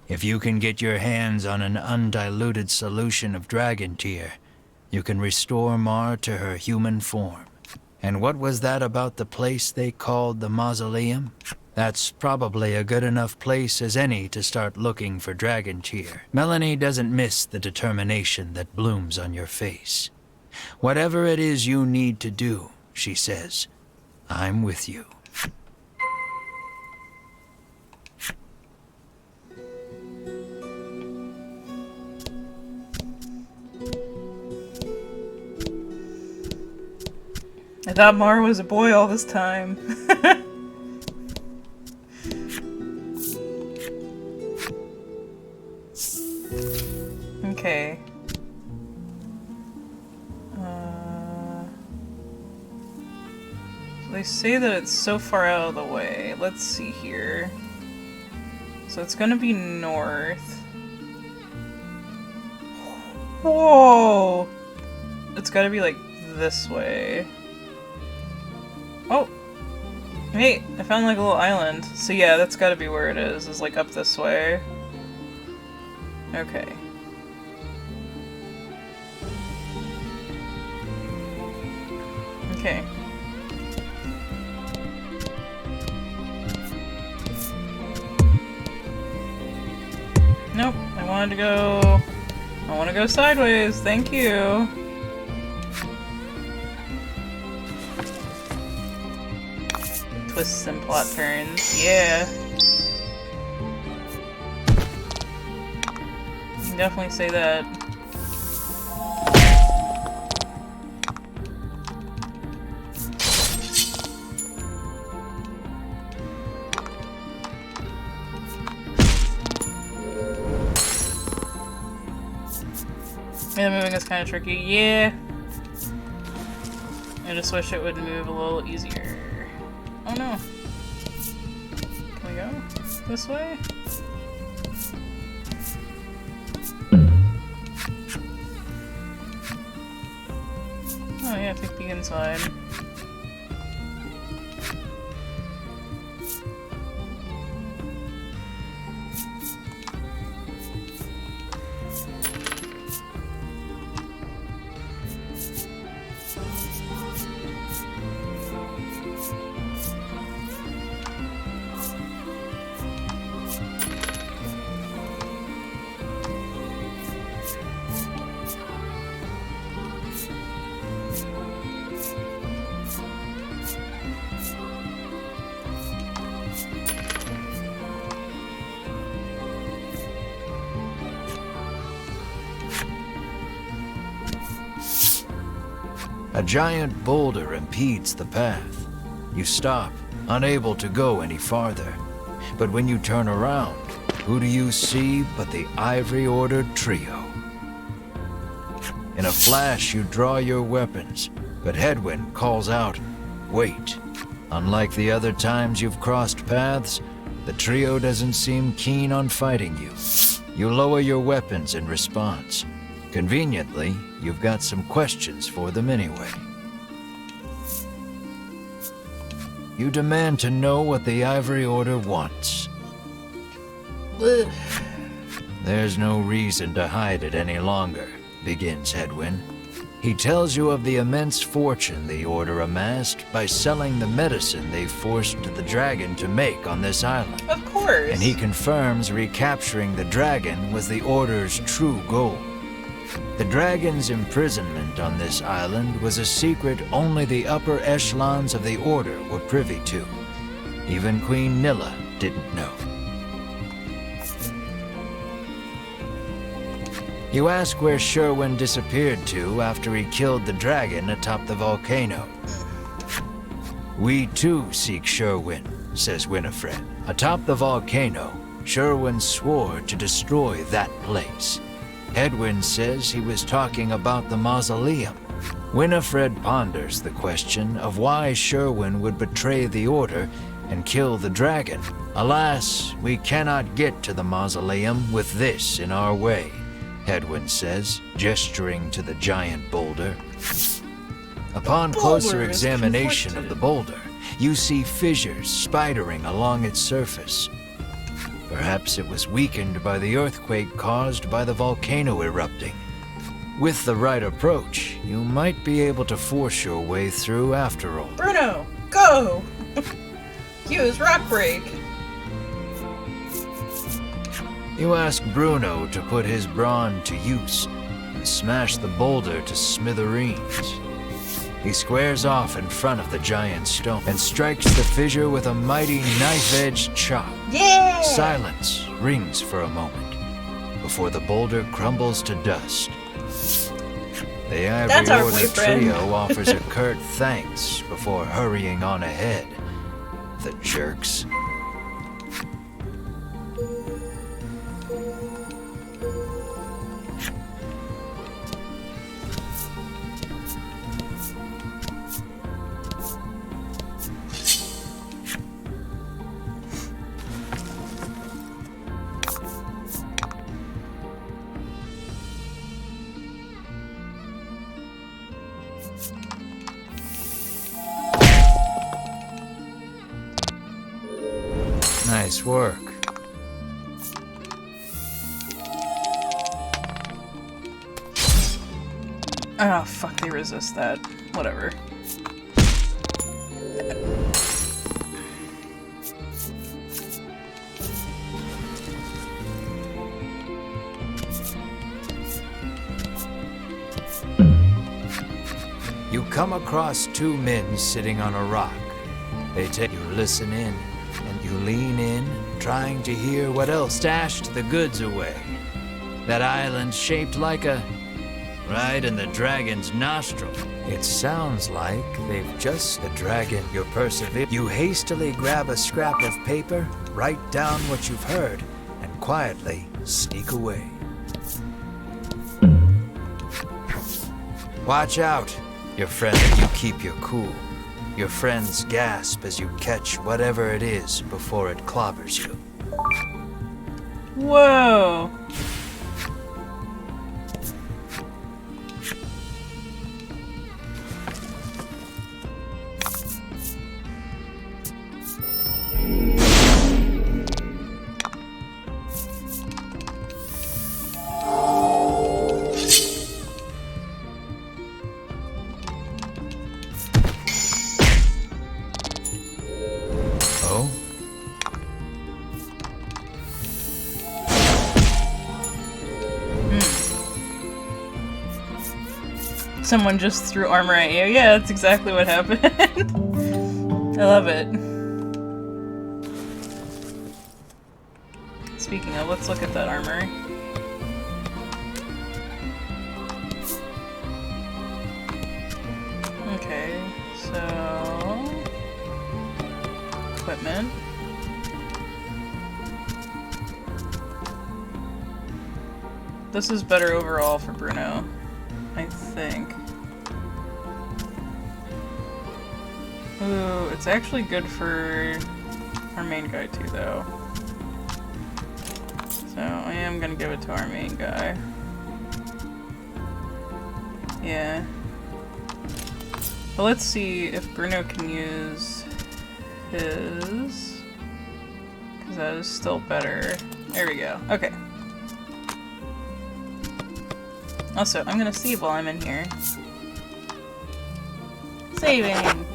If you can get your hands on an undiluted solution of dragon tear, you can restore Mar to her human form. And what was that about the place they called the mausoleum? That's probably a good enough place as any to start looking for dragon tear. Melanie doesn't miss the determination that blooms on your face. Whatever it is you need to do, she says, I'm with you. I thought Mar was a boy all this time. Okay. So they say that it's so far out of the way. Let's see here. So it's gonna be north. Whoa! It's gotta be like this way. Oh! Hey, I found like a little island. So yeah, that's gotta be where it is like up this way. Okay. Okay. Nope, I wanted to go... I want to go sideways, thank you! Twists and plot turns, yeah! You can definitely say that. Yeah, moving is kind of tricky. Yeah. I just wish it would move a little easier. Oh no. Can we go this way? Oh yeah, take the inside. A giant boulder impedes the path. You stop, unable to go any farther. But when you turn around, who do you see but the Ivory Order trio? In a flash, you draw your weapons, but Hedwyn calls out, "Wait." Unlike the other times you've crossed paths, the trio doesn't seem keen on fighting you. You lower your weapons in response. Conveniently, you've got some questions for them anyway. You demand to know what the Ivory Order wants. Ugh. There's no reason to hide it any longer, begins Hedwyn. He tells you of the immense fortune the Order amassed by selling the medicine they forced the dragon to make on this island. Of course. And he confirms recapturing the dragon was the Order's true goal. The dragon's imprisonment on this island was a secret only the upper echelons of the Order were privy to. Even Queen Nilla didn't know. You ask where Sherwin disappeared to after he killed the dragon atop the volcano. We too seek Sherwin, says Winifred. Atop the volcano, Sherwin swore to destroy that place. Edwin says he was talking about the mausoleum. Winifred ponders the question of why Sherwin would betray the Order and kill the dragon. Alas, we cannot get to the mausoleum with this in our way, Edwin says, gesturing to the giant boulder. Upon closer examination of the boulder, you see fissures spidering along its surface. Perhaps it was weakened by the earthquake caused by the volcano erupting. With the right approach, you might be able to force your way through after all. Bruno, go! Use Rock Break! You ask Bruno to put his brawn to use and smash the boulder to smithereens. He squares off in front of the giant stone and strikes the fissure with a mighty knife-edged chop. Yeah! Silence rings for a moment before the boulder crumbles to dust. The Ivory Order trio offers a curt thanks before hurrying on ahead. The jerks. Nice work. Oh, fuck, they resist that. Whatever. You come across two men sitting on a rock. They take you listen in, and you lean in, trying to hear what else stashed the goods away. That island shaped like a... right in the dragon's nostril. It sounds like they've just... The dragon, you persevere. You hastily grab a scrap of paper, write down what you've heard, and quietly sneak away. Watch out, your friend, that you keep your cool. Your friends gasp as you catch whatever it is before it clobbers you. Whoa! Someone just threw armor at you. Yeah, that's exactly what happened. I love it. Speaking of, let's look at that armor. Okay, so... equipment. This is better overall for Bruno, I think. Ooh, it's actually good for our main guy too, though. So I am gonna give it to our main guy. Yeah. But let's see if Bruno can use his... because that is still better. There we go. Okay. Also, I'm gonna save while I'm in here. Saving!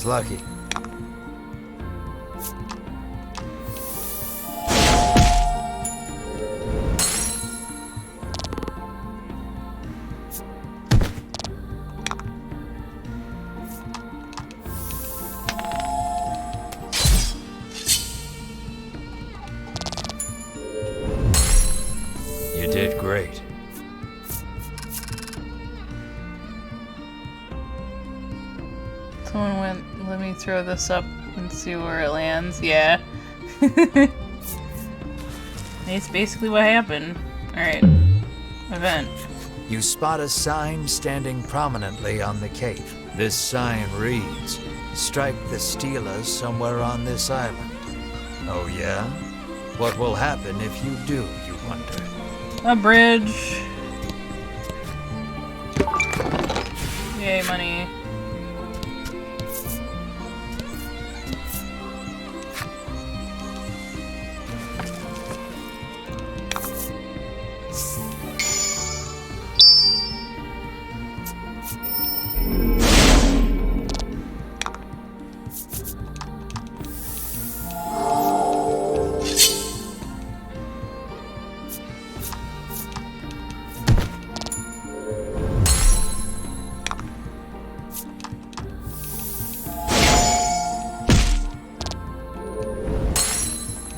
lucky. You did great. Someone went, let me throw this up and see where it lands. Yeah. It's basically what happened. Alright. Event. You spot a sign standing prominently on the cape. This sign reads, "Strike the Stela somewhere on this island." Oh yeah? What will happen if you do, you wonder? A bridge. Yay, money.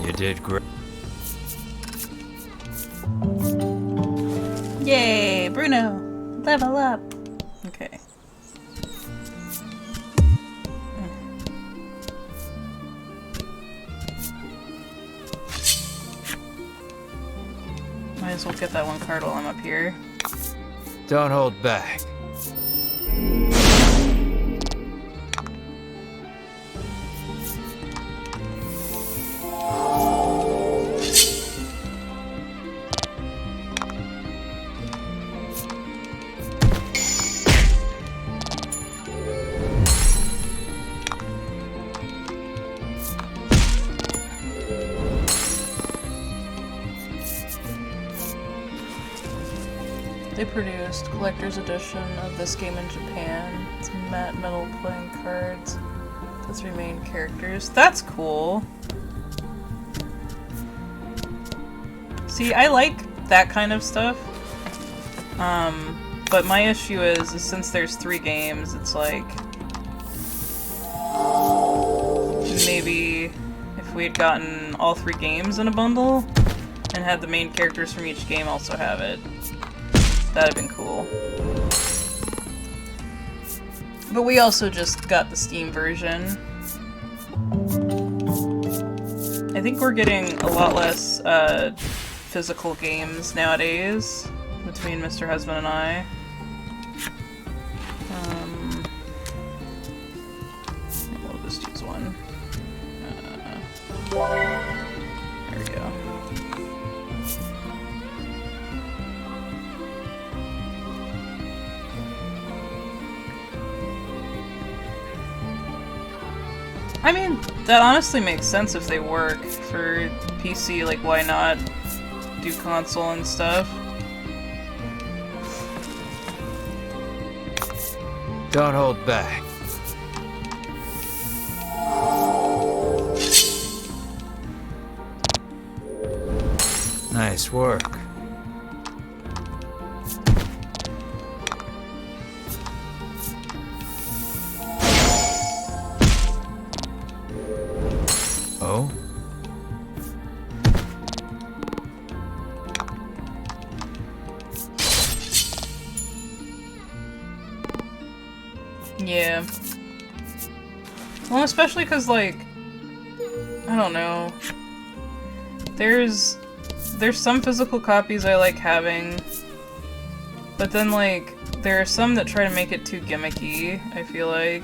You did great. Yay, Bruno! Level up! Okay. Might as well get that one card while I'm up here. Don't hold back. They produced collector's edition of this game in Japan. It's matte metal playing cards. The three main characters. That's cool. See, I like that kind of stuff. But my issue is since there's 3 games, it's like maybe if we had gotten all 3 games in a bundle and had the main characters from each game also have it. That'd have been cool. But we also just got the Steam version. I think we're getting a lot less physical games nowadays between Mr. Husband and I. We'll just use one. There we go. I mean, that honestly makes sense if they work. For PC, like, why not do console and stuff? Don't hold back. Nice work. Oh? Yeah. Well, especially because, like, I don't know. There's some physical copies I like having, but then, like, there are some that try to make it too gimmicky, I feel like.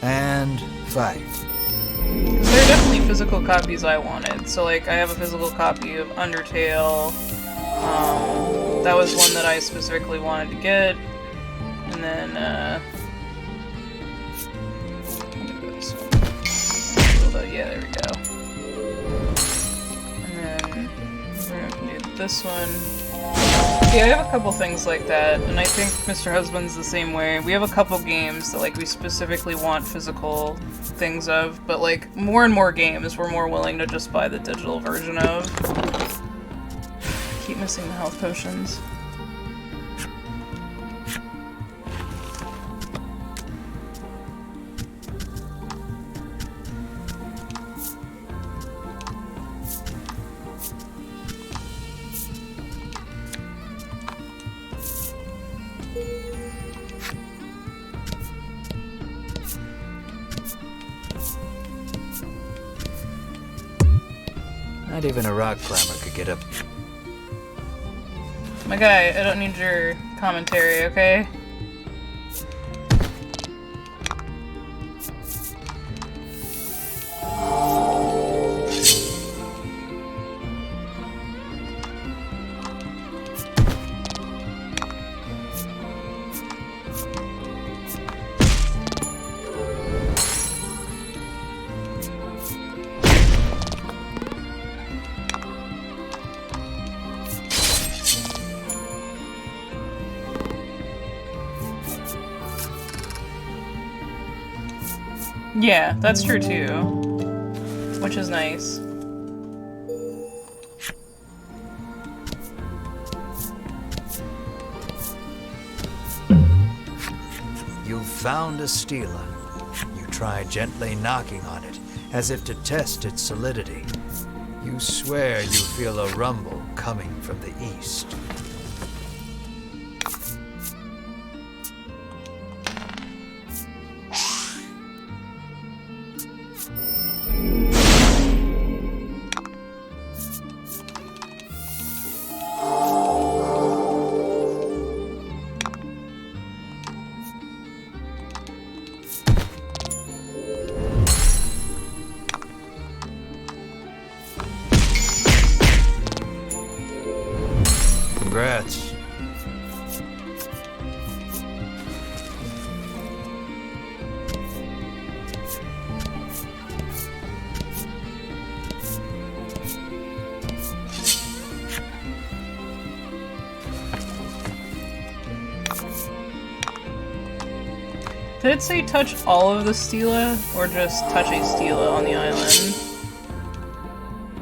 And fight. Because there are definitely physical copies I wanted. So, like, I have a physical copy of Undertale. That was one that I specifically wanted to get. And then, let me go this one. Yeah, there we go. And then, we're gonna do this one. Yeah, I have a couple things like that, and I think Mr. Husband's the same way. We have a couple games that, like, we specifically want physical things of, but, like, more and more games we're more willing to just buy the digital version of. I keep missing the health potions. Not even a rock climber could get up. My guy, I don't need your commentary, okay? Yeah, that's true too. Which is nice. You've found a stela. You try gently knocking on it, as if to test its solidity. You swear you feel a rumble coming from the east. Congrats. Did it say touch all of the stela, or just touch a stela on the island?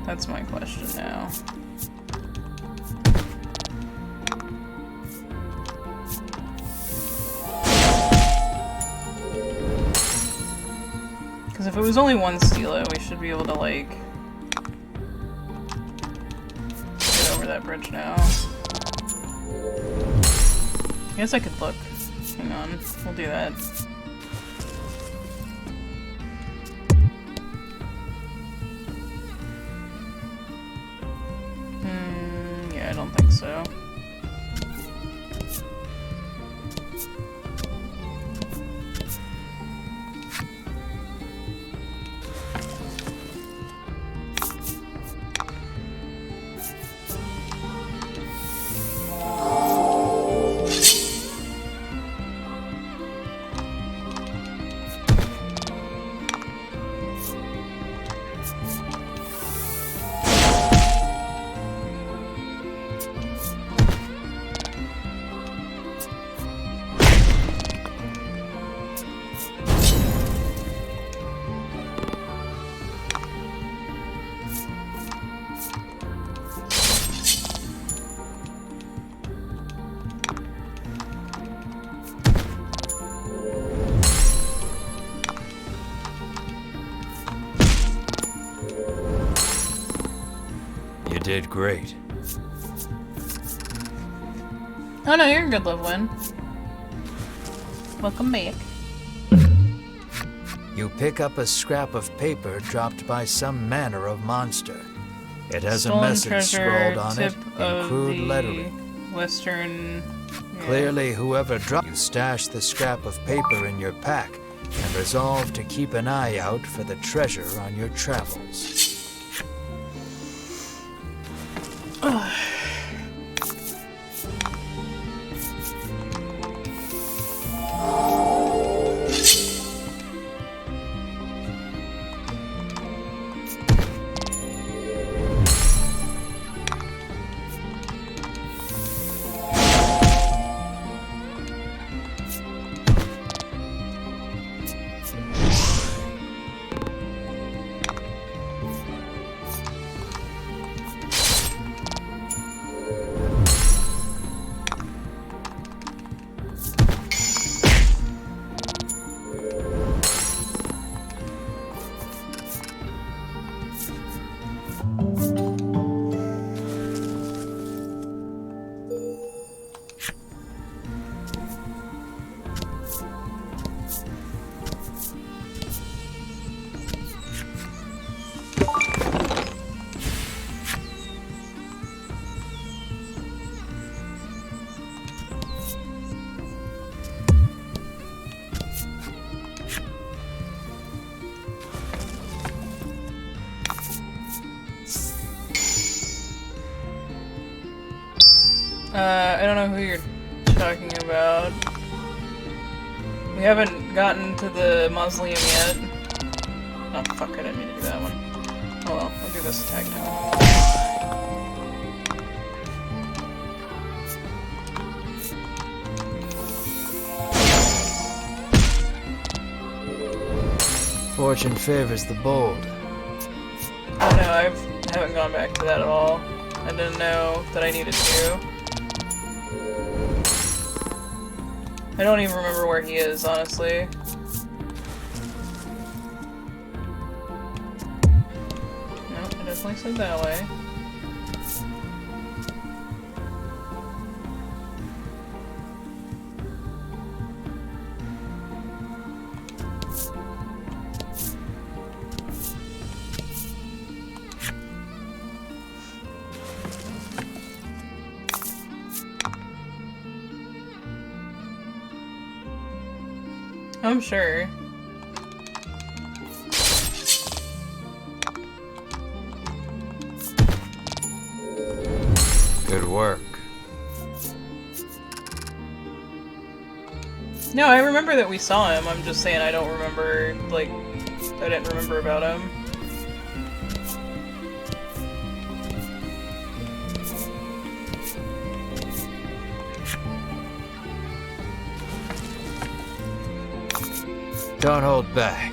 That's my question now. Because if it was only one stela, we should be able to, like, get over that bridge now. I guess I could look. Hang on, we'll do that. Yeah, I don't think so. You did great. Oh no, you're good, Loveland. Welcome back. You pick up a scrap of paper dropped by some manner of monster. It has Stolen a message treasure, scrawled on it tip in of crude the lettering. Western. Yeah. Clearly, whoever dropped you stashed the scrap of paper in your pack and resolved to keep an eye out for the treasure on your travels. I don't know who you're talking about. We haven't gotten to the mausoleum yet. Oh fuck, I didn't mean to do that one. Oh well, I'll do this attack now. Fortune favors the bold. Oh no, I haven't gone back to that at all. I didn't know that I needed to. I don't even remember where he is, honestly. No, I definitely said that way. I'm sure. Good work. No, I remember that we saw him. I'm just saying I don't remember, like, I didn't remember about him. Don't hold back.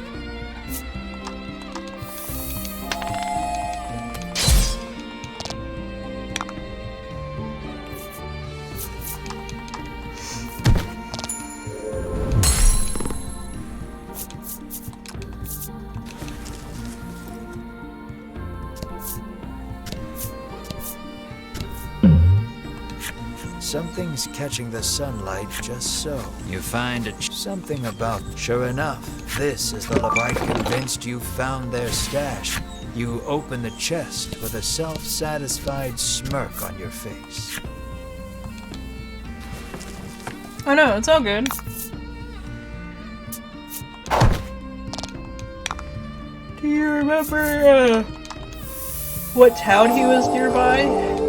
Something's catching the sunlight just so. You find something about. Sure enough, this is the Levite convinced you found their stash. You open the chest with a self-satisfied smirk on your face. Oh no, it's all good. Do you remember, what town he was nearby?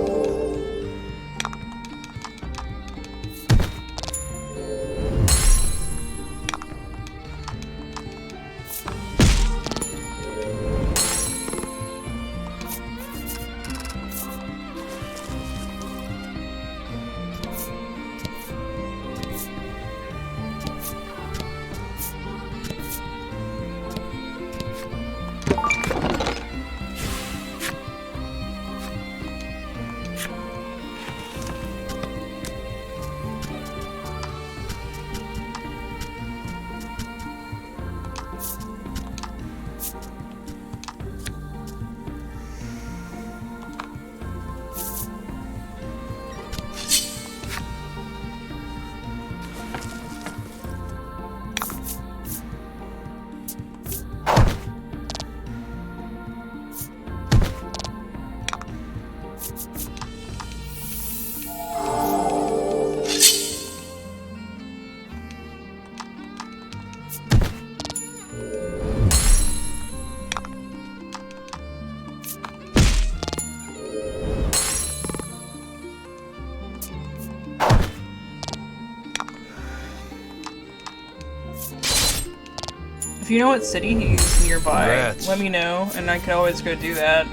If you know what city he's nearby, Congrats. let me know, and I can always go do that.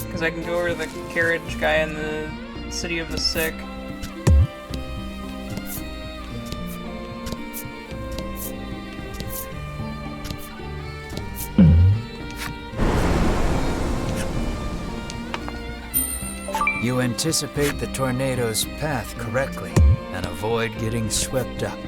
Because I can go over to the carriage guy in the city of the sick. You anticipate the tornado's path correctly and avoid getting swept up.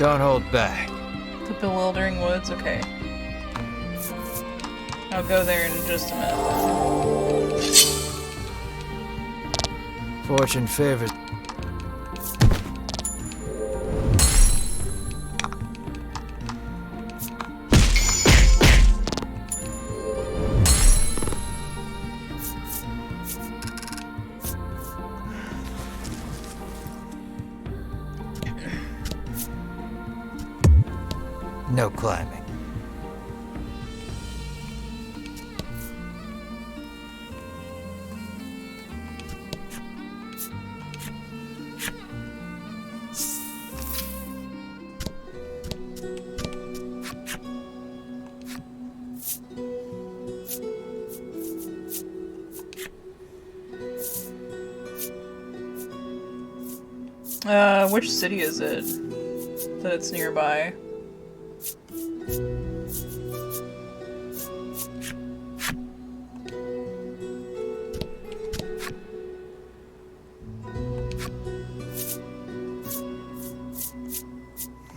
Don't hold back. The Bewildering Woods, okay. I'll go there in just a minute. Fortune favors. No climbing. Which city is it that it's nearby?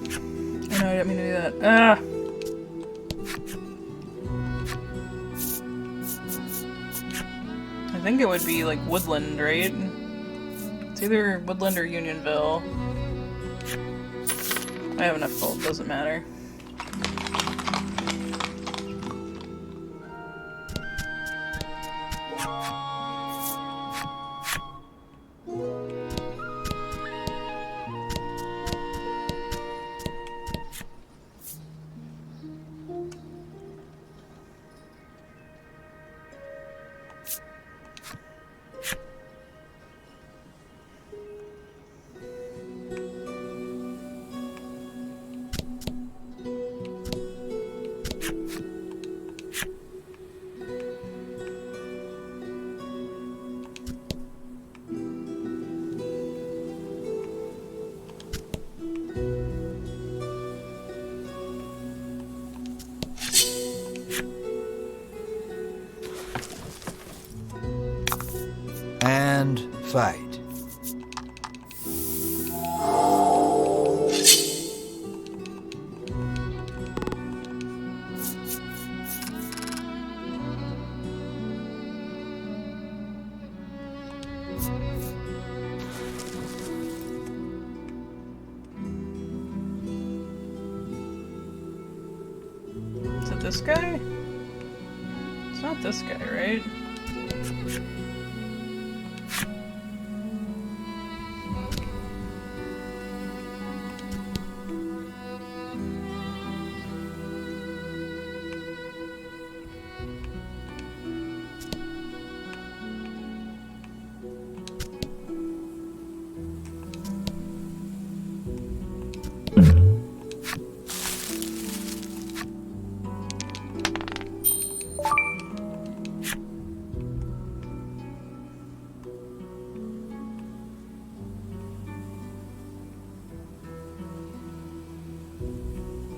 Oh no, I didn't mean to do that. Ah! I think it would be like Woodland, right? It's either Woodland or Unionville. I have enough gold, doesn't matter. And fight. Is it this guy? It's not this guy, right?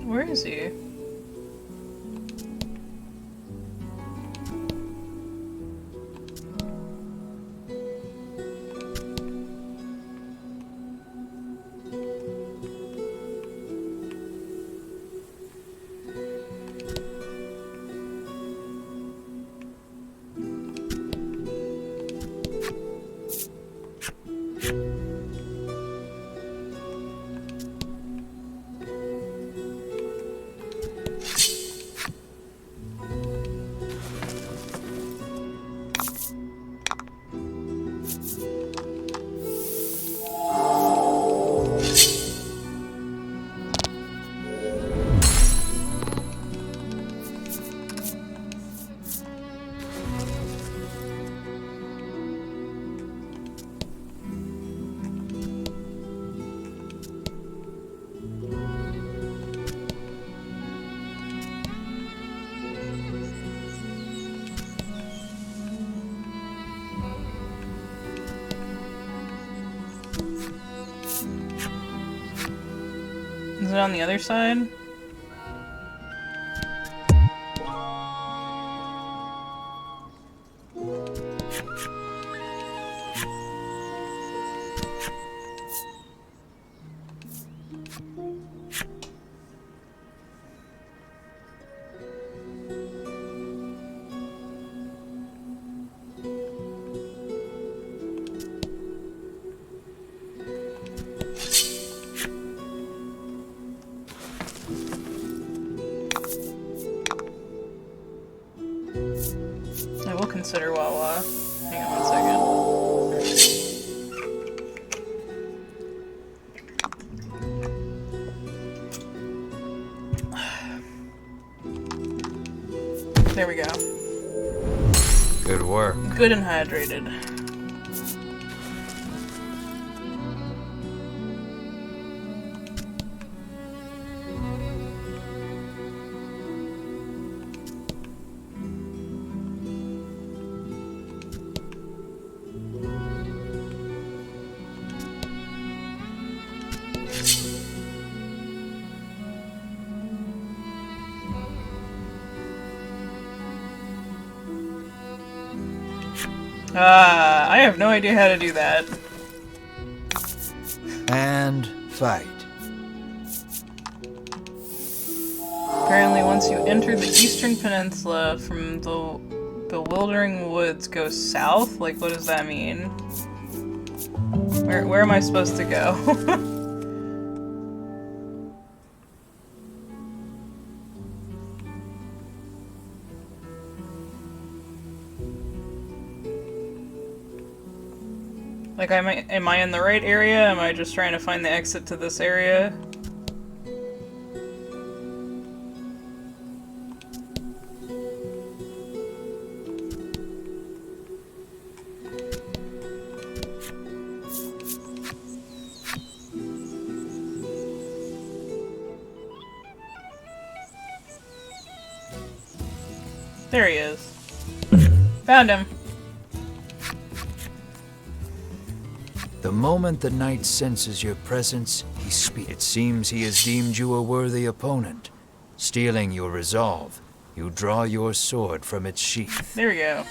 Where is he? Is it on the other side? I will consider while, hang on 1 second. There we go. Good work. Good and hydrated. I have no idea how to do that. And fight. Apparently once you enter the Eastern Peninsula from the Bewildering Woods, go south? Like, what does that mean? Where am I supposed to go? Like, am I in the right area? Am I just trying to find the exit to this area? There he is. Found him. The moment the knight senses your presence, he speaks. It seems he has deemed you a worthy opponent. Stealing your resolve, you draw your sword from its sheath. There we go.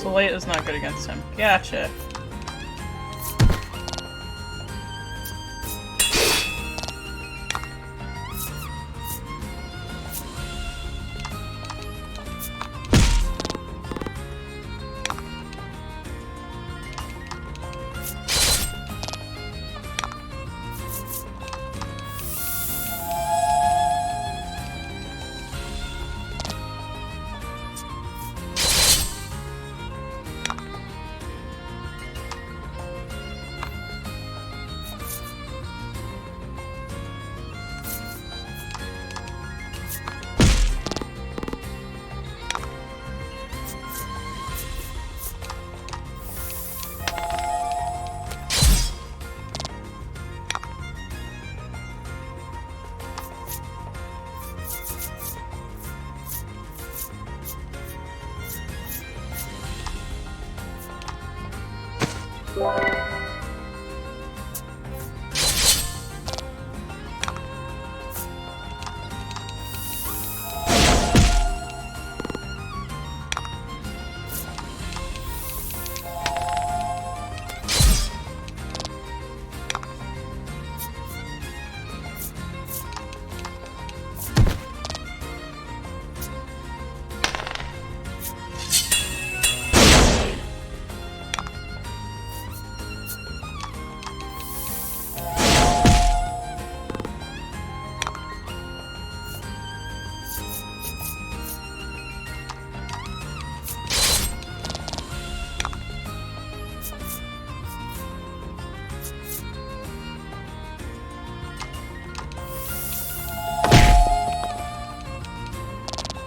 Light is not good against him. Gotcha.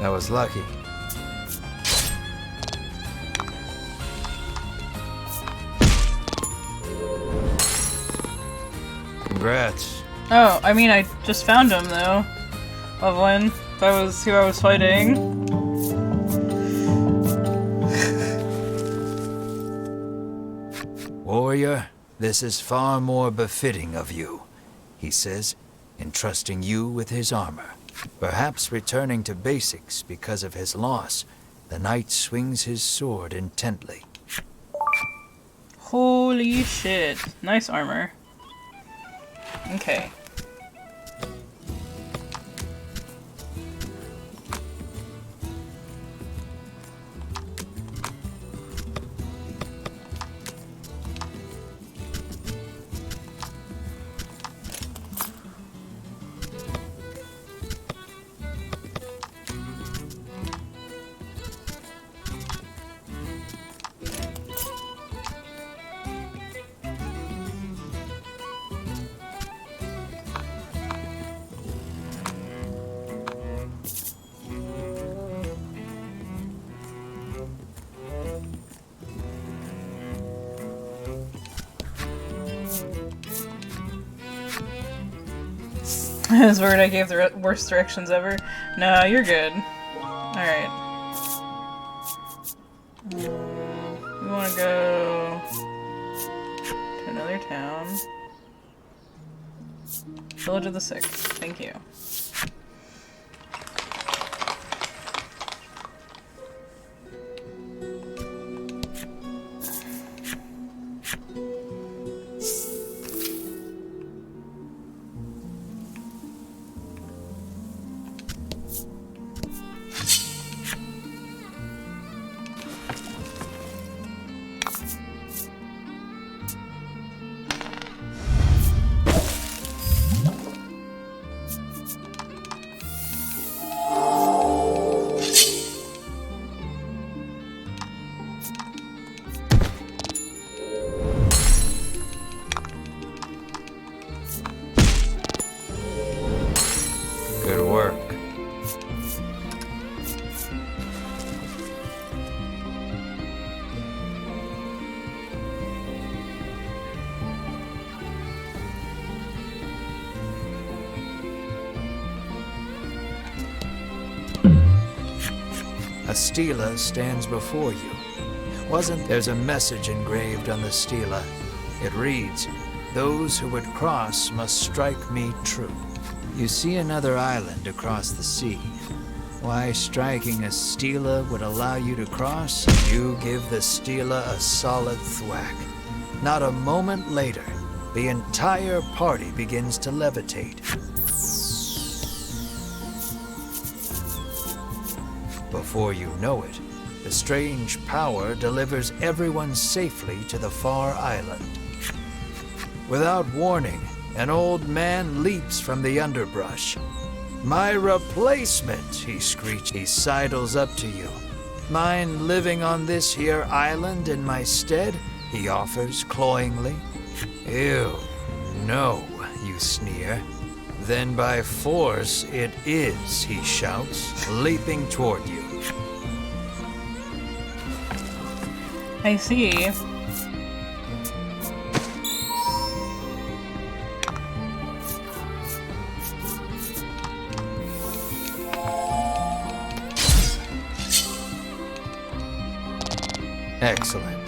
That was lucky. Congrats. Oh, I mean, I just found him, though. Loveland. That was who I was fighting. Warrior, This is far more befitting of you, he says, entrusting you with his armor. Perhaps returning to basics because of his loss, the knight swings his sword intently. Holy shit. Nice armor. Okay. This word I gave the worst directions ever. No, you're good. Alright. We want to go to another town. Village of the Sick. Thank you. Good work. A stela stands before you. There's a message engraved on the stela. It reads, "Those who would cross must strike me true." You see another island across the sea. Why striking a stela would allow you to cross? You give the stela a solid thwack. Not a moment later, the entire party begins to levitate. Before you know it, the strange power delivers everyone safely to the far island. Without warning, an old man leaps from the underbrush. "My replacement," he screeches. He sidles up to you. "Mind living on this here island in my stead?" he offers cloyingly. "Ew, no," you sneer. "Then by force it is," he shouts, leaping toward you. I see. Excellent.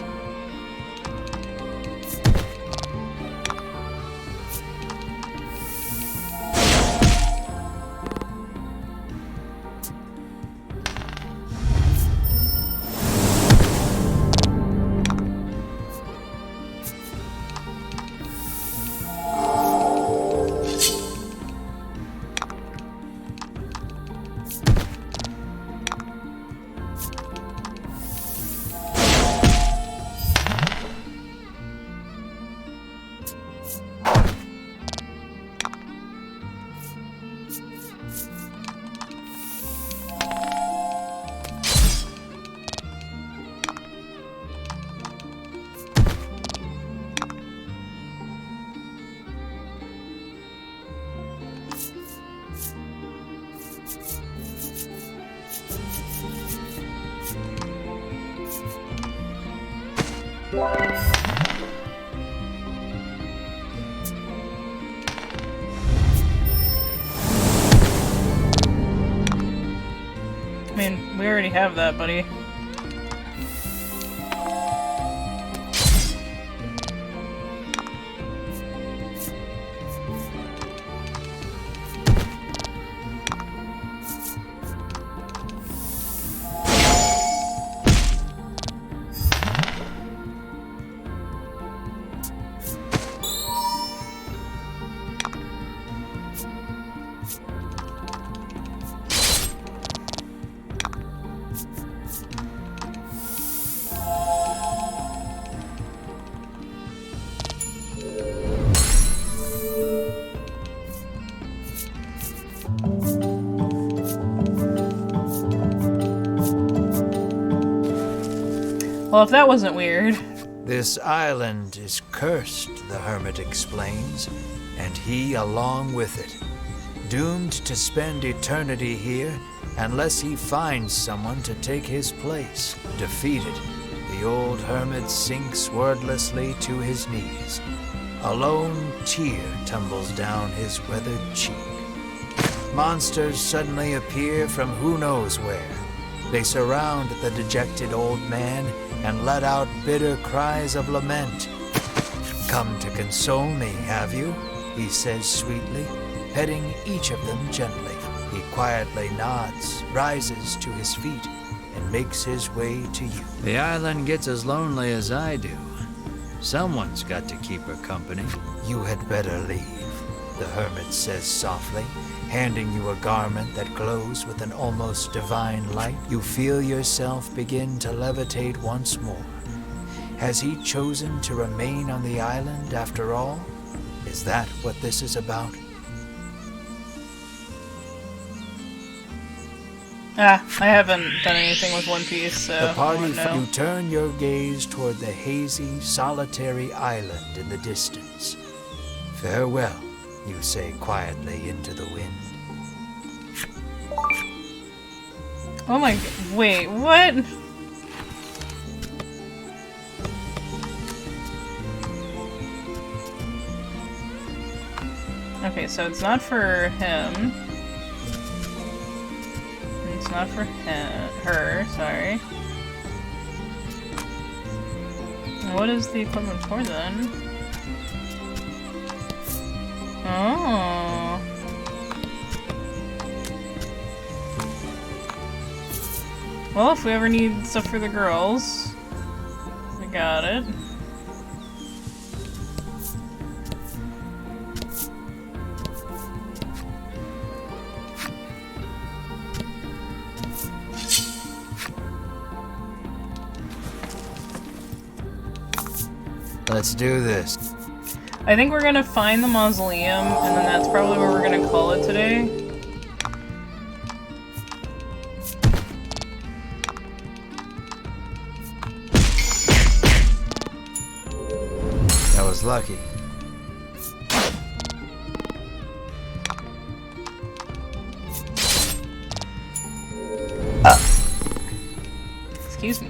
I mean, we already have that, buddy. Well, if that wasn't weird. This island is cursed, the hermit explains, and he along with it. Doomed to spend eternity here unless he finds someone to take his place. Defeated, the old hermit sinks wordlessly to his knees. A lone tear tumbles down his weathered cheek. Monsters suddenly appear from who knows where. They surround the dejected old man and let out bitter cries of lament. "Come to console me, have you?" he says sweetly, petting each of them gently. He quietly nods, rises to his feet, and makes his way to you. The island gets as lonely as I do. Someone's got to keep her company. You had better leave, the hermit says softly, handing you a garment that glows with an almost divine light. You feel yourself begin to levitate once more. Has he chosen to remain on the island after all? Is that what this is about? I haven't done anything with One Piece, so The party, I won't know. you turn your gaze toward the hazy, solitary island in the distance. Farewell, you say quietly into the wind. Oh my... Wait, what? Okay, so it's not for him. It's not for her, sorry. What is the equipment for then? Oh. Well, if we ever need stuff for the girls, we got it. Let's do this. I think we're gonna find the mausoleum, and then that's probably where we're gonna call it today. That was lucky. Excuse me.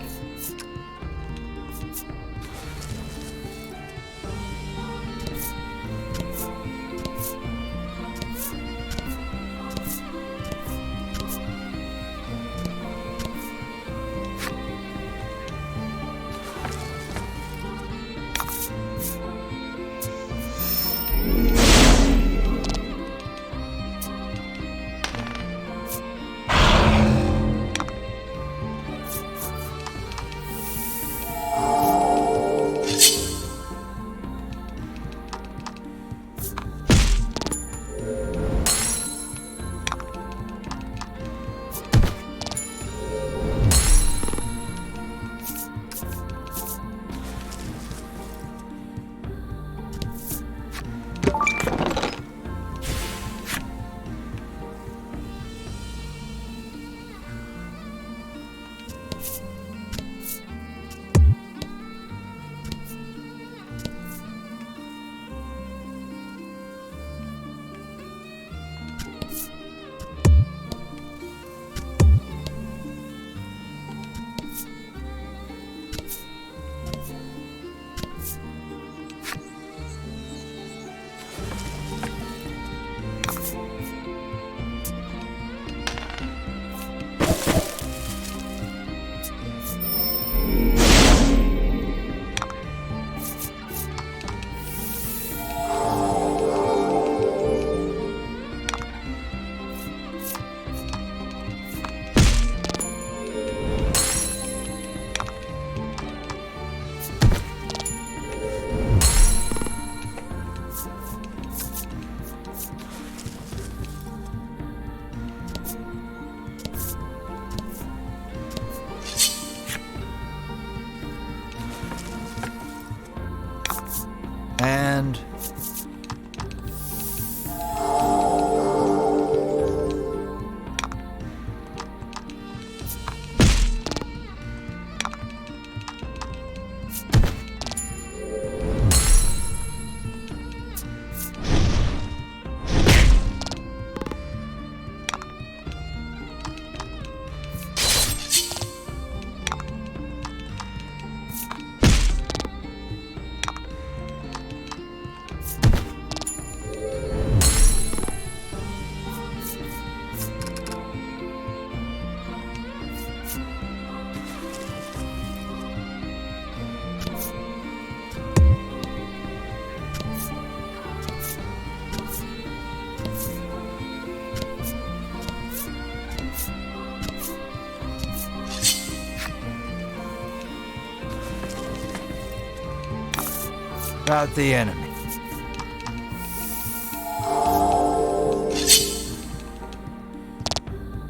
out the enemy.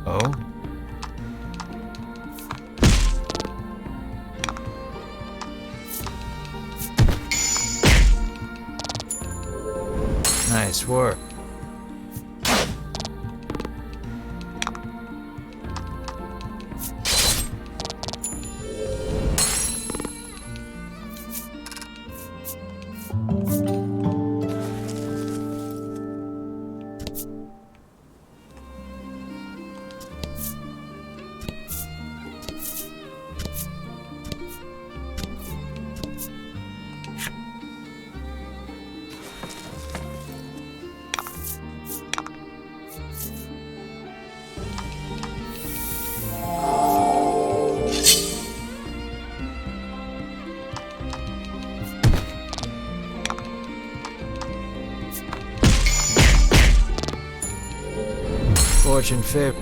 Oh? Nice work. Fortune favor.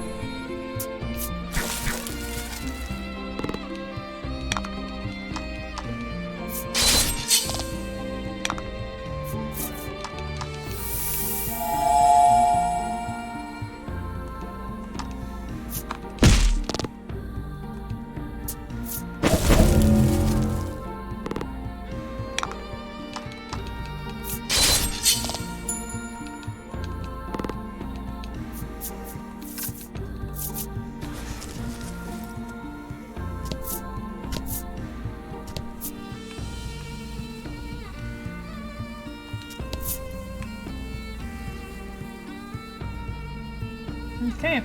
Okay.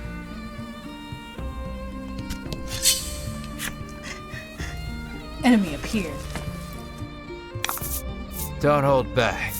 Enemy appeared. Don't hold back.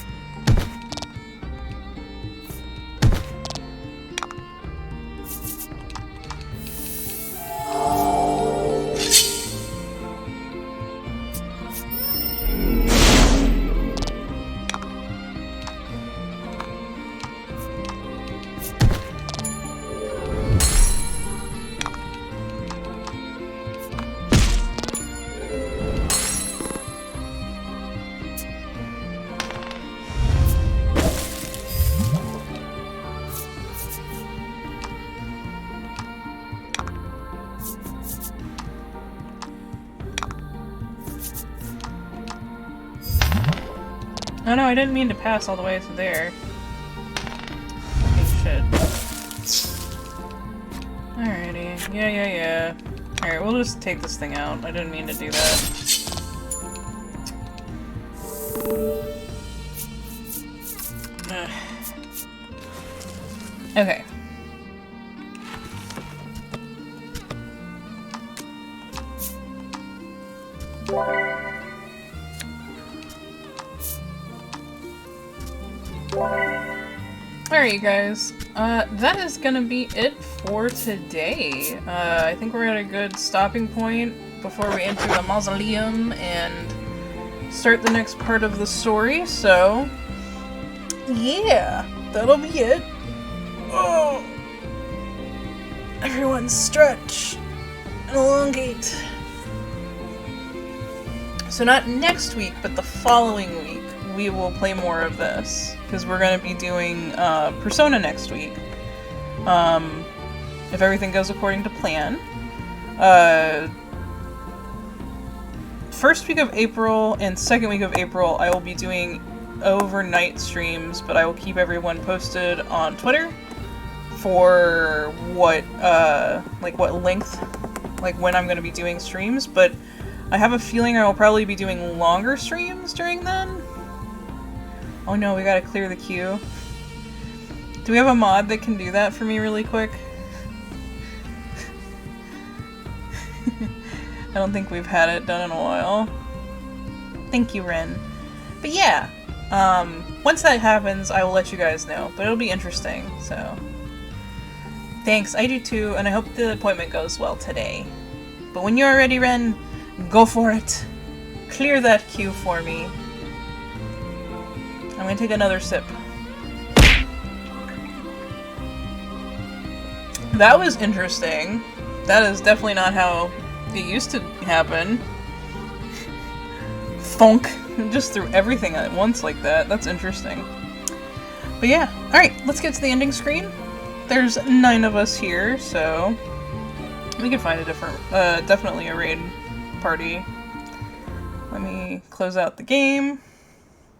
Oh no, I didn't mean to pass all the way to there. Okay, shit. Alrighty. Yeah. Alright, we'll just take this thing out. I didn't mean to do that. Ugh. Okay. Alright, you guys. That is gonna be it for today. I think we're at a good stopping point before we enter the mausoleum and start the next part of the story, so yeah, that'll be it. Oh, everyone stretch and elongate. So not next week, but the following week, we will play more of this, because we're going to be doing Persona next week. If everything goes according to plan. First week of April and second week of April, I will be doing overnight streams, but I will keep everyone posted on Twitter for what length, like when I'm going to be doing streams, but I have a feeling I will probably be doing longer streams during then. Oh no, we gotta clear the queue. Do we have a mod that can do that for me really quick? I don't think we've had it done in a while. Thank you, Ren. But yeah, once that happens, I will let you guys know. But it'll be interesting, so. Thanks, I do too, and I hope the appointment goes well today. But when you're ready, Ren, go for it. Clear that queue for me. I'm gonna take another sip. That was interesting. That is definitely not how it used to happen. Thunk. just threw everything at once like that. That's interesting. But yeah, alright, let's get to the ending screen. There's 9 of us here, so we can find a different, definitely a raid party. Let me close out the game.